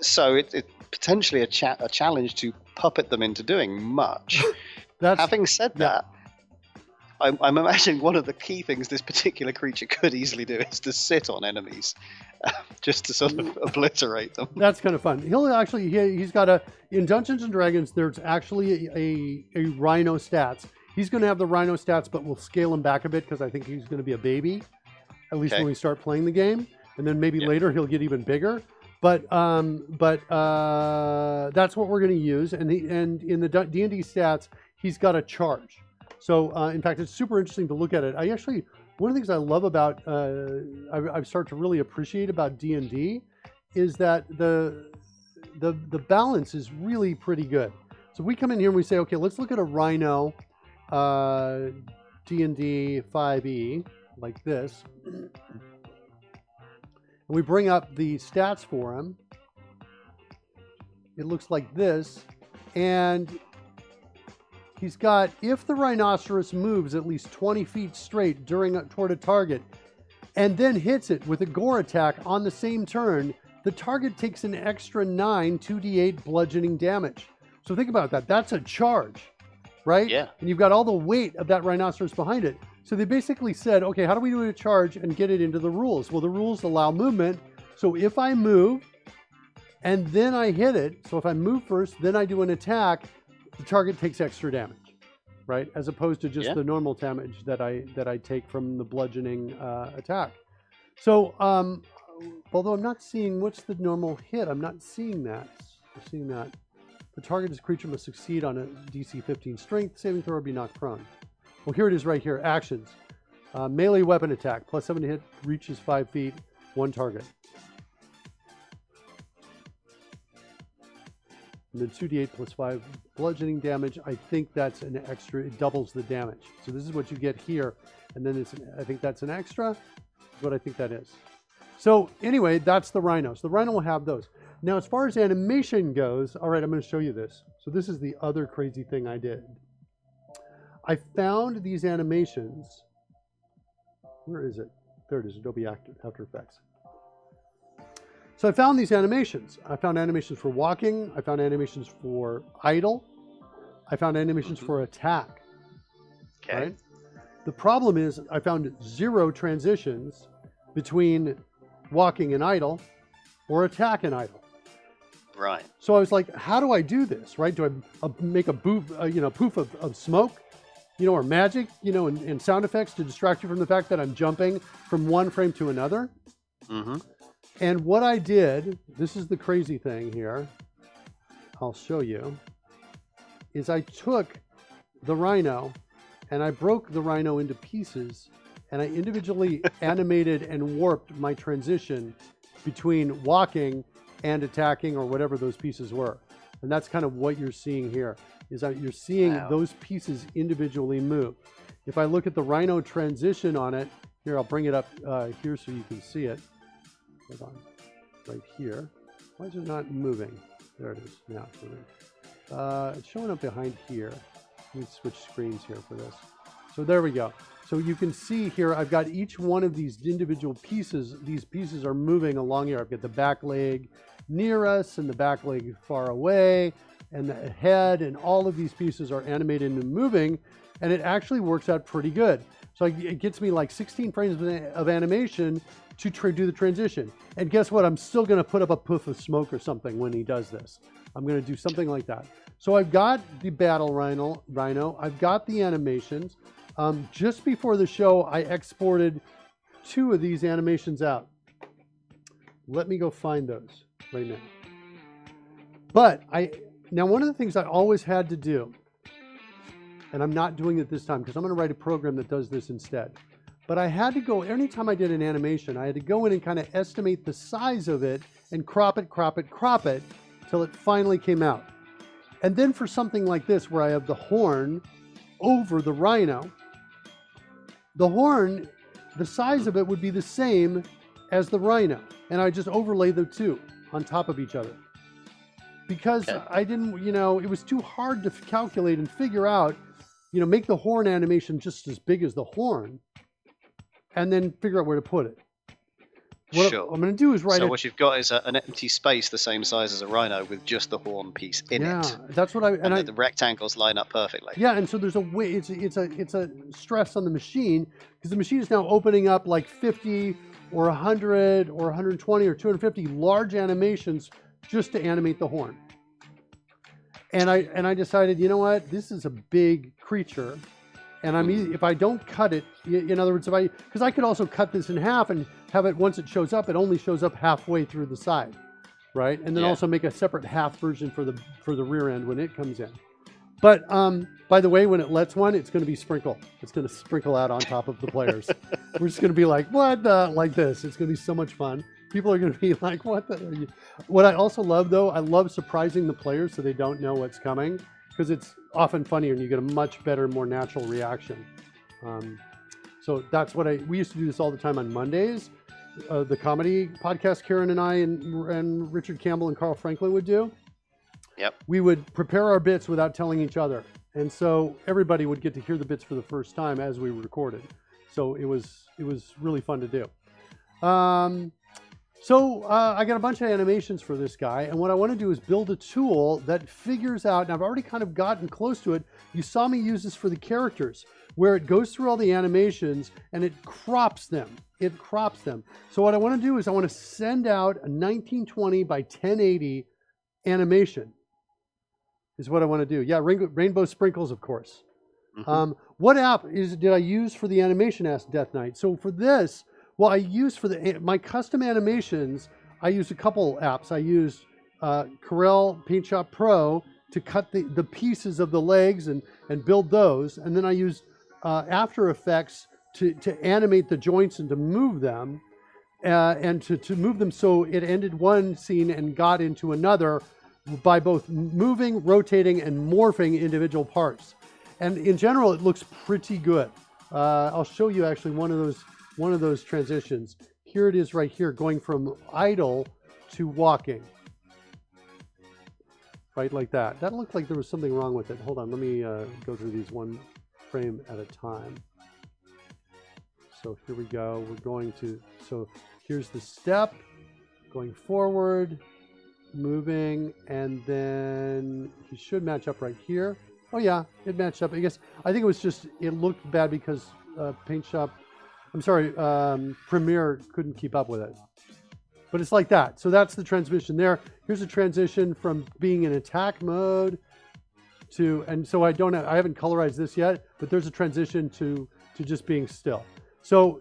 So it's potentially a challenge to puppet them into doing much. Having said that, I'm imagining one of the key things this particular creature could easily do is to sit on enemies, just to sort of obliterate them. That's kind of fun. He's got in Dungeons and Dragons, there's actually a rhino stats. He's going to have the rhino stats, but we'll scale him back a bit because I think he's going to be a baby, at least when we start playing the game. And then maybe later he'll get even bigger. But that's what we're going to use. And in the D&D stats, he's got a charge. So in fact, it's super interesting to look at it. One of the things I love about, I've started to really appreciate about D&D is that the balance is really pretty good. So we come in here and we say, okay, let's look at a rhino D&D 5e like this. And we bring up the stats for him. It looks like this. And he's got, if the rhinoceros moves at least 20 feet straight toward a target and then hits it with a gore attack on the same turn, the target takes an extra 9 2d8 bludgeoning damage. So think about that. That's a charge, right? Yeah. And you've got all the weight of that rhinoceros behind it. So they basically said, okay, how do we do a charge and get it into the rules? Well, the rules allow movement. So if I move and then I hit it, so if I move first, then I do an attack, the target takes extra damage, right? As opposed to just the normal damage that I take from the bludgeoning attack. So, although I'm not seeing, what's the normal hit? I'm not seeing that. I'm seeing that. The target's creature must succeed on a DC 15 strength saving throw or be knocked prone. Well, here it is right here. Actions. Melee weapon attack. +7 to hit. Reaches 5 feet. 1 target. And then 2d8 +5 bludgeoning damage. I think that's an extra. It doubles the damage. So this is what you get here. And then I think that's an extra. Is what I think that is. So anyway, that's the rhino. So the rhino will have those. Now, as far as animation goes, all right, I'm going to show you this. So this is the other crazy thing I did. I found these animations. Where is it? There it is, Adobe After Effects. So I found these animations. I found animations for walking. I found animations for idle. I found animations for attack. Okay. Right? The problem is I found 0 transitions between walking and idle or attack and idle. Right. So I was like, how do I do this, right? Do I make a poof of smoke, or magic, and sound effects to distract you from the fact that I'm jumping from one frame to another? Mm-hmm. And what I did, this is the crazy thing here. I'll show you, is I took the rhino and I broke the rhino into pieces and I individually animated and warped my transition between walking and attacking or whatever those pieces were. And that's kind of what you're seeing here, is that you're seeing those pieces individually move. If I look at the rhino transition on it, here, I'll bring it up here so you can see it. Hold on, right here. Why is it not moving? There it is, now it's moving. It's showing up behind here. Let me switch screens here for this. So there we go. So you can see here, I've got each one of these individual pieces. These pieces are moving along here. I've got the back leg near us and the back leg far away and the head, and all of these pieces are animated and moving, and it actually works out pretty good. So it gets me like 16 frames of animation to do the transition. And guess what? I'm still going to put up a poof of smoke or something when he does this. I'm going to do something like that. So I've got the battle rhino. I've got the animations. Just before the show, I exported 2 of these animations out. Let me go find those right now. But now one of the things I always had to do, and I'm not doing it this time because I'm going to write a program that does this instead. But I had to go, anytime I did an animation, I had to go in and kind of estimate the size of it and crop it till it finally came out. And then for something like this, where I have the horn over the rhino, the horn, the size of it would be the same as the rhino. And I just overlay the 2 on top of each other. Because I didn't, it was too hard to calculate and figure out, make the horn animation just as big as the horn, and then figure out where to put it. What I'm going to do is write. So what you've got is an empty space the same size as a rhino with just the horn piece in it. Yeah, that's what and the rectangles line up perfectly. Yeah, and so there's a way. It's a stress on the machine, because the machine is now opening up like 50 or 100 or 120 or 250 large animations just to animate the horn. And I decided, you know what, this is a big creature, and if I don't cut it, in other words, because I could also cut this in half and have it, once it shows up, it only shows up halfway through the side, right? And then also make a separate half version for the rear end when it comes in. But by the way, when it lets one, it's going to be sprinkle. It's going to sprinkle out on top of the players. We're just going to be like, what the, like this. It's going to be so much fun. People are going to be like, what the? What I also love, though, I love surprising the players so they don't know what's coming, because it's often funnier and you get a much better, more natural reaction. So that's what we used to do this all the time on Mondays. The comedy podcast Karen and I and Richard Campbell and Carl Franklin would do. Yep. We would prepare our bits without telling each other. And so everybody would get to hear the bits for the first time as we recorded. So it was really fun to do. So I got a bunch of animations for this guy, and what I want to do is build a tool that figures out, and I've already kind of gotten close to it. You saw me use this for the characters, where it goes through all the animations and it crops them. So what I want to do is I want to send out a 1920 by 1080 animation is what I want to do. Yeah, rainbow sprinkles, of course. Mm-hmm. What app did I use for the animation? Asked Death Knight. So for this, well, I used for my custom animations, I used a couple apps. I used Corel Paint Shop Pro to cut the pieces of the legs and build those. And then I used After Effects to animate the joints and to move them, and to move them so it ended one scene and got into another by both moving, rotating, and morphing individual parts. And in general, it looks pretty good. I'll show you actually one of those transitions. Here it is right here, going from idle to walking. Right, like that. That looked like there was something wrong with it. Hold on, let me go through these one frame at a time. So here we go. We're going to, so here's the step, going forward, moving, and then he should match up right here. Oh yeah, it matched up. I think it was just, it looked bad because Premiere couldn't keep up with it. But it's like that. So that's the transmission there. Here's a transition from being in attack mode to, and so I haven't colorized this yet, but there's a transition to just being still. So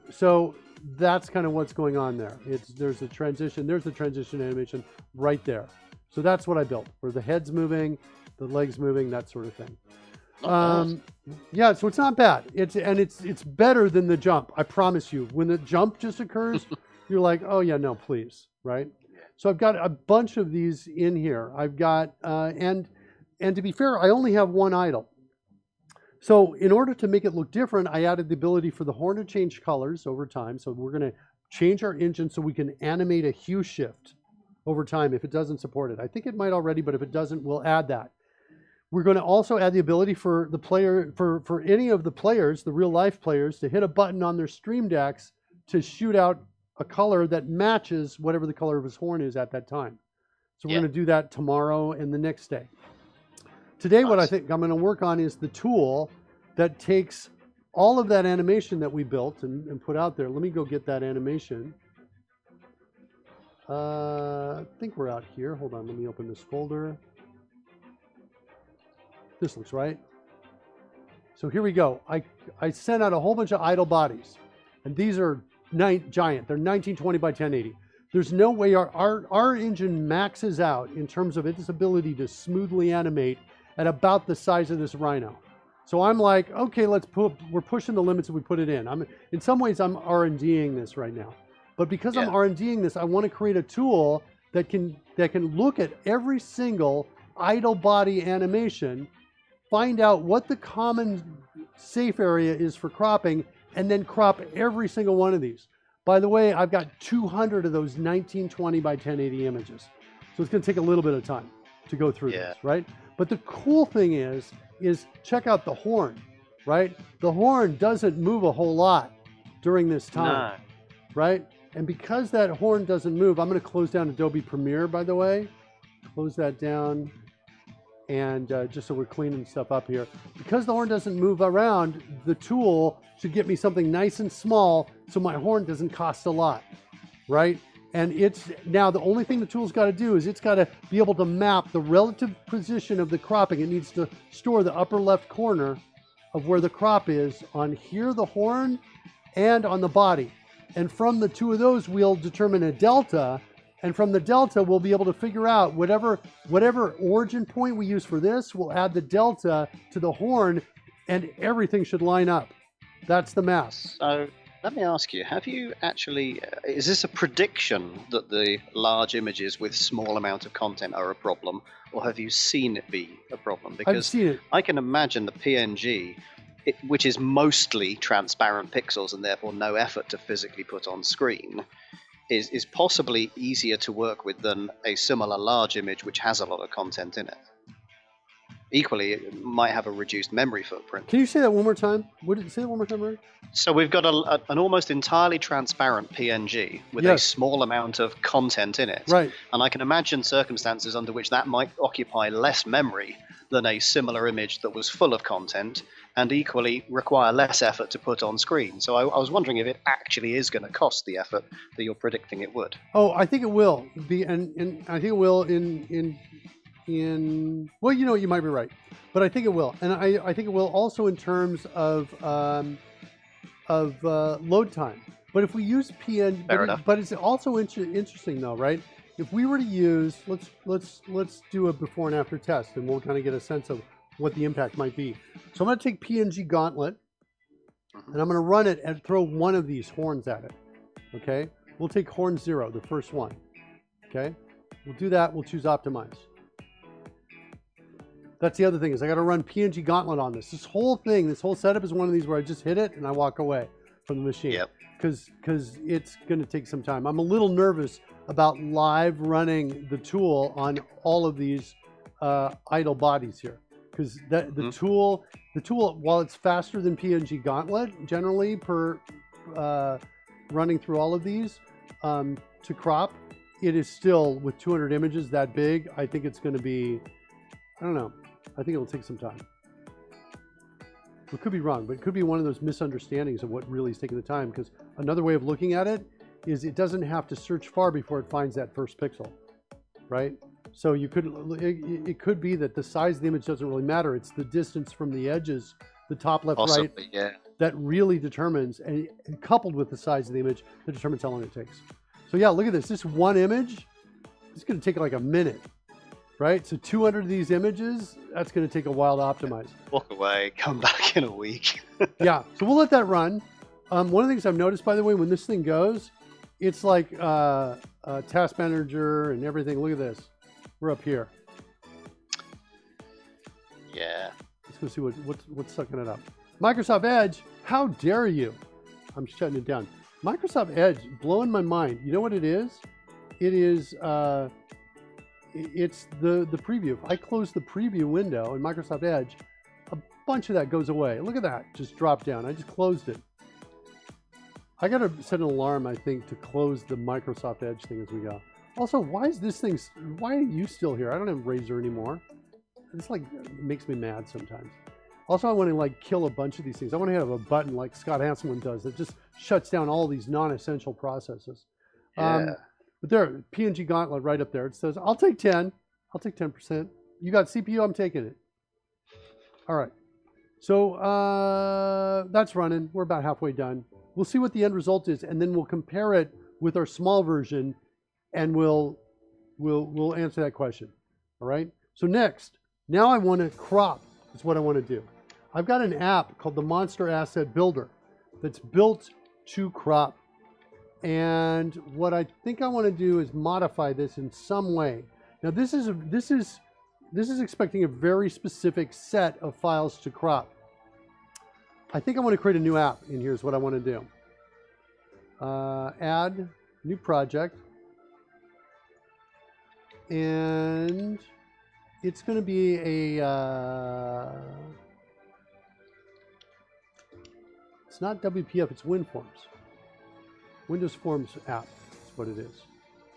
that's kind of what's going on there. There's the transition animation right there. So that's what I built, where the head's moving, the legs moving, that sort of thing. Not bad. Yeah, so it's not bad. It's better than the jump. I promise you. When the jump just occurs, you're like, oh yeah, no, please, right? So I've got a bunch of these in here. I've got and to be fair, I only have one idle. So in order to make it look different, I added the ability for the horn to change colors over time. So we're going to change our engine so we can animate a hue shift over time if it doesn't support it. I think it might already, but if it doesn't, we'll add that. We're going to also add the ability for the player, for any of the players, the real life players, to hit a button on their stream decks to shoot out a color that matches whatever the color of his horn is at that time. So we're going to do that tomorrow and the next day. Today, what I think I'm going to work on is the tool that takes all of that animation that we built and put out there. Let me go get that animation. I think we're out here. Hold on, let me open this folder. This looks right. So here we go. I sent out a whole bunch of idle bodies, and these are giant. They're 1920 by 1080. There's no way our engine maxes out in terms of its ability to smoothly animate at about the size of this Rhino. So I'm like, okay, we're pushing the limits that we put it in. In some ways, I'm R&Ding this right now. But because I'm R&Ding this, I want to create a tool that can look at every single idle body animation, find out what the common safe area is for cropping, and then crop every single one of these. By the way, I've got 200 of those 1920 by 1080 images. So it's going to take a little bit of time to go through this, right? But the cool thing is check out the horn, right? The horn doesn't move a whole lot during this time, right? And because that horn doesn't move, I'm going to close down Adobe Premiere, by the way. Close that down. And just so we're cleaning stuff up here. Because the horn doesn't move around, the tool should get me something nice and small so my horn doesn't cost a lot, right? And it's now the only thing the tool's got to do is it's got to be able to map the relative position of the cropping. It needs to store the upper left corner of where the crop is on here, the horn, and on the body. And from the two of those, we'll determine a delta. And from the delta, we'll be able to figure out whatever origin point we use for this, we'll add the delta to the horn, and everything should line up. That's the map. So let me ask you, have you actually, is this a prediction that the large images with small amount of content are a problem, or have you seen it be a problem? Because I've seen it. I can imagine the PNG, which is mostly transparent pixels and therefore no effort to physically put on screen, is possibly easier to work with than a similar large image which has a lot of content in it. Equally, it might have a reduced memory footprint. Can you say that one more time? Say that one more time, Ray? So we've got an almost entirely transparent PNG with a small amount of content in it. Right. And I can imagine circumstances under which that might occupy less memory than a similar image that was full of content, and equally require less effort to put on screen. So I was wondering if it actually is going to cost the effort that you're predicting it would. Oh, I think it will be, and I think it will in well, you know, you might be right, but I think it will, and I think it will also in terms of load time. But if we use PN, but it's also interesting though, right? If we were to use, let's do a before and after test, and we'll kind of get a sense of what the impact might be. So I'm going to take PNG Gauntlet, and I'm going to run it and throw one of these horns at it. Okay, we'll take horn 0, the first one. Okay, we'll do that. We'll choose Optimize. That's the other thing, is I got to run PNG Gauntlet on this. This whole thing, this whole setup is one of these where I just hit it and I walk away from the machine. Yep. Because it's going to take some time. I'm a little nervous about live running the tool on all of these idle bodies here. Because the tool, while it's faster than PNG Gauntlet, generally per running through all of these to crop, it is still, with 200 images that big, I think it's going to be, I don't know. I think it'll take some time. We could be wrong, but it could be one of those misunderstandings of what really is taking the time, because another way of looking at it is it doesn't have to search far before it finds that first pixel, right? So you could, it could be that the size of the image doesn't really matter. It's the distance from the edges, the top, left, right, that really determines, and coupled with the size of the image, that determines how long it takes. So yeah, look at this. This one image, it's going to take like a minute. right? So 200 of these images, that's going to take a while to optimize. Walk away, come back in a week. Yeah, so we'll let that run. One of the things I've noticed, by the way, when this thing goes, it's like Task Manager and everything. Look at this. We're up here. Yeah. Let's go see what's sucking it up. Microsoft Edge, how dare you? I'm shutting it down. Microsoft Edge, blowing my mind. You know what it is? It is, it's the preview. If I close the preview window in Microsoft Edge, a bunch of that goes away. Look at that, just dropped down. I just closed it. I gotta set an alarm, I think, to close the Microsoft Edge thing as we go. Also, why is this thing, why are you still here? I don't have Razor anymore. It's like, it makes me mad sometimes. Also, I want to like kill a bunch of these things. I want to have a button like Scott Hanselman does that just shuts down all these non-essential processes. Yeah. But there, PNG Gauntlet right up there. It says, I'll take 10. I'll take 10%. You got CPU, I'm taking it. All right. So that's running. We're about halfway done. We'll see what the end result is, and then we'll compare it with our small version, and we'll answer that question. All right. So next, now I want to crop. Is what I want to do. I've got an app called the Monster Asset Builder that's built to crop. And what I think I want to do is modify this in some way. Now this is expecting a very specific set of files to crop. I think I want to create a new app, and here's what I want to do. Add new project, and it's going to be a it's not WPF, it's WinForms. Windows Forms app is what it is.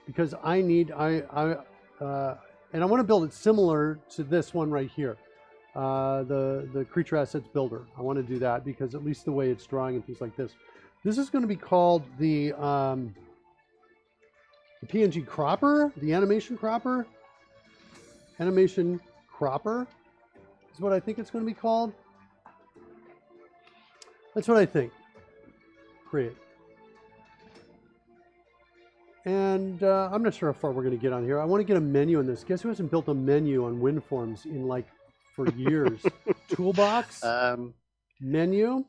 Because I need, and I want to build it similar to this one right here. The Creature Assets Builder. I want to do that because at least the way it's drawing and things like this. This is going to be called the PNG Cropper, the Animation Cropper. Animation Cropper is what I think it's going to be called. That's what I think. Create. And I'm not sure how far we're going to get on here. I want to get a menu on this. Guess who hasn't built a menu on WinForms in like for years? Toolbox, menu.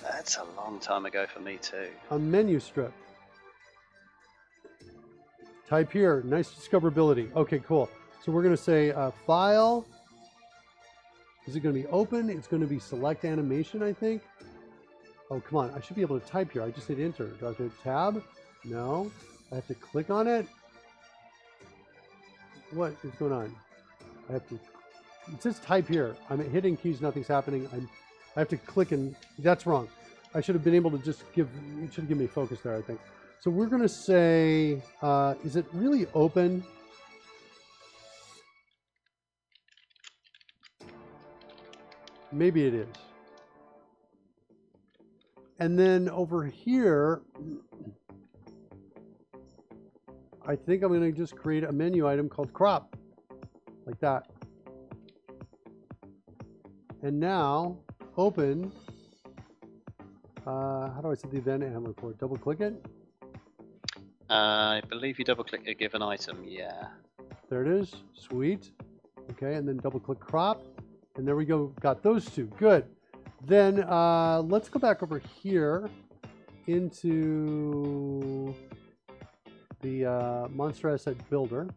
That's a long time ago for me too. A menu strip. Type here. Nice discoverability. Okay, cool. So we're going to say file. Is it going to be open? It's going to be select animation, I think. Oh, come on. I should be able to type here. I just hit enter. Do I have to hit tab? No. I have to click on it. What is going on? I have to. It says type here. I'm hitting keys. Nothing's happening. I have to click, and that's wrong. I should have been able to just give. It should have given me focus there, I think. So we're going to say, is it really open? Maybe it is. And then over here, I think I'm going to just create a menu item called crop, like that. And now, open. How do I set the event handler for it? Double click it? I believe you double click a given item, yeah. There it is. Sweet. Okay, and then double click crop. And there we go. Got those two. Good. Then let's go back over here into the Monster Asset Builder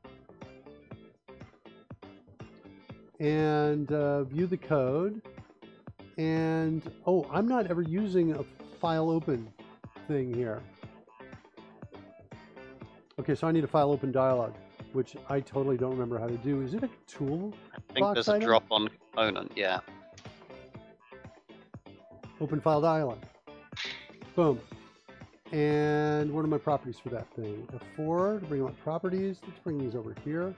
and view the code. And oh, I'm not ever using a file open thing here. Okay, so I need a file open dialog, which I totally don't remember how to do. Is it a tool? I think there's a drop on component, yeah. Open file dialog. Boom. And what are my properties for that thing? F4 to bring up properties. Let's bring these over here.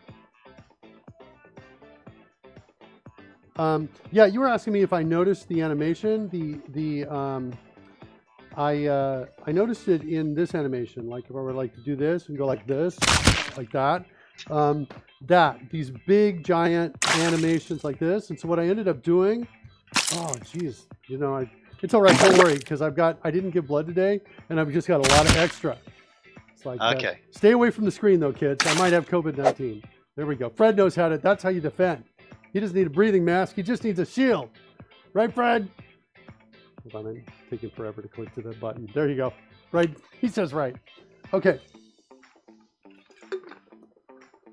Yeah, you were asking me if I noticed the animation. I noticed it in this animation. Like if I were like to do this and go like this, like that. These big giant animations like this. And so what I ended up doing, oh geez, you know, it's all right, don't worry, because I didn't give blood today, and I've just got a lot of extra. It's like, okay. Stay away from the screen though, kids. I might have COVID-19. There we go. Fred knows that's how you defend. He doesn't need a breathing mask. He just needs a shield. Right, Fred? Hold on, I'm taking forever to click to the button. There you go. Right. He says right. Okay.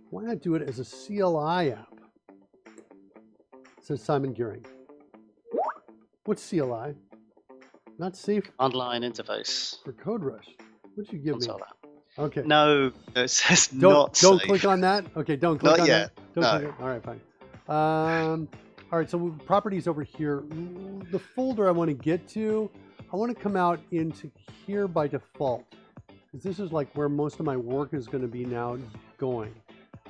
Why not do it as a CLI app? Says Simon Gearing. What's CLI? Not safe Online interface. for Code Rush. What'd you give me? Console app. Okay. No, it says Don't not don't safe. click on that. Okay, don't click Not on yet. that. Don't No. click it. All right, fine. All right, so properties over here. The folder I want to get to, I want to come out into here by default, because this is like where most of my work is going to be now going.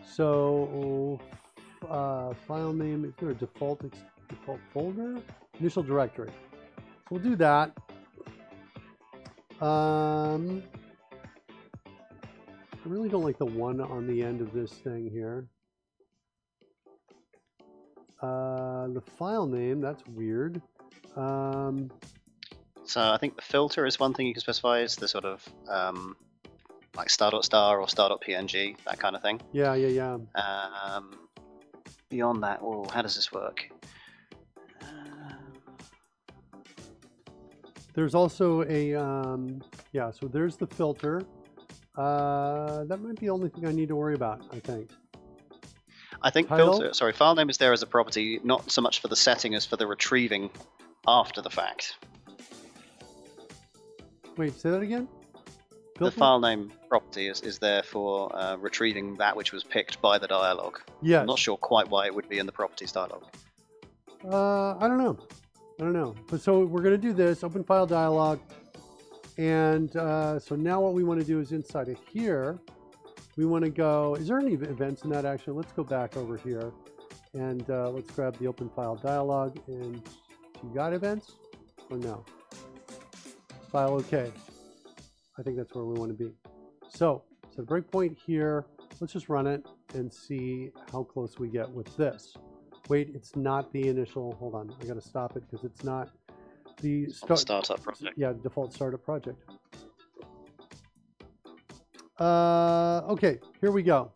So file name, is there a default folder? Initial directory. So we'll do that. I really don't like the one on the end of this thing here. The file name, that's weird. So I think the filter is one thing you can specify, is the sort of like star.star or star.png, that kind of thing. Yeah. Beyond that, how does this work? There's also a, so there's the filter. That might be the only thing I need to worry about, I think. I think Title? file name is there as a property, not so much for the setting as for the retrieving after the fact. Wait, say that again? The file name property is there for retrieving that which was picked by the dialog. Yes. I'm not sure quite why it would be in the properties dialog. I don't know. But so we're going to do this, open file dialog. And so now what we want to do is inside of here, we want to go, is there any events in that actually? Let's go back over here and let's grab the open file dialog. And you got events or no? File OK. I think that's where we want to be. So the breakpoint here, let's just run it and see how close we get with this. Wait, it's not the initial, hold on, I got to stop it because it's not the startup project. Yeah, default startup project. Okay, here we go.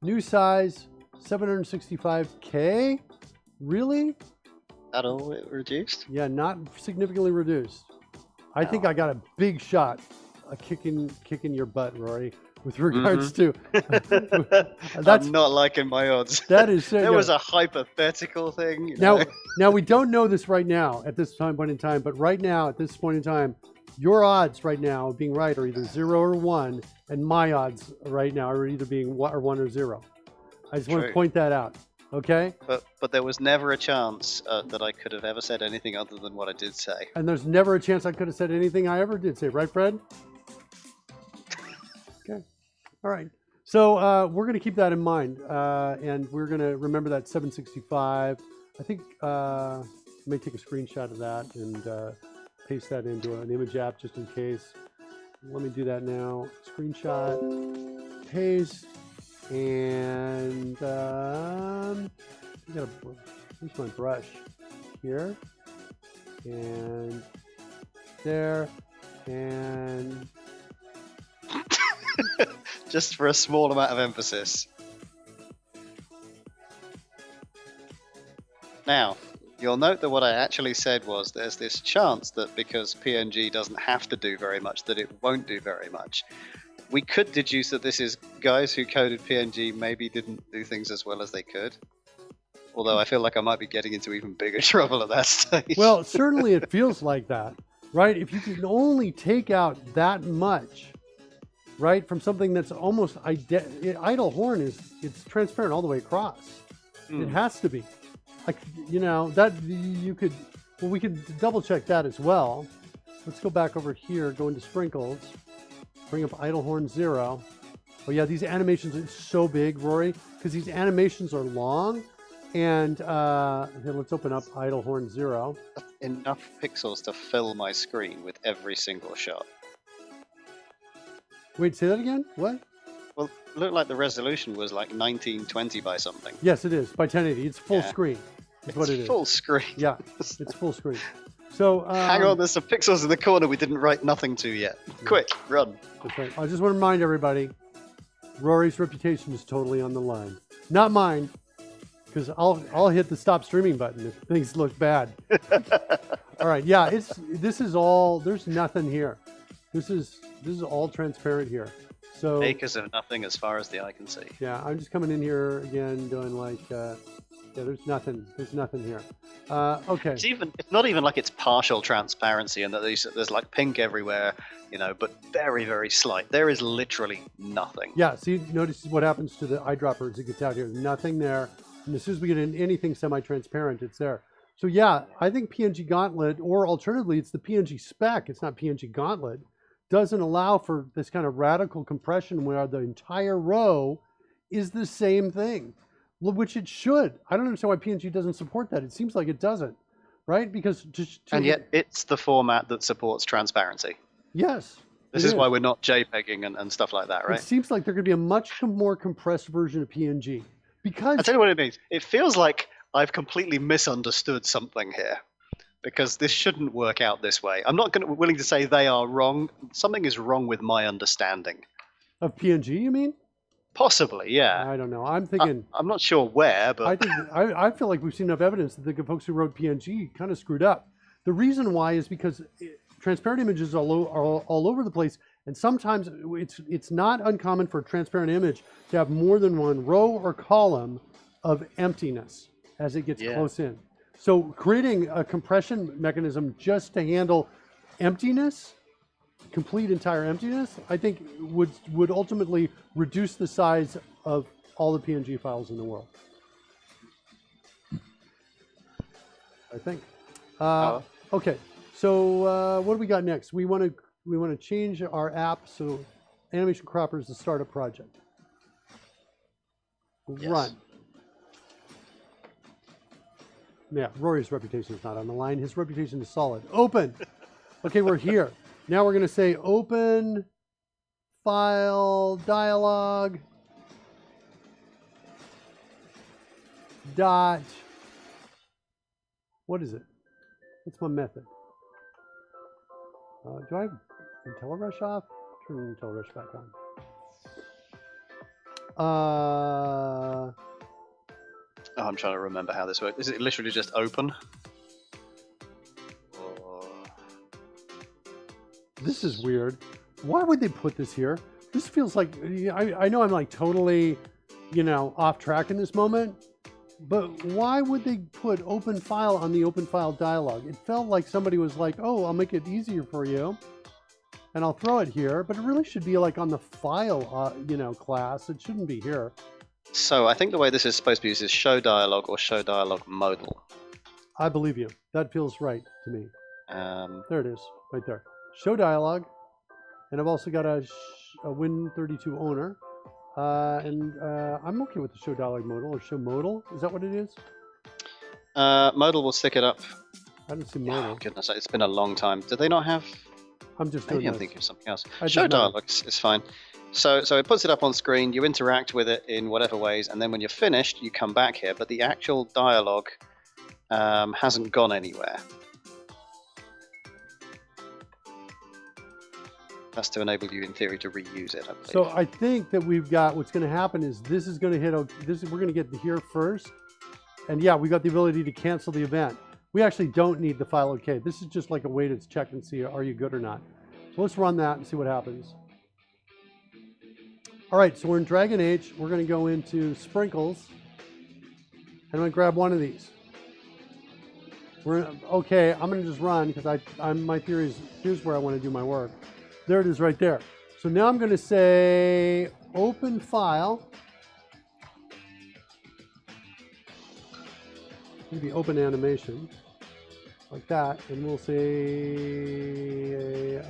New size, 765K? Really? That all reduced? Yeah, not significantly reduced. I think I got a big shot, kicking your butt, Rory, with regards to. That's I'm not liking my odds. that is There was a hypothetical thing. You now. know? Now we don't know this right now at this point in time, but right now at this point in time, your odds right now of being right are either 0 or 1, and my odds right now are either being 1 or 0. I just want to True. point that out. Okay. But there was never a chance that I could have ever said anything other than what I did say. And there's never a chance I could have said anything I ever did say, right, Fred? Okay. All right. So we're going to keep that in mind, and we're going to remember that 765. I think I may take a screenshot of that and paste that into an image app just in case. Let me do that now. Screenshot, paste, and where's my brush? Here, and there, and Just for a small amount of emphasis. Now, you'll note that what I actually said was there's this chance that because PNG doesn't have to do very much, that it won't do very much. We could deduce that this is guys who coded PNG maybe didn't do things as well as they could. Although I feel like I might be getting into even bigger trouble at that stage. well, certainly it feels like that, right? If you can only take out that much, right, from something that's almost idle horn it's transparent all the way across. It has to be. Like, you know, that you could, well, we could double check that as well. Let's go back over here, go into sprinkles, bring up idle horn 0. Oh yeah, these animations are so big, Rory, because these animations are long. And here, let's open up idle horn 0. Enough pixels to fill my screen with every single shot. Wait, say that again? What? Well, it looked like the resolution was like 1920 by something. Yes, it is, by 1080. It's full screen. That's what it is. Full screen. Yeah, it's full screen. So Hang on, there's some pixels in the corner we didn't write nothing to yet. Quick, run. That's right. I just want to remind everybody, Rory's reputation is totally on the line. Not mine, because I'll hit the stop streaming button if things look bad. All right, yeah, this is all. There's nothing here. This is all transparent here. So Acres of nothing as far as the eye can see. yeah, I'm just coming in here again, doing like yeah. There's nothing. There's nothing here. Okay. It's not even like it's partial transparency and that there's like pink everywhere, but very, very slight. There is literally nothing. Yeah. See, notice what happens to the eyedropper as it gets out here. Nothing there. And as soon as we get in anything semi-transparent, it's there. So yeah, I think PNG Gauntlet, or alternatively, it's the PNG spec. It's not PNG Gauntlet. Doesn't allow for this kind of radical compression where the entire row is the same thing, which it should. I don't understand why PNG doesn't support that. It seems like it doesn't, right? Because and yet it's the format that supports transparency. Yes. This is why we're not JPEGing and stuff like that, right? It seems like there could be a much more compressed version of PNG. Because I'll tell you what it means. It feels like I've completely misunderstood something here, because this shouldn't work out this way. I'm not willing to say they are wrong. Something is wrong with my understanding. Of PNG, you mean? Possibly, yeah. I don't know. I'm thinking. I'm not sure where, but I feel like we've seen enough evidence that the folks who wrote PNG kind of screwed up. The reason why is because transparent images are all over the place, and sometimes it's not uncommon for a transparent image to have more than one row or column of emptiness as it gets close in. So creating a compression mechanism just to handle emptiness, complete entire emptiness, I think would ultimately reduce the size of all the PNG files in the world. I think. Okay, so what do we got next? We want to change our app so Animation Cropper is the startup project. Run. Yeah, Rory's reputation is not on the line. His reputation is solid. Open. Okay, we're here. Now we're going to say open file dialog dot. What is it? What's my method? Do I have IntelliRush off? Turn IntelliRush back on. I'm trying to remember how this works. Is it literally just open? Or... This is weird. Why would they put this here? This feels like, I know I'm like totally, off track in this moment, but why would they put open file on the open file dialog? It felt like somebody was like, oh, I'll make it easier for you and I'll throw it here, but it really should be like on the file, class. It shouldn't be here. So I think the way this is supposed to be used is show dialog or show dialog modal. I believe you. That feels right to me. There it is, right there. Show dialog, and I've also got a Win32 owner, and I'm okay with the show dialog modal or show modal. Is that what it is? Modal will stick it up. I don't see modal. Oh, goodness, it's been a long time. Do they not have? I'm just Maybe doing I'm this. thinking of something else. Show dialog is fine. So it puts it up on screen, you interact with it in whatever ways, and then when you're finished, you come back here, but the actual dialogue hasn't gone anywhere. That's to enable you, in theory, to reuse it, I believe. So I think that we've got, what's going to happen is this is going to hit, we're going to get here first, and yeah, we got the ability to cancel the event. We actually don't need the file OK. This is just like a way to check and see, are you good or not? So let's run that and see what happens. All right, so we're in Dragon Age. We're going to go into sprinkles. And I'm going to grab one of these. Okay, I'm going to just run because my theory is here's where I want to do my work. There it is right there. So now I'm going to say open file. Maybe open animation like that. And we'll say,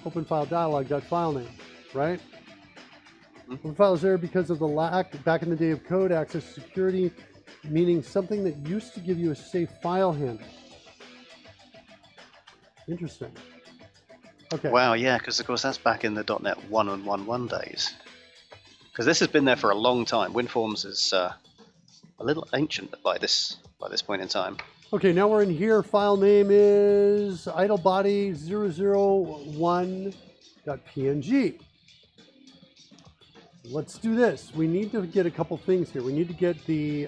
open file dialog.file name, right? Open file is there because of the lack back in the day of code access security, meaning something that used to give you a safe file handle. Interesting. Okay. Wow, yeah, because of course that's back in the .NET 1.1.1 days. Because this has been there for a long time. WinForms is a little ancient by this point in time. Okay, now we're in here. File name is idlebody001.png. let's do this. We need to get a couple things here. We need to get the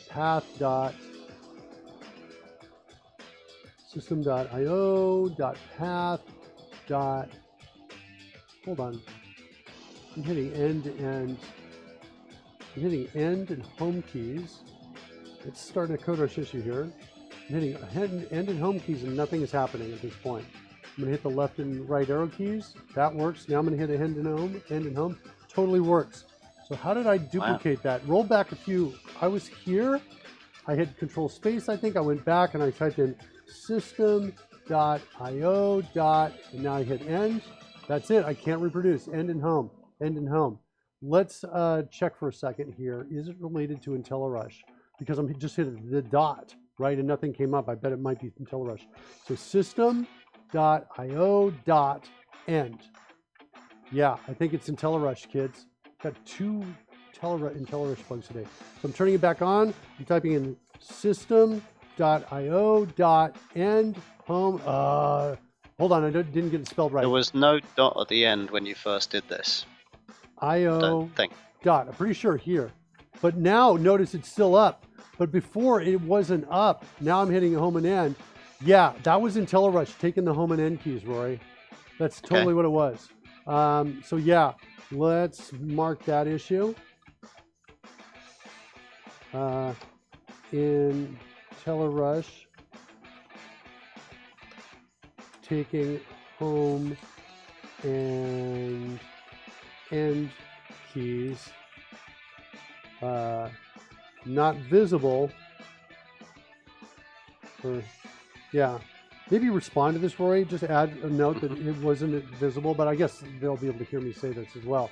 path dot system.io dot path dot. Hold on. I'm hitting end and home keys. Let's start a code rush issue here. I'm hitting end and home keys and nothing is happening at this point. I'm gonna hit the left and right arrow keys. That works. Now I'm gonna hit a end and home. Totally works. So how did I duplicate that? Roll back a few. I was here. I hit Control Space. I think I went back and I typed in system.io and now I hit end. That's it. I can't reproduce. End and home. End and home. Let's check for a second here. Is it related to IntelliRush? Because I'm just hitting the dot, right? And nothing came up. I bet it might be IntelliRush. So system.io.end. Yeah, I think it's IntelliRush, kids. Got 2 IntelliRush bugs today. So I'm turning it back on. I'm typing in system.io.end home. Hold on, I didn't get it spelled right. There was no dot at the end when you first did this. IO Don't think. dot. I'm pretty sure here. But now notice it's still up. But before it wasn't up. Now I'm hitting home and end. Yeah, that was IntelliRush taking the home and end keys, Rory. That's totally what it was. So yeah, let's mark that issue. IntelliRush taking home and end keys not visible for, yeah, maybe respond to this, Rory. Just add a note that it wasn't visible, but I guess they'll be able to hear me say this as well.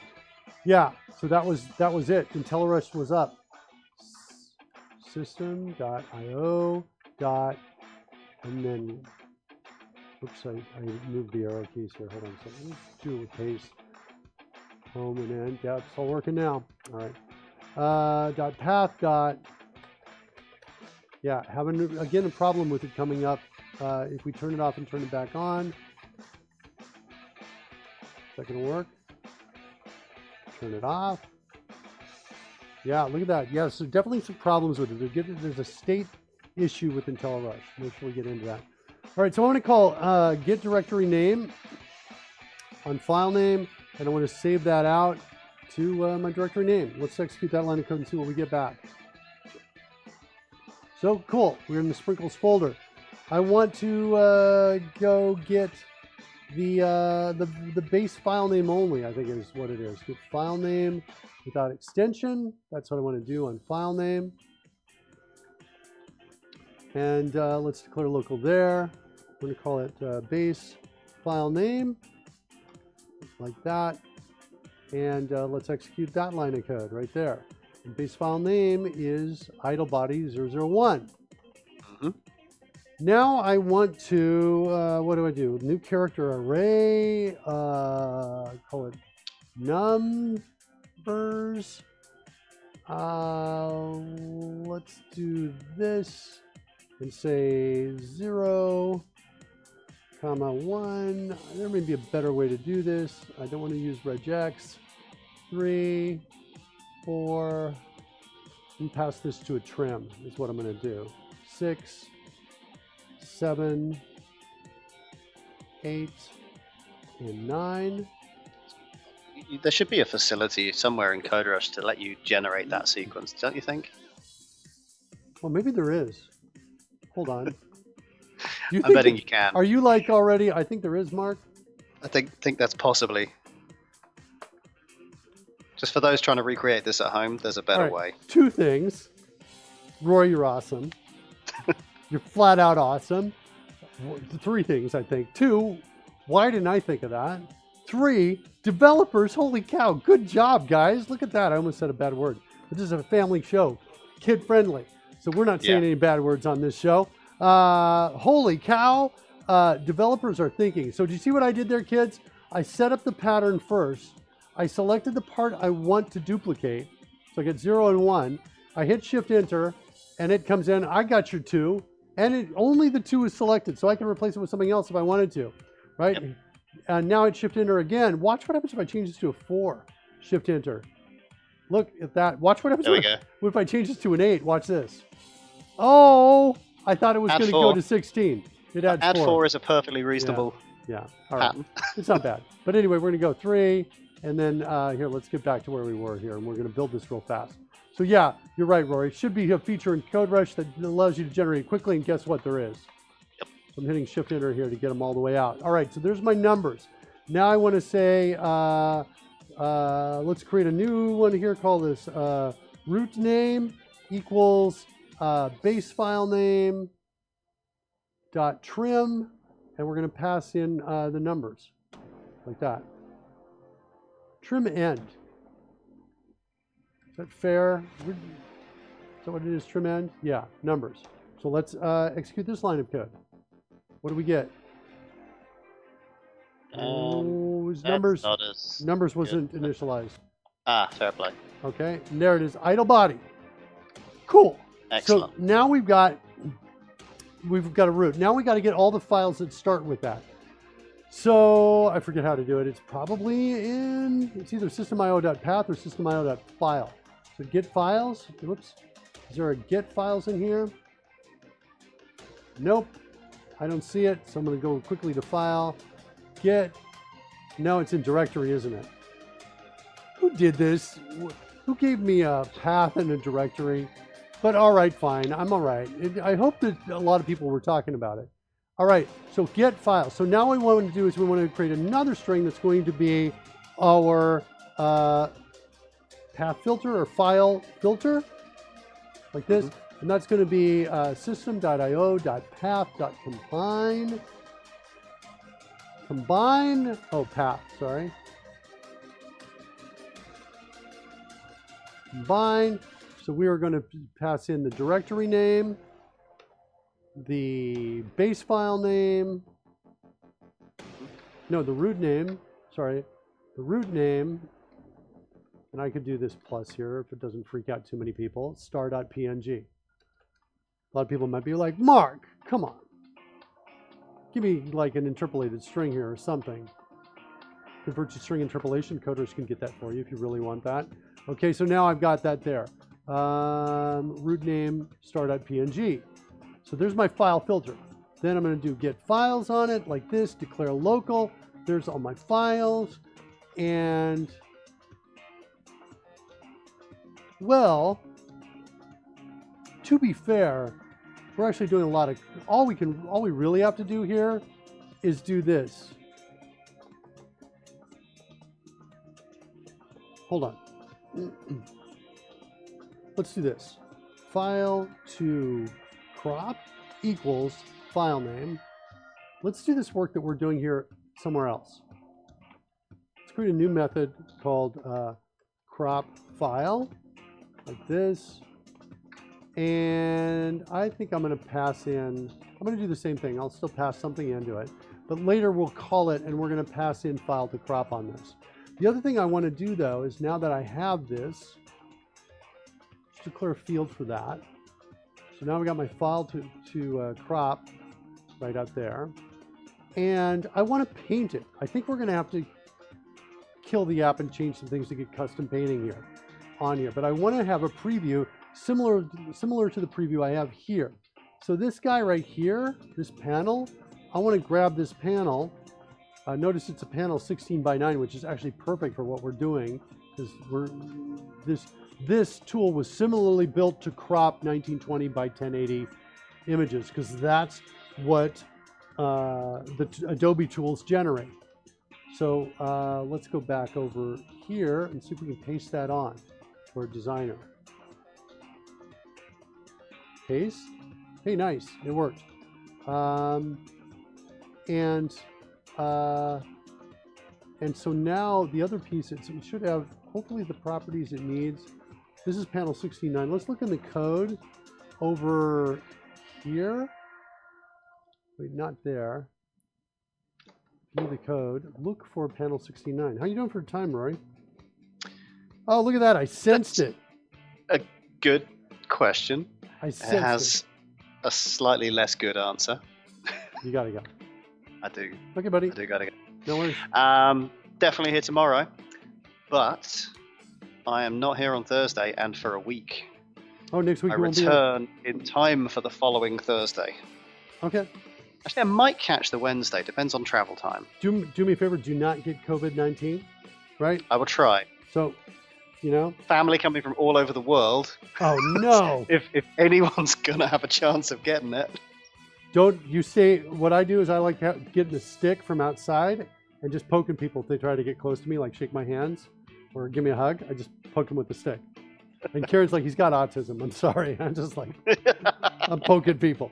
Yeah, so that was it. IntelliRush was up. System.io and then oops, I moved the arrow keys here. Hold on a second. Let me do a paste. Home and end. Yeah, it's all working now. All right. Path. Yeah, having again a problem with it coming up. If we turn it off and turn it back on, is that going to work? Turn it off. Yeah, look at that. Yeah, so definitely some problems with it. There's a state issue with IntelliRush. Make sure we get into that. All right, so I want to call get directory name on file name, and I want to save that out to my directory name. Let's execute that line of code and see what we get back. So cool, we're in the sprinkles folder. I want to go get the base file name only, I think is what it is. Get file name without extension. That's what I want to do on file name. And let's declare local there. We're going to call it base file name, like that. And let's execute that line of code right there. And base file name is idlebody001. Now I want to, what do I do? New character array, call it numbers. Let's do this and say 0, 1. There may be a better way to do this. I don't want to use regex. 3, 4, and pass this to a trim is what I'm going to do. 6, 7, 8, and 9. There should be a facility somewhere in CodeRush to let you generate that sequence, don't you think? Well, maybe there is. Hold on. I'm betting you can. Are you like already? I think there is, Mark. I think that's possibly. Just for those trying to recreate this at home, there's a better way. 2 things. Roy, you're awesome. You're flat out awesome. 3 things, I think. 2, why didn't I think of that? 3, developers, holy cow, good job, guys. Look at that. I almost said a bad word. This is a family show, kid friendly. So we're not saying any bad words on this show. Holy cow, developers are thinking. So do you see what I did there, kids? I set up the pattern first. I selected the part I want to duplicate. So I get 0 and 1. I hit Shift Enter, and it comes in. I got your 2, and only the 2 is selected, so I can replace it with something else if I wanted to, right? Yep. And now I Shift Enter again. Watch what happens if I change this to a 4. Shift Enter. Look at that. Watch what happens. There we go. What if I change this to an 8? Watch this. Oh, I thought it was Add going to go 4. to 16. It adds Add 4. 4 is a perfectly reasonable Yeah. All right. pattern. It's not bad. But anyway, we're going to go 3. And then here, let's get back to where we were here. And we're going to build this real fast. So yeah, you're right, Rory. It should be a feature in CodeRush that allows you to generate quickly. And guess what? There is. Yep. So I'm hitting Shift Enter here to get them all the way out. All right. So there's my numbers. Now I want to say, let's create a new one here. Call this root name equals base file name dot trim, and we're going to pass in the numbers like that. Trim end. Is that fair? Is that what it is? Trim end? Yeah, numbers. So let's execute this line of code. What do we get? Oh, it was numbers. Numbers wasn't initialized. Ah, fair play. Okay, and there it is. Idle body. Cool. Excellent. So now we've got a root. Now we got to get all the files that start with that. So I forget how to do it. It's probably it's either systemio.path or systemio.file. So get files. Whoops. Is there a get files in here? Nope. I don't see it. So I'm going to go quickly to file. Get. No, it's in directory, isn't it? Who did this? Who gave me a path and a directory? But all right, fine. I'm all right. I hope that a lot of people were talking about it. All right, so get file. So now what we want to do is we want to create another string that's going to be our path filter or file filter, like this. And that's going to be system.io.path.combine. Combine, oh, path, sorry. Combine. So we are going to pass in the directory name, the base file name, no, the root name, sorry, the root name, and I could do this plus here if it doesn't freak out too many people, star.png. A lot of people might be like, Mark, come on. Give me like an interpolated string here or something. Convert to string interpolation, coders can get that for you if you really want that. Okay, so now I've got that there. Root name star.png. So there's my file filter. Then I'm going to do get files on it like this, declare local. There's all my files. And well, to be fair, we're actually doing a lot of, all we really have to do here is do this. Hold on. Let's do this. File to crop equals file name. Let's do this work that we're doing here somewhere else. Let's create a new method called crop file, like this. And I think I'm going to pass in, I'm going to do the same thing. I'll still pass something into it. But later we'll call it and we're going to pass in file to crop on this. The other thing I want to do though is now that I have this, just declare a field for that. So now we got my file to crop right out there. And I want to paint it. I think we're going to have to kill the app and change some things to get custom painting here on here. But I want to have a preview similar to the preview I have here. So this guy right here, this panel, I want to grab this panel. Notice it's a panel 16 by 9, which is actually perfect for what we're doing, because this tool was similarly built to crop 1920 by 1080 images, because that's what the Adobe tools generate. So let's go back over here and see if we can paste that on for Designer. Paste. Hey, nice, it worked. And so now the other piece, it should have hopefully the properties it needs. This is panel 69. Let's look in the code over here. Wait, not there. View the code. Look for panel 69. How you doing for time, Rory? Oh, look at that. I sensed it. A good question. It has a slightly less good answer. You gotta go. I do. Okay, buddy. I do gotta go. No worries. Definitely here tomorrow. but I am not here on Thursday and for a week. Oh, next week I you won't be here. return in time for the following Thursday. Okay. Actually, I might catch the Wednesday. Depends on travel time. Do me a favor. Do not get COVID-19, right? I will try. So, you know. Family coming from all over the world. Oh no! If anyone's gonna have a chance of getting it. Don't you say what I do is I like getting a stick from outside and just poking people if they try to get close to me, like shake my hands or give me a hug. I just poke them with the stick. And Karen's like, he's got autism. I'm sorry. I'm just like, I'm poking people.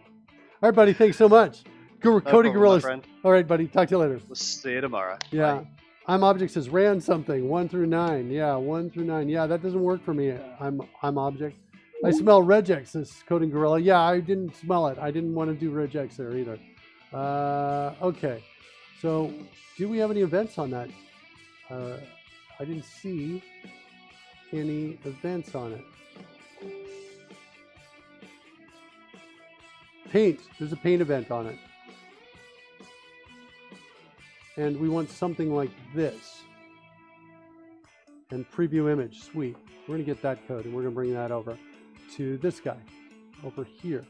All right, buddy. Thanks so much. Cody problem, Gorillas. my friend. All right, buddy. Talk to you later. We'll see you tomorrow. Yeah. Bye. I'm object says ran something 1 through 9. Yeah, 1 through 9. Yeah, that doesn't work for me. I'm object. I smell regex, says Coding Gorilla. Yeah, I didn't smell it. I didn't want to do regex there either. Okay. So, do we have any events on that? I didn't see any events on it. Paint. There's a paint event on it. And we want something like this. And preview image. Sweet. We're going to get that code and we're going to bring that over to this guy over here.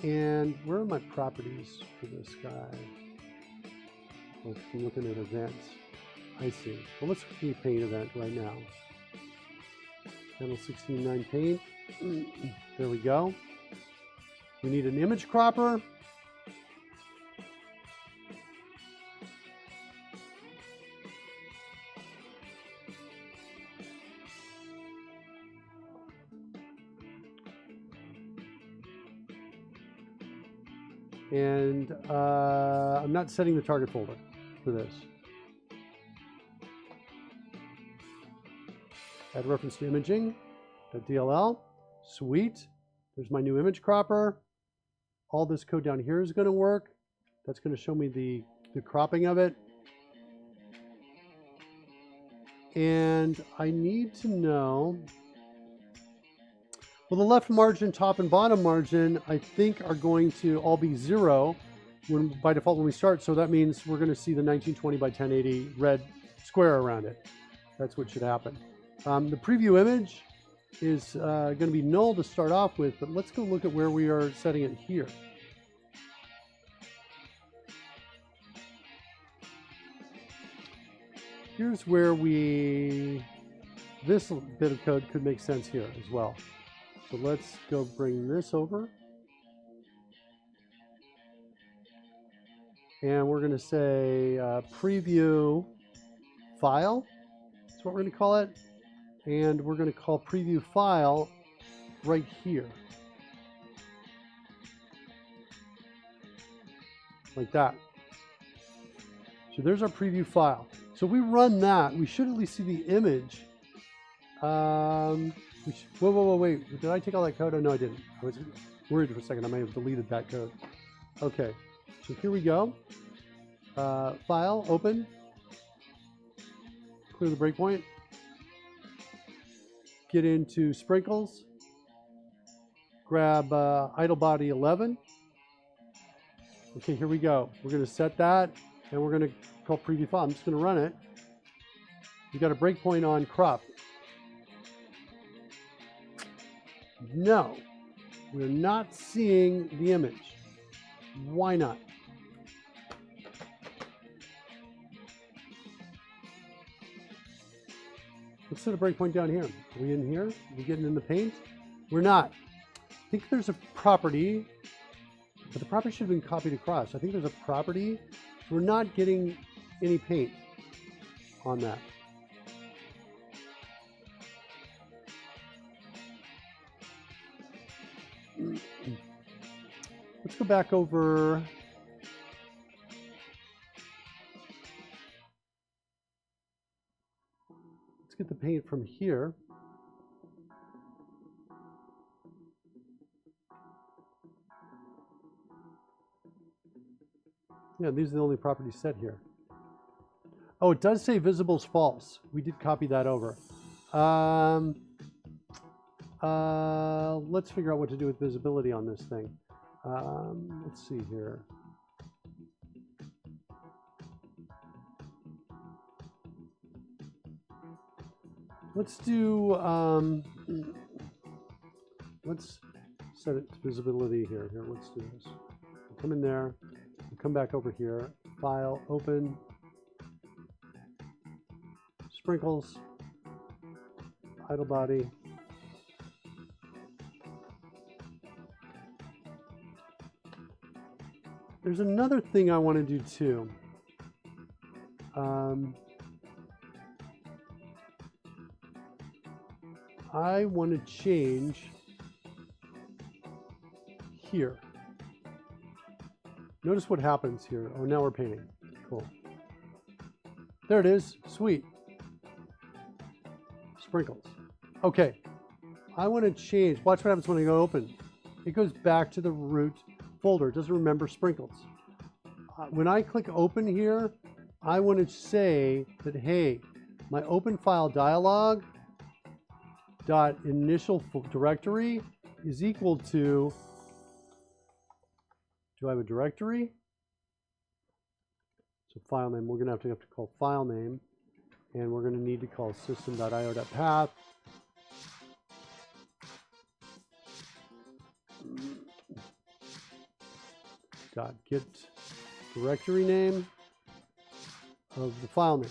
And where are my properties for this guy? Oh, I'm looking at events. I see. Well, let's do paint event right now. Channel 16.9 paint. There we go. We need an image cropper. And I'm not setting the target folder for this. Add reference to imaging.dll. Sweet. There's my new image cropper. All this code down here is going to work. That's going to show me the cropping of it. And I need to know, well, the left margin, top and bottom margin, I think are going to all be 0 by default when we start. So that means we're going to see the 1920 by 1080 red square around it. That's what should happen. The preview image is going to be null to start off with, but let's go look at where we are setting it here. Here's where this bit of code could make sense here as well. So let's go bring this over. And we're going to say preview file. That's what we're going to call it. And we're going to call preview file right here. Like that. So there's our preview file. So if we run that, we should at least see the image. Whoa, wait. Did I take all that code? Oh, no, I didn't. I was worried for a second. I may have deleted that code. Okay. So here we go. File, open. Clear the breakpoint. Get into sprinkles. Grab idle body 11. Okay, here we go. We're going to set that, and we're going to call preview file. I'm just going to run it. You got a breakpoint on crop. No, we're not seeing the image. Why not? Let's set a breakpoint down here. Are we in here? Are we getting in the paint? We're not. I think there's a property, but the property should have been copied across. I think there's a property. So we're not getting any paint on that. Let's go back over. Let's get the paint from here. Yeah, these are the only properties set here. Oh, it does say visible's false. We did copy that over. Let's figure out what to do with visibility on this thing. Let's see here. Let's do, let's set it to visibility here. Here, let's do this. We'll come in there, we'll come back over here, file, open, sprinkles, idle body. There's another thing I want to do too. I want to change here. Notice what happens here. Oh, now we're painting. Cool. There it is. Sweet. Sprinkles. Okay. I want to change. Watch what happens when I go open. It goes back to the root folder. It doesn't remember sprinkles. When I click open here, I want to say that, hey, my open file dialog dot initial directory is equal to, do I have a directory? So file name, we're going to have to call file name, and we're going to need to call system.io.path. Dot get directory name of the file name.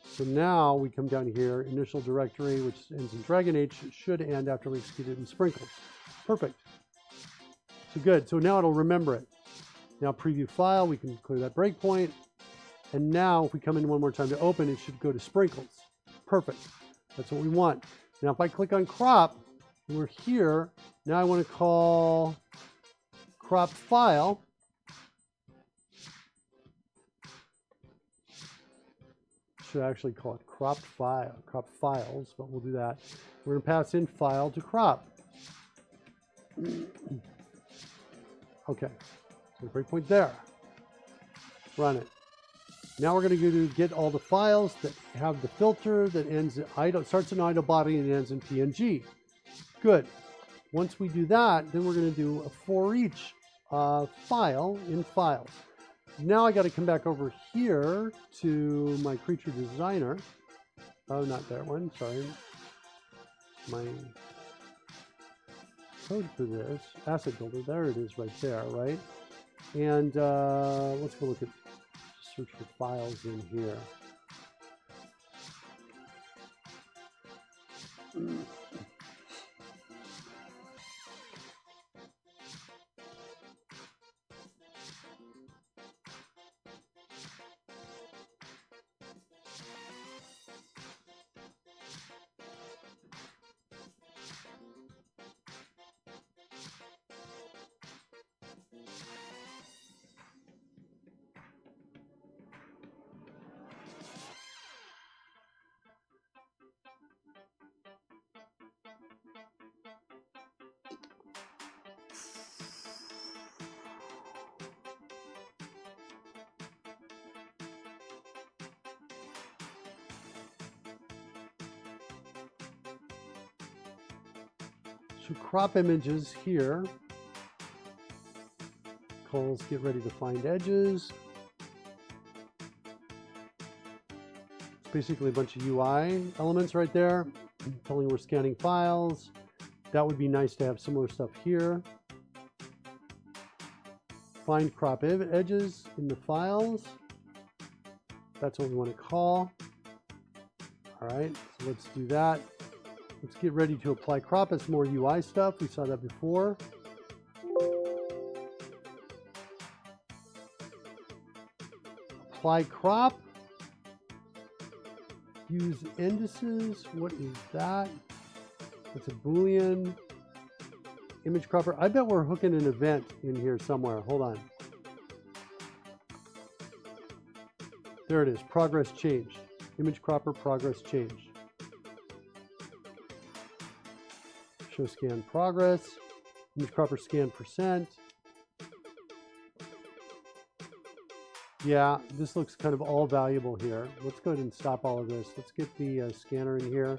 So now we come down here, initial directory, which ends in Dragon H, should end after we execute it in sprinkles. Perfect. So good. So now it'll remember it. Now preview file, we can clear that breakpoint. And now if we come in one more time to open, it should go to sprinkles. Perfect. That's what we want. Now if I click on crop, and we're here, now I want to call crop file. Should actually call it crop file, crop files, but we'll do that. We're going to pass in file to crop. Okay, so breakpoint there. Run it. Now we're going to go to get all the files that have the filter that ends in idle, starts in idle body and ends in PNG. Good. Once we do that, then we're going to do a for each file in files. Now I got to come back over here to my creature designer. Oh, not that one. Sorry. My code for this asset builder. There it is, right there. Right. And let's go look at search for files in here. So crop images here. Calls get ready to find edges. It's basically a bunch of UI elements right there, telling we're scanning files. That would be nice to have similar stuff here. Find crop edges in the files. That's what we want to call. All right, so let's do that. Let's get ready to apply crop. It's more UI stuff. We saw that before. Apply crop. Use indices. What is that? It's a Boolean. Image cropper. I bet we're hooking an event in here somewhere. Hold on. There it is. Progress changed. Image cropper progress changed. Show scan progress. Image cropper scan %. Yeah, this looks kind of all valuable here. Let's go ahead and stop all of this. Let's get the scanner in here.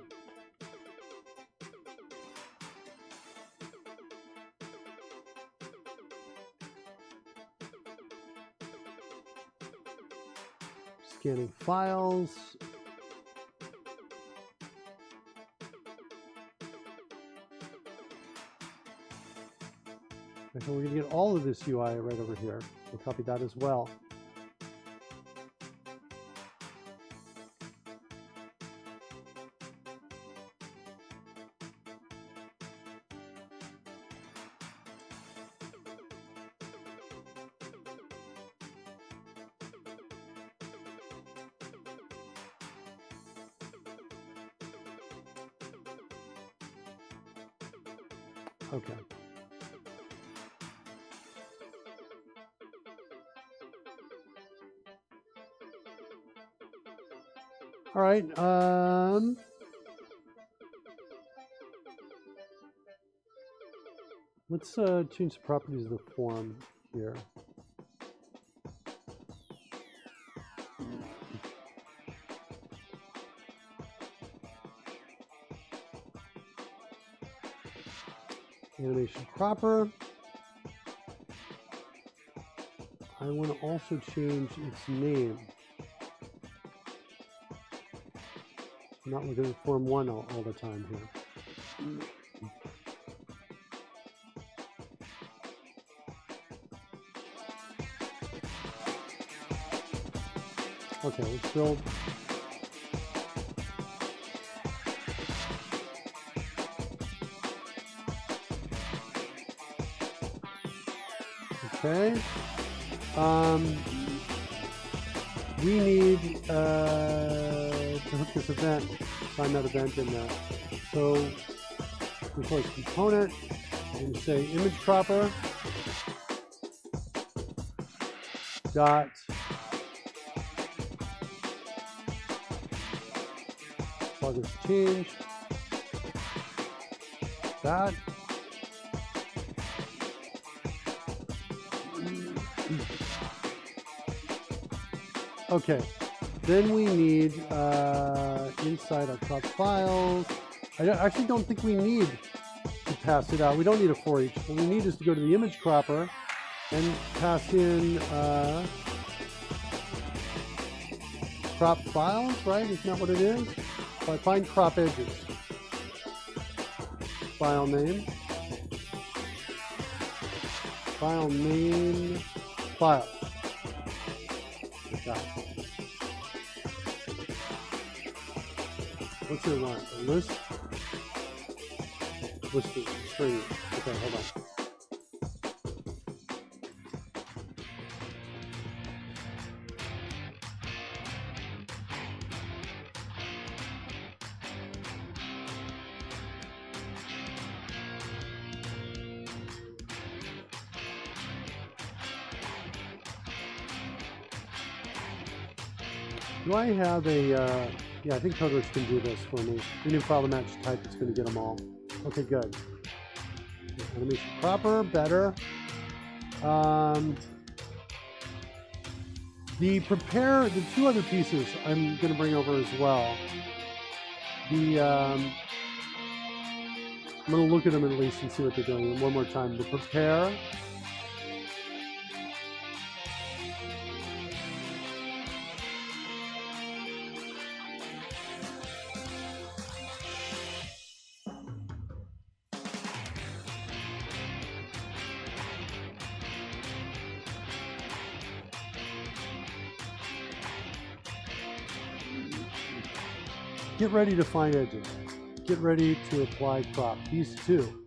Scanning files. So we're going to get all of this UI right over here. We'll copy that as well. Okay. All right. Let's change the properties of the form here. Animation proper. I want to also change its name. I'm not looking at form 1 all the time here. Okay, let's build. Okay. We need to hook this event, find that event in there. So we close component and say image proper dot progress change that. Okay, then we need inside our crop files. I actually don't think we need to pass it out. We don't need a for each. What we need is to go to the image cropper and pass in crop files, right? Isn't that what it is? So I find crop edges. File name. File name. File. What's it want? A list? List of string. Okay, hold on. Do I have a, yeah, I think Codeworks can do this for me. We need file to match type, it's going to get them all. Okay, good. Animation proper, better. The prepare, the two other pieces I'm going to bring over as well. The, I'm going to look at them at least and see what they're doing. One more time, the prepare. Get ready to find edges. Get ready to apply crop. These two.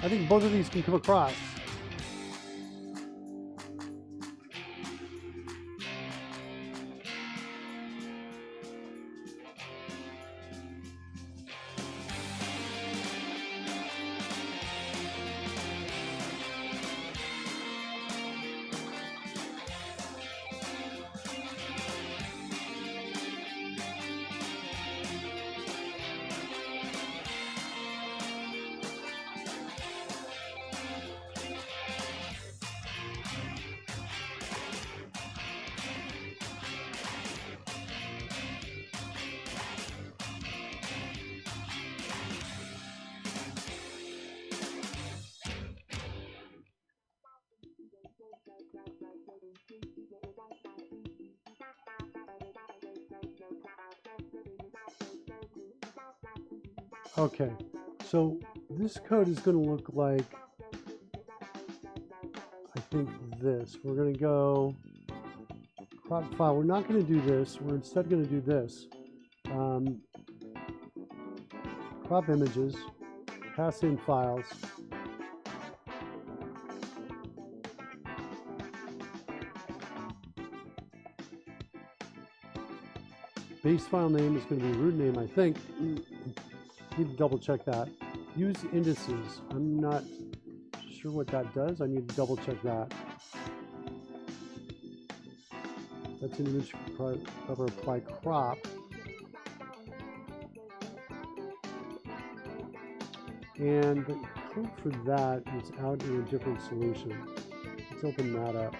I think both of these can come across. Okay, so this code is going to look like, I think this. We're going to go crop file. We're not going to do this. We're instead going to do this. Crop images, pass in files. Base file name is going to be root name, I think. Need to double check that. Use indices. I'm not sure what that does. I need to double check that. That's an image cover apply crop. And the code for that is out in a different solution. Let's open that up.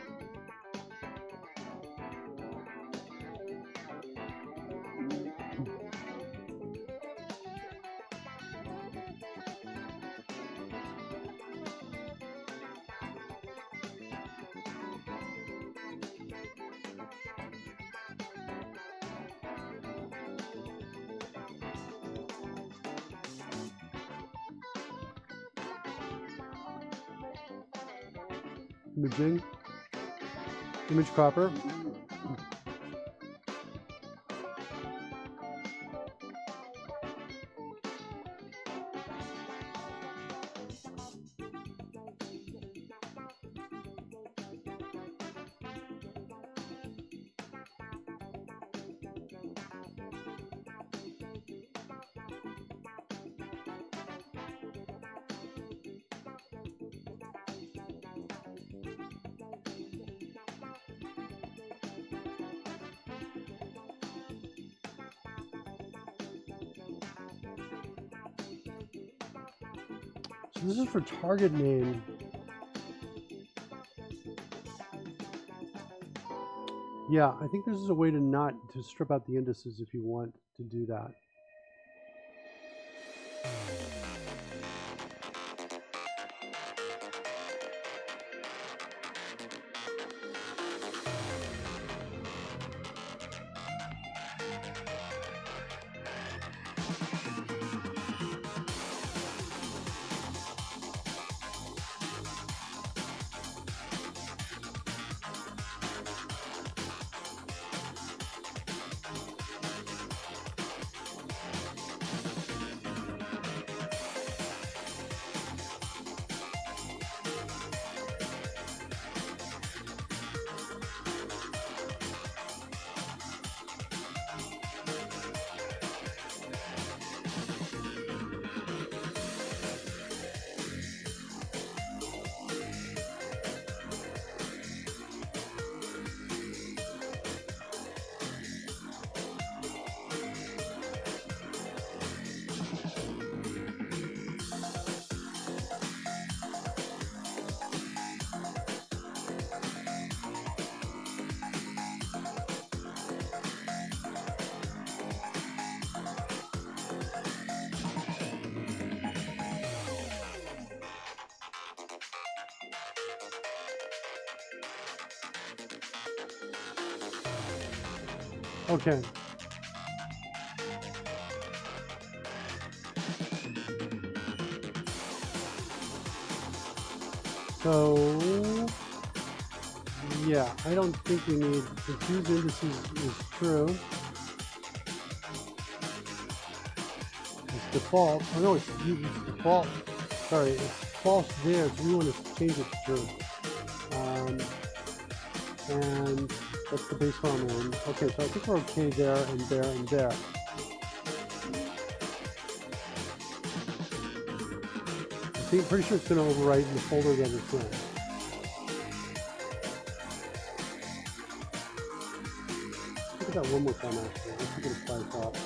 Imaging, image cropper. So this is for target name. Yeah, I think this is a way to strip out the indices if you want to do that. Okay. So, yeah, I don't think we need, confuse indices is true. It's default. Oh no, it's default. Sorry, it's false there, so we want to change it to true. And that's the base file name. Okay, so I think we're okay there and there and there. I'm pretty sure it's going to overwrite in the folder that it's in. Look at that one more time actually. Let's see if it applies up.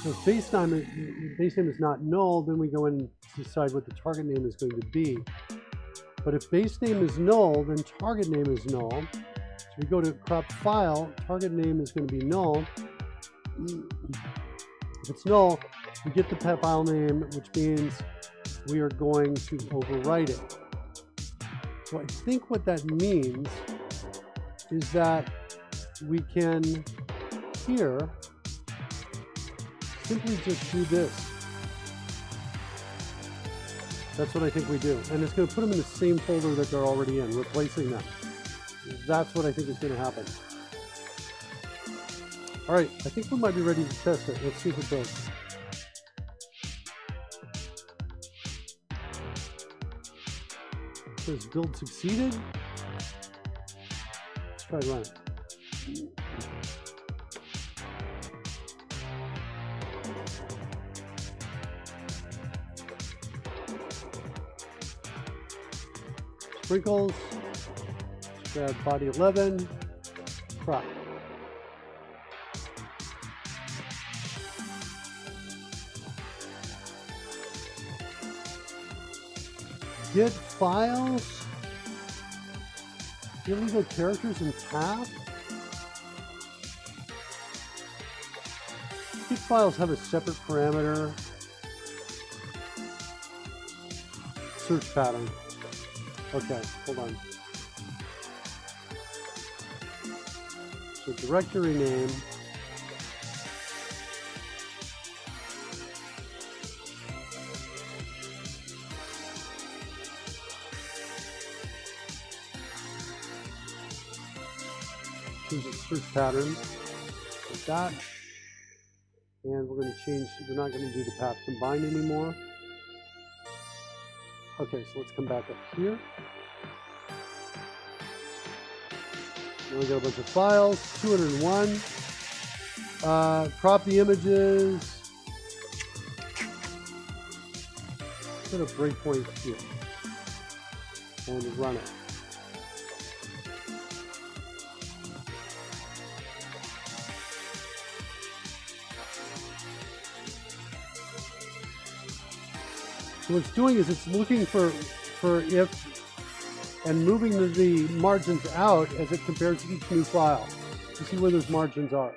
So base name, base name is not null, then we go in and decide what the target name is going to be. But if base name is null, then target name is null. So we go to crop file, target name is going to be null. If it's null, we get the file name, which means we are going to overwrite it. So I think what that means is that we can here simply just do this. That's what I think we do. And it's going to put them in the same folder that they're already in, replacing them. That's what I think is going to happen. All right, I think we might be ready to test it. Let's see if it does. It says build succeeded. Let's try run it. Sprinkles, grab body 11, crop. Get files, illegal characters and path. Get files have a separate parameter. Search pattern. Okay, hold on. So directory name. Change the search pattern like that. And we're going to change, we're not going to do the path combine anymore. Okay, so let's come back up here. Now we got a bunch of files, 201. Crop the images. Put a breakpoint here. And run it. So what it's doing is it's looking for if and moving the margins out as it compares to each new file to see where those margins are.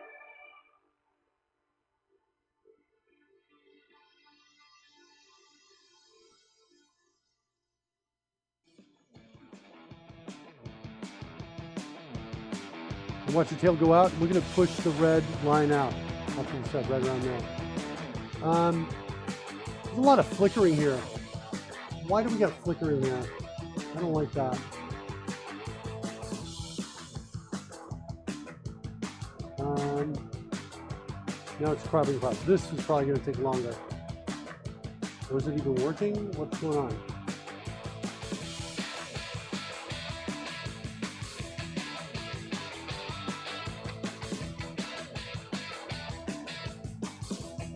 And watch the tail go out. We're going to push the red line out after the set right around there. There's a lot of flickering here. Why do we got flickering here? I don't like that. Now it's cropping across. This is probably going to take longer. Or is it even working? What's going on?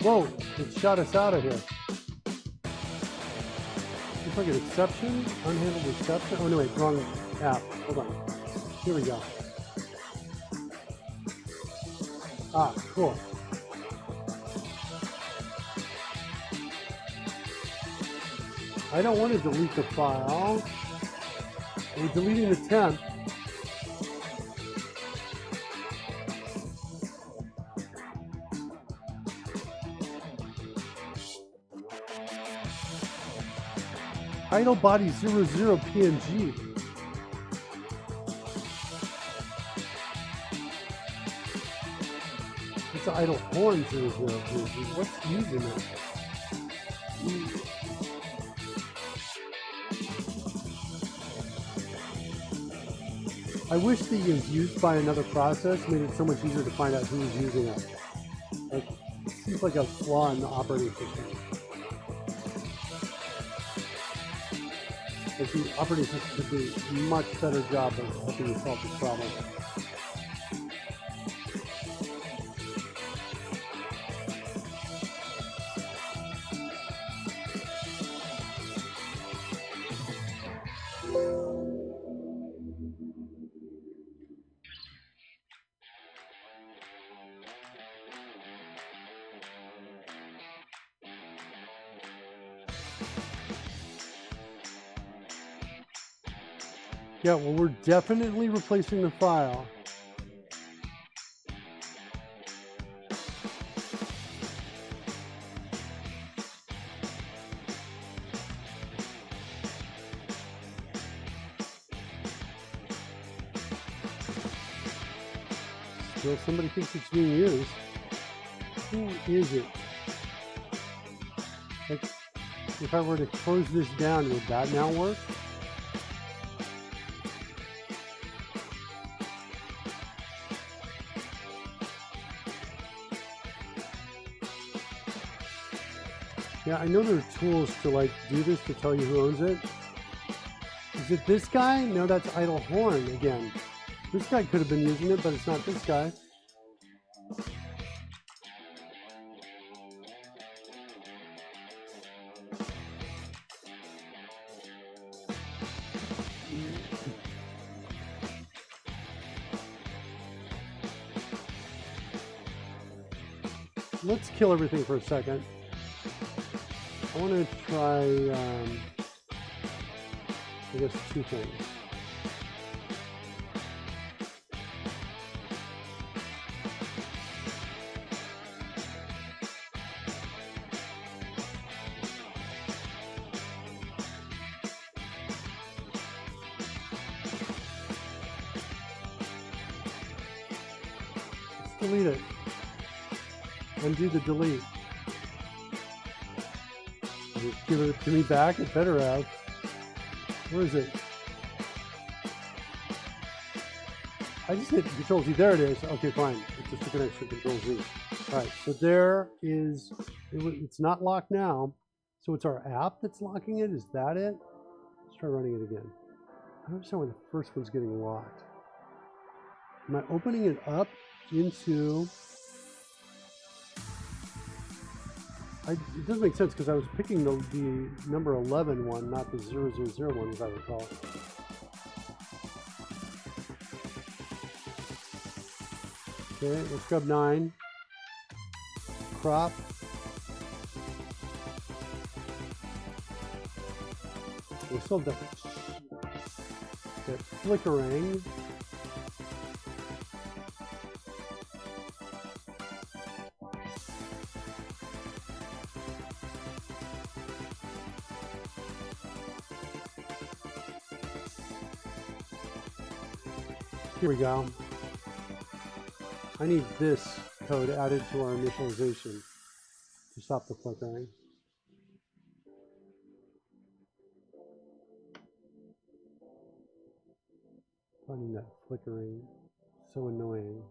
Whoa, it shot us out of here. Looks like an exception, unhandled exception. Oh no, wait, wrong app. Hold on. Here we go. Ah, cool. I don't want to delete the file. We're deleting the temp. Idle body 00 PNG. It's idle horn 00 PNG. What's using it? I wish the used by another process made it so much easier to find out who is using it. Like, it seems like a flaw in the operating system. Like the operating system could do a much better job of helping you solve this problem. Yeah, well, we're definitely replacing the file. Still, somebody thinks it's being used. Who is it? Like, if I were to close this down, would that now work? Yeah, I know there are tools to like do this to tell you who owns it. Is it this guy? No, that's Idle Horn again. This guy could have been using it, but it's not this guy. Let's kill everything for a second. I want to try, I guess, two things. Let's delete it. Undo the delete. Give it to me back. It better have. Where is it? I just hit Control Z. There it is. Okay, fine. It just took an extra Control Z. All right. So there is. It's not locked now. So it's our app that's locking it. Is that it? Let's try running it again. I don't understand why the first one's getting locked. Am I opening it up into? It doesn't make sense because I was picking the number 11 one, not the 000 one, as I recall. Okay, let's grab 9. Crop. We still have that flickering. Here we go. I need this code added to our initialization to stop the flickering. Finding that flickering so annoying.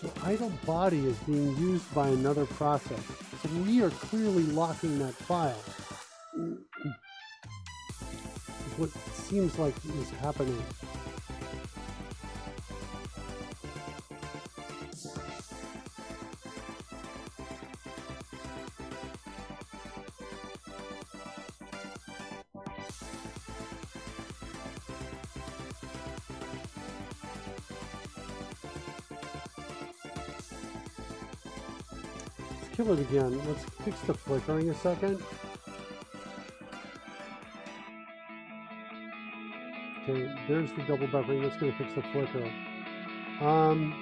So idle body is being used by another process. So we are clearly locking that file. Is what seems like is happening. Kill it again. Let's fix the flickering a second. Okay, there's the double buffering. That's going to fix the flicker. I'm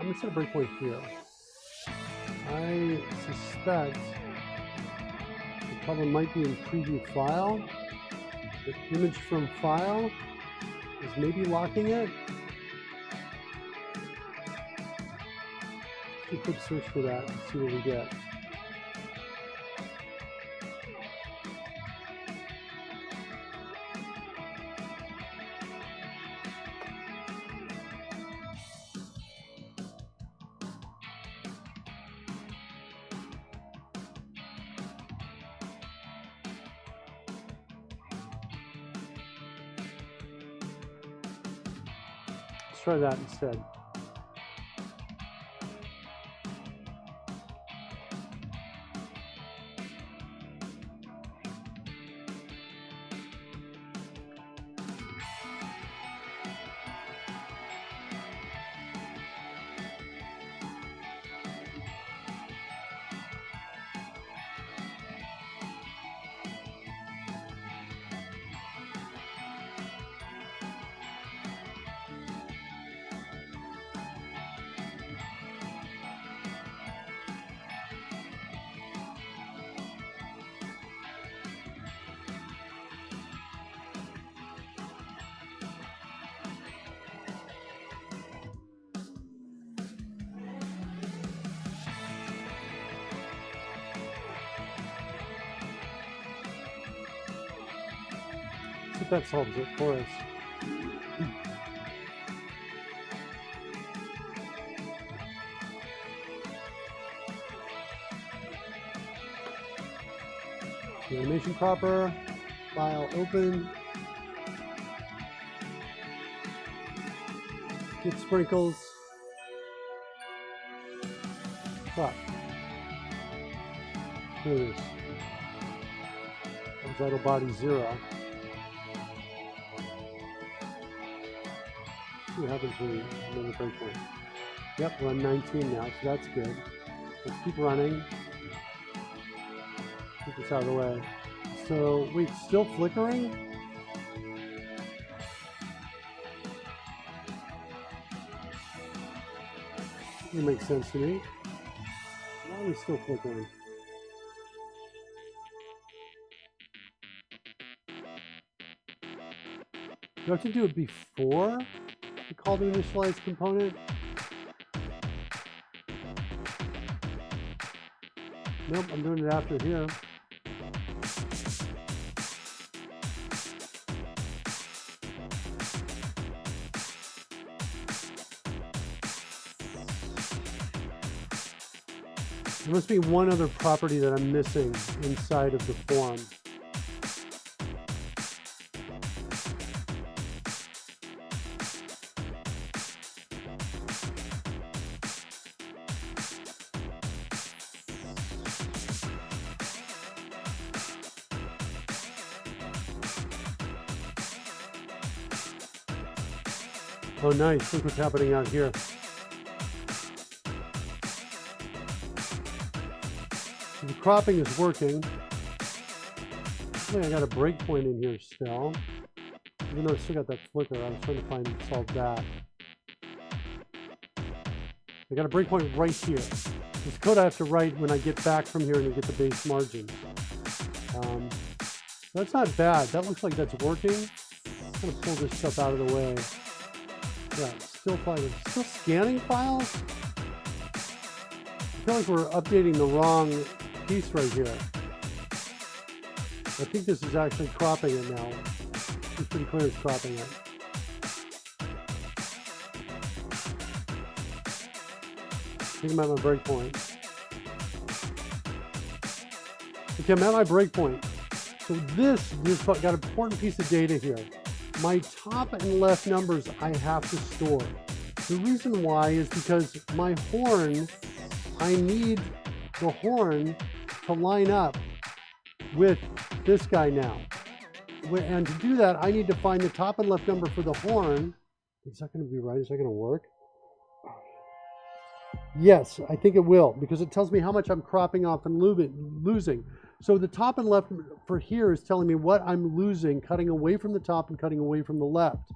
going to set a breakpoint here. I suspect the problem might be in preview file. The image from file is maybe locking it. Do a quick search for that and see what we get. Let's try that instead. if that solves it for us. The animation cropper, file open. Get sprinkles. Crop. Here it is. Idle body 0. See what happens when we another breakpoint. Yep, we're on 19 now, so that's good. Let's keep running. Get this out of the way. So, wait, still flickering? It makes sense to me. Why are we still flickering? Do I have to do it before the call to initialize component? Nope, I'm doing it after here. There must be one other property that I'm missing inside of the form. Oh, nice. Look what's happening out here. The cropping is working. I think I got a breakpoint in here still. Even though I still got that flicker, I was trying to solve that. I got a breakpoint right here. This code I have to write when I get back from here and get the base margins. That's not bad. That looks like that's working. I'm going to pull this stuff out of the way. Yeah, still scanning files? I feel like we're updating the wrong piece right here. I think this is actually cropping it now. It's pretty clear it's cropping it. I think I'm at my breakpoint. Okay, I'm at my breakpoint. So this got an important piece of data here. My top and left numbers I have to store. The reason why is because my horn, I need the horn to line up with this guy now. And to do that, I need to find the top and left number for the horn. Is that going to be right? Is that going to work? Yes, I think it will, because it tells me how much I'm cropping off and losing. So the top and left for here is telling me what I'm losing, cutting away from the top and cutting away from the left.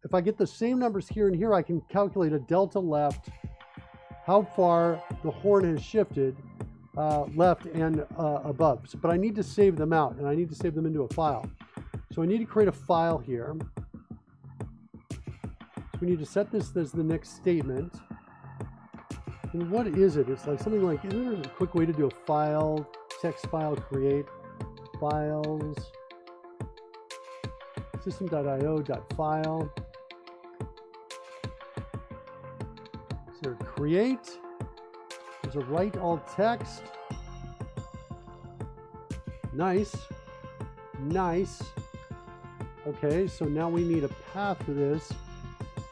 If I get the same numbers here and here, I can calculate a delta left, how far the horn has shifted left and above. But I need to save them out, and I need to save them into a file. So I need to create a file here. So we need to set this as the next statement. And what is it? It's like something like, isn't there a quick way to do a file, text file, create, files, system.io.file. Is there a create? There's a write all text. Nice. Nice. Okay, so now we need a path for this,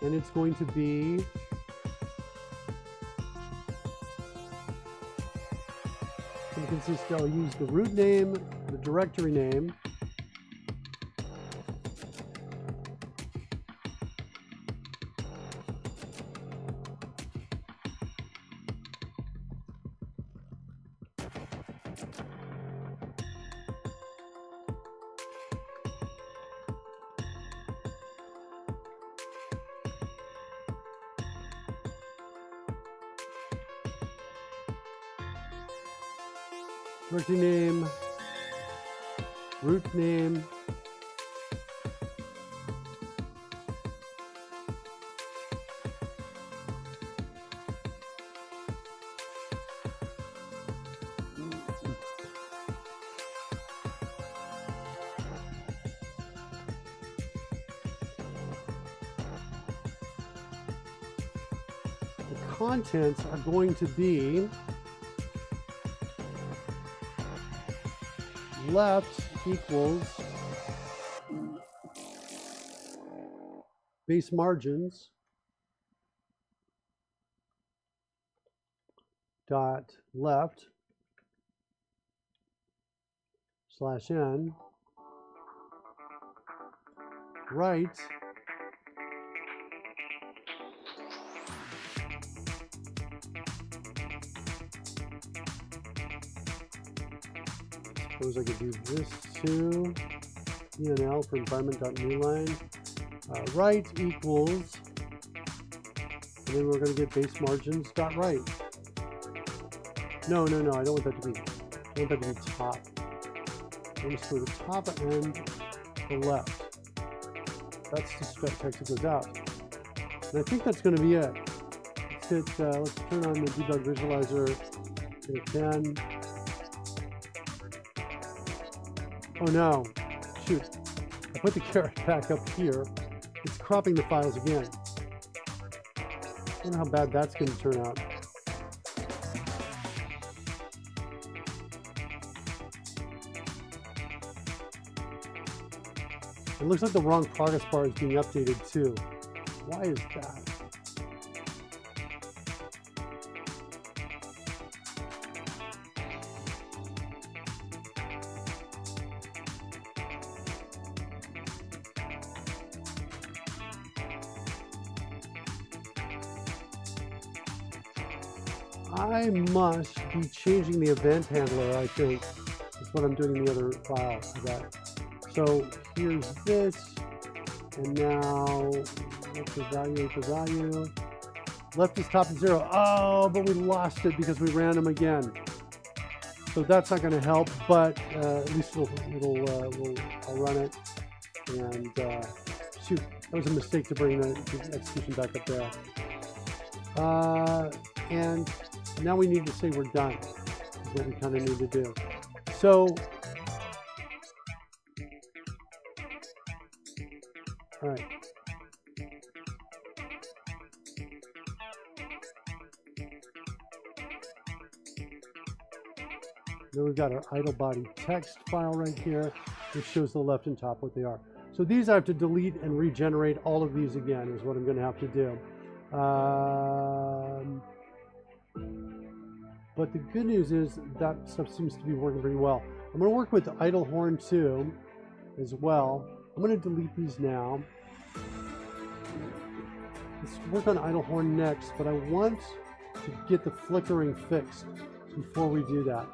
and it's going to be I'll use the root name, the directory name, directory name, root name, contents are going to be left equals base margins dot left slash n right suppose I could do this too. ENL for environment.newline. Right equals, and then we're going to get base margins dot right. No, I don't want that to be. I want that to be top. I want to store the top and the left. That's the spec text that goes out. And I think that's going to be it. Let's turn on the debug visualizer if we can. Oh no, shoot. I put the caret back up here. It's cropping the files again. I don't know how bad that's going to turn out. It looks like the wrong progress bar is being updated too. Why is that? I must be changing the event handler, I think. That's what I'm doing in the other file for that. So here's this, and now what's the value? Left is top and 0. Oh, but we lost it because we ran them again. So that's not going to help, but at least I'll run it. And shoot, that was a mistake to bring the execution back up there. And now we need to say we're done, is what we kind of need to do. So, all right. Then we've got our idle body text file right here, which shows the left and top what they are. So these I have to delete and regenerate all of these again is what I'm going to have to do. But the good news is that stuff seems to be working pretty well. I'm going to work with the idle horn too as well. I'm going to delete these now. Let's work on idle horn next, but I want to get the flickering fixed before we do that.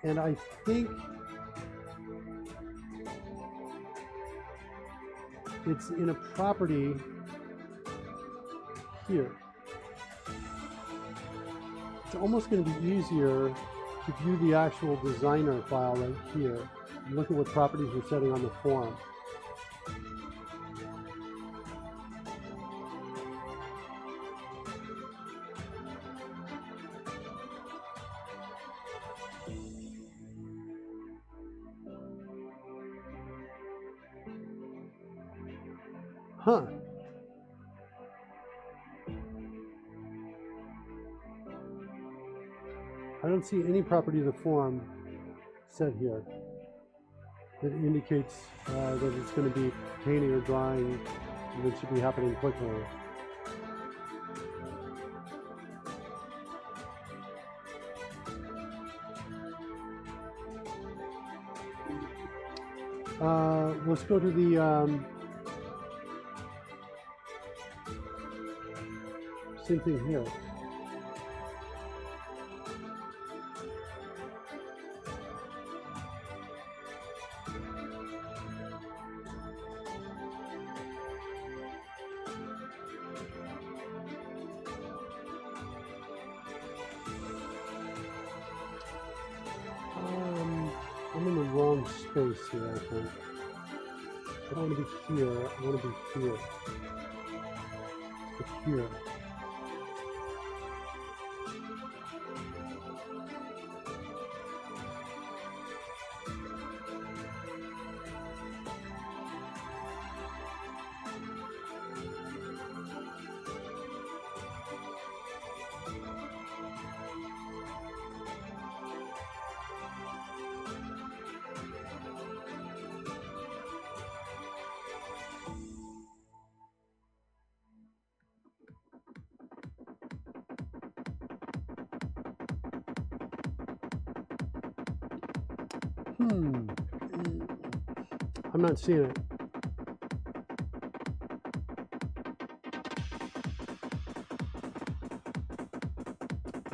And I think it's in a property here. It's almost going to be easier to view the actual designer file right here and look at what properties we're setting on the form. Huh. I don't see any property of the form set here that indicates that it's going to be painting or drawing and it should be happening quickly. Let's go to the same thing here. I'm in the wrong space here, I think. I don't want to be here, I want to be here. It's here. I'm not seeing it.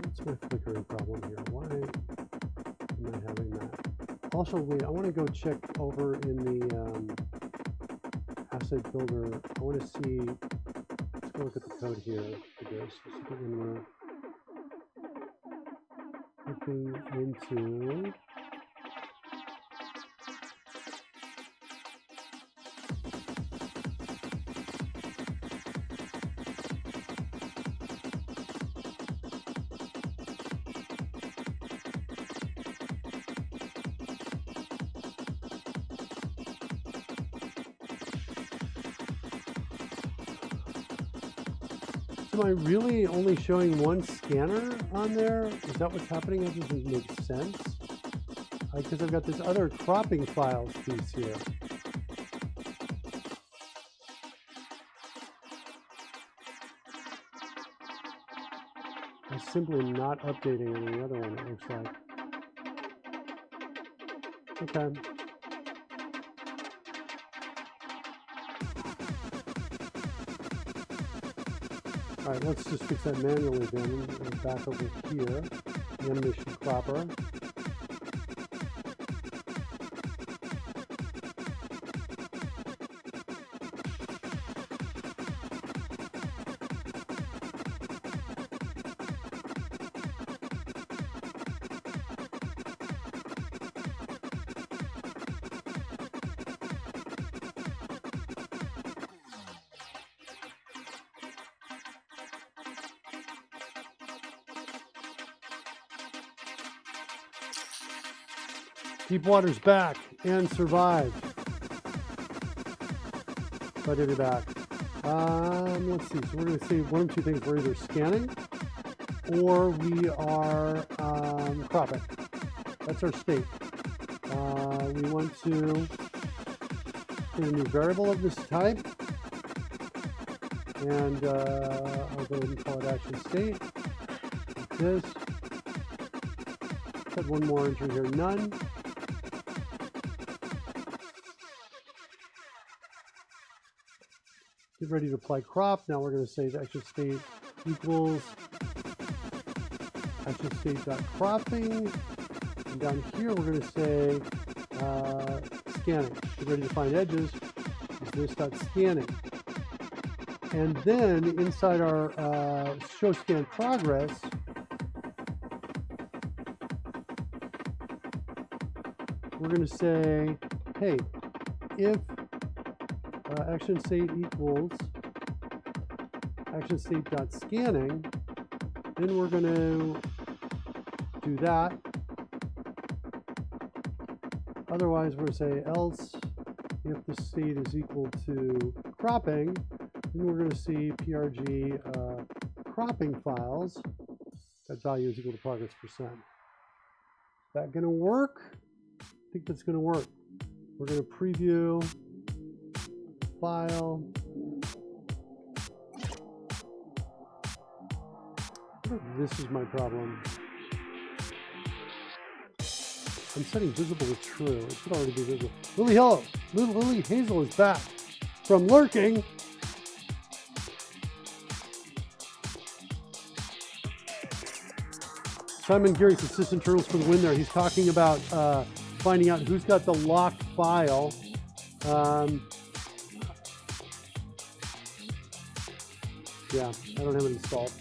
What's my flickering problem here? Why am I having that? Also, wait, I want to go check over in the asset builder. I want to see, let's go look at the code here for this. Let's see when we're looking into Am I really only showing one scanner on there? Is that what's happening? That doesn't make sense. Because I've got this other cropping files piece here. I'm simply not updating on the other one, it looks like. Okay. All right, let's just fix that manually then. Back over here, the animation cropper. Deepwater's back and survived. Glad to be back. Let's see. So we're going to see one of two things. We're either scanning or we are cropping. That's our state. We want to create a new variable of this type. And I'll go ahead and call it action state. Like this. Set one more entry here, none. Get ready to apply crop. Now we're going to say the action state equals action state.cropping. And down here we're going to say scanning. Get ready to find edges is this.scanning. And then inside our show scan progress, we're going to say, hey, if action state equals action state.scanning, then we're going to do that. Otherwise, we're going to say else if the state is equal to cropping, then we're going to see PRG cropping files. That value is equal to progress %. Is that going to work? I think that's going to work. We're going to preview file. This is my problem. I'm setting visible to true. It should already be visible. Lily Hazel is back from lurking. Simon Gary's assistant turtles for the win there. He's talking about finding out who's got the locked file. Yeah, I don't have it installed.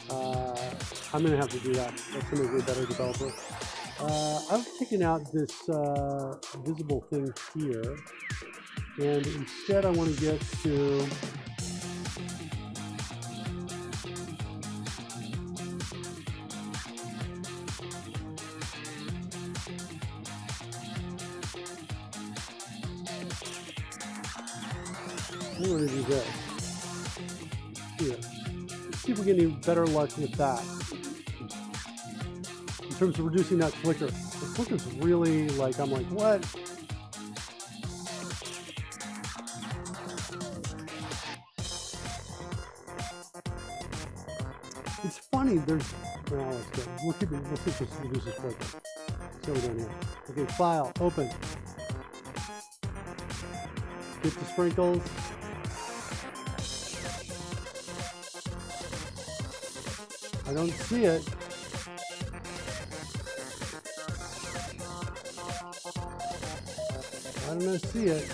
I'm going to have to do that. That's going to make me a better developer. I've taken out this visible thing here, and instead I want to get to I'm going to do this. Here. Let's see if we get any better luck with that. In terms of reducing that flicker. The flicker's really like, I'm like, what? It's funny, there's, well, let's go. We'll see if this reduces flicker. So we're doing here. Okay, file, open. Get the sprinkles. I don't see it. I don't see it.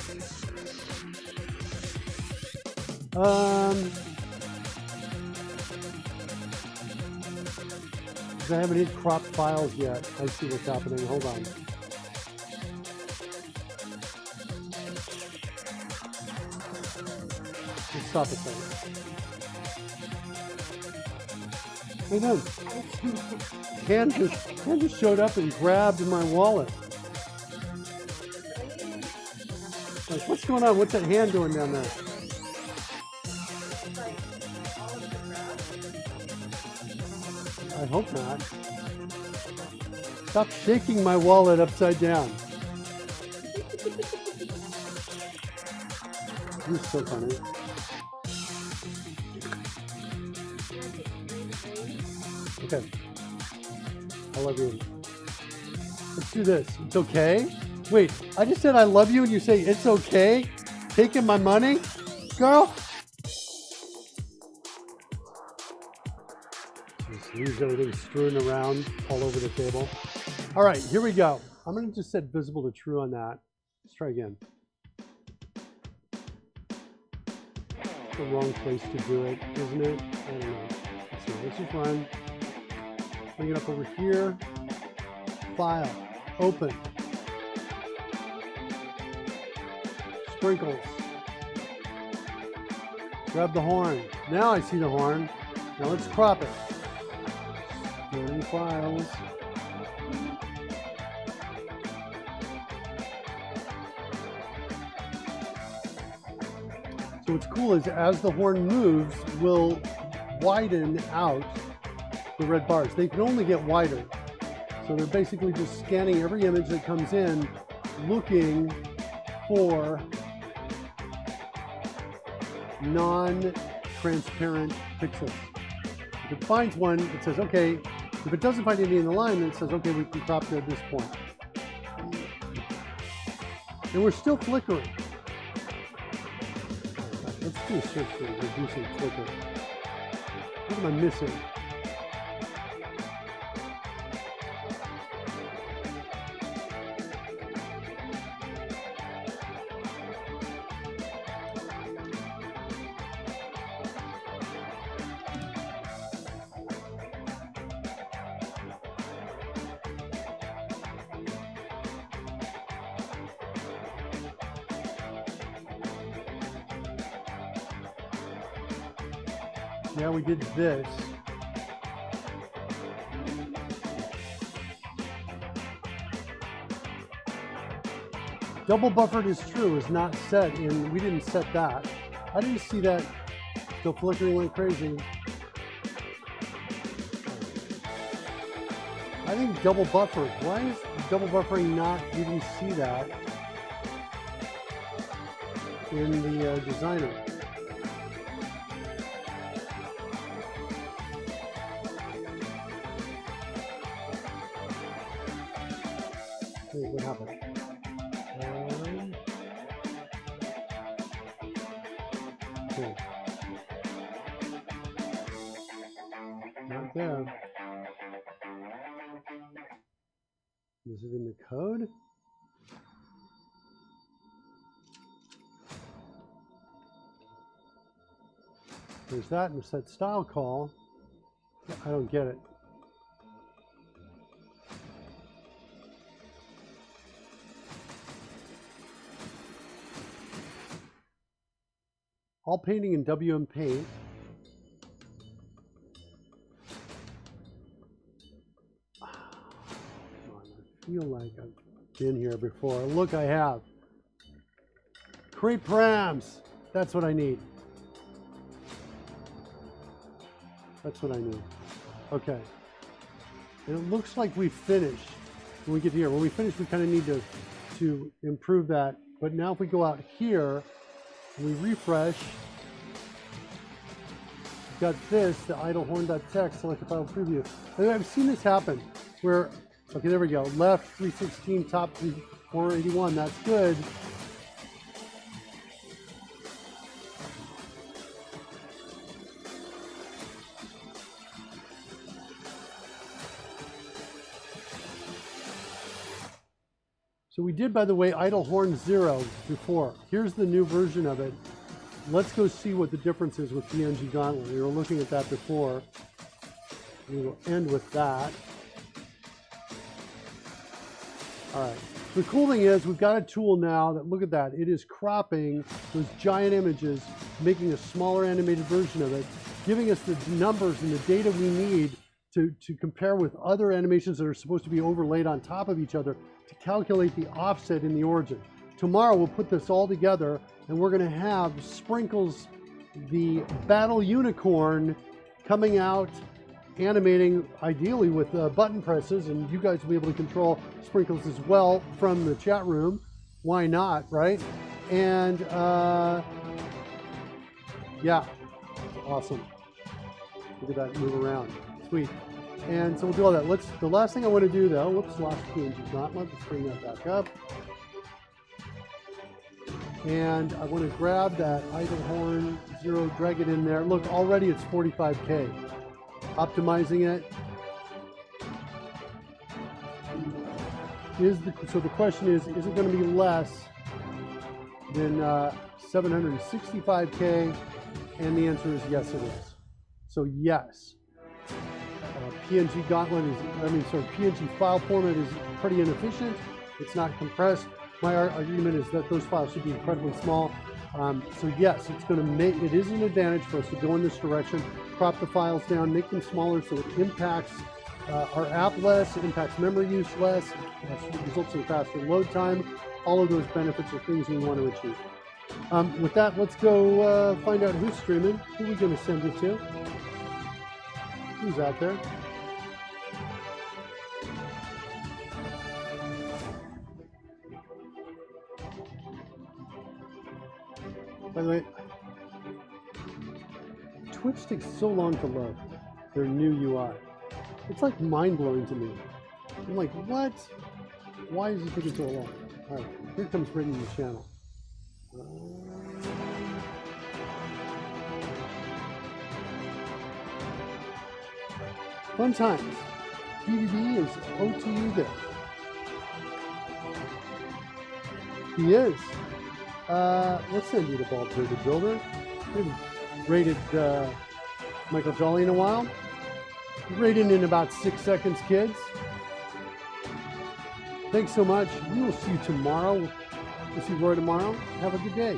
I haven't hit crop files yet. I see what's happening. Hold on. Let's stop it there. Hey, no. Hand just showed up and grabbed my wallet. Like, what's going on? What's that hand doing down there? I hope not. Stop shaking my wallet upside down. You're so funny. Okay. I love you. Let's do this. It's okay? Wait, I just said I love you and you say it's okay? Taking my money? Girl? Just leaves everything strewn around all over the table. All right, here we go. I'm going to just set visible to true on that. Let's try again. It's the wrong place to do it, isn't it? I don't know. Let's see. Let's just run. Bring it up over here. File. Open. Sprinkles. Grab the horn. Now I see the horn. Now let's crop it. Loading files. So what's cool is as the horn moves, we'll widen out the red bars. They can only get wider. So they're basically just scanning every image that comes in, looking for non-transparent pixels. If it finds one, it says, okay. If it doesn't find any in the line, then it says, okay, we can crop to this point. And we're still flickering. Let's do a search for reducing flicker. What am I missing? Yeah, we did this. Double buffered is true, is not set in, we didn't set that. I didn't see that still flickering like crazy. I think double buffered. Why is double buffering not, we didn't see that in the designer? Wait, what happened? Okay. Not there. Is it in the code? There's that in the set style call. I don't get it. All painting in WM Paint. I feel like I've been here before. Look, I have. Create params. That's what I need. That's what I need. Okay. And it looks like we finished when we get here. When we finish, we kind of need to improve that. But now if we go out here, we refresh. We've got this, the idle horn.txt, select a file preview. I've seen this happen where Okay, there we go. Left 316, top 481. That's good. So we did, by the way, idle horn 0 before. Here's the new version of it. Let's go see what the difference is with PNG Gauntlet. We were looking at that before. We will end with that. All right. The cool thing is we've got a tool now that, look at that, it is cropping those giant images, making a smaller animated version of it, giving us the numbers and the data we need to compare with other animations that are supposed to be overlaid on top of each other to calculate the offset in the origin. Tomorrow we'll put this all together and we're going to have Sprinkles, the battle unicorn, coming out animating ideally with button presses, and you guys will be able to control Sprinkles as well from the chat room. Why not, right? And yeah, awesome. Look at that move around. Sweet. And so we'll do all that. The last thing I want to do though, whoops, last PNG Gauntlet. Let's bring that back up. And I want to grab that idle horn 0, drag it in there. Look, already it's 45K. Optimizing it. So the question is it going to be less than 765K? And the answer is yes, it is. So yes. PNG Gauntlet PNG file format is pretty inefficient. It's not compressed. My argument is that those files should be incredibly small. So yes, it is an advantage for us to go in this direction, crop the files down, make them smaller so it impacts our app less, it impacts memory use less, it results in faster load time. All of those benefits are things we want to achieve. With that, let's go find out who's streaming. Who are we going to send it to? Who's out there? By the way, Twitch takes so long to load their new UI. It's like mind-blowing to me. I'm like, what? Why is it taking so long? All right, here comes Brittany the channel. Fun times. BBB is OTU there. He is. Let's send you the Bald Bearded Builder. We haven't rated Michael Jolly in a while. Rated in about 6 seconds, kids. Thanks so much. We will see you tomorrow. We'll see Roy tomorrow. Have a good day.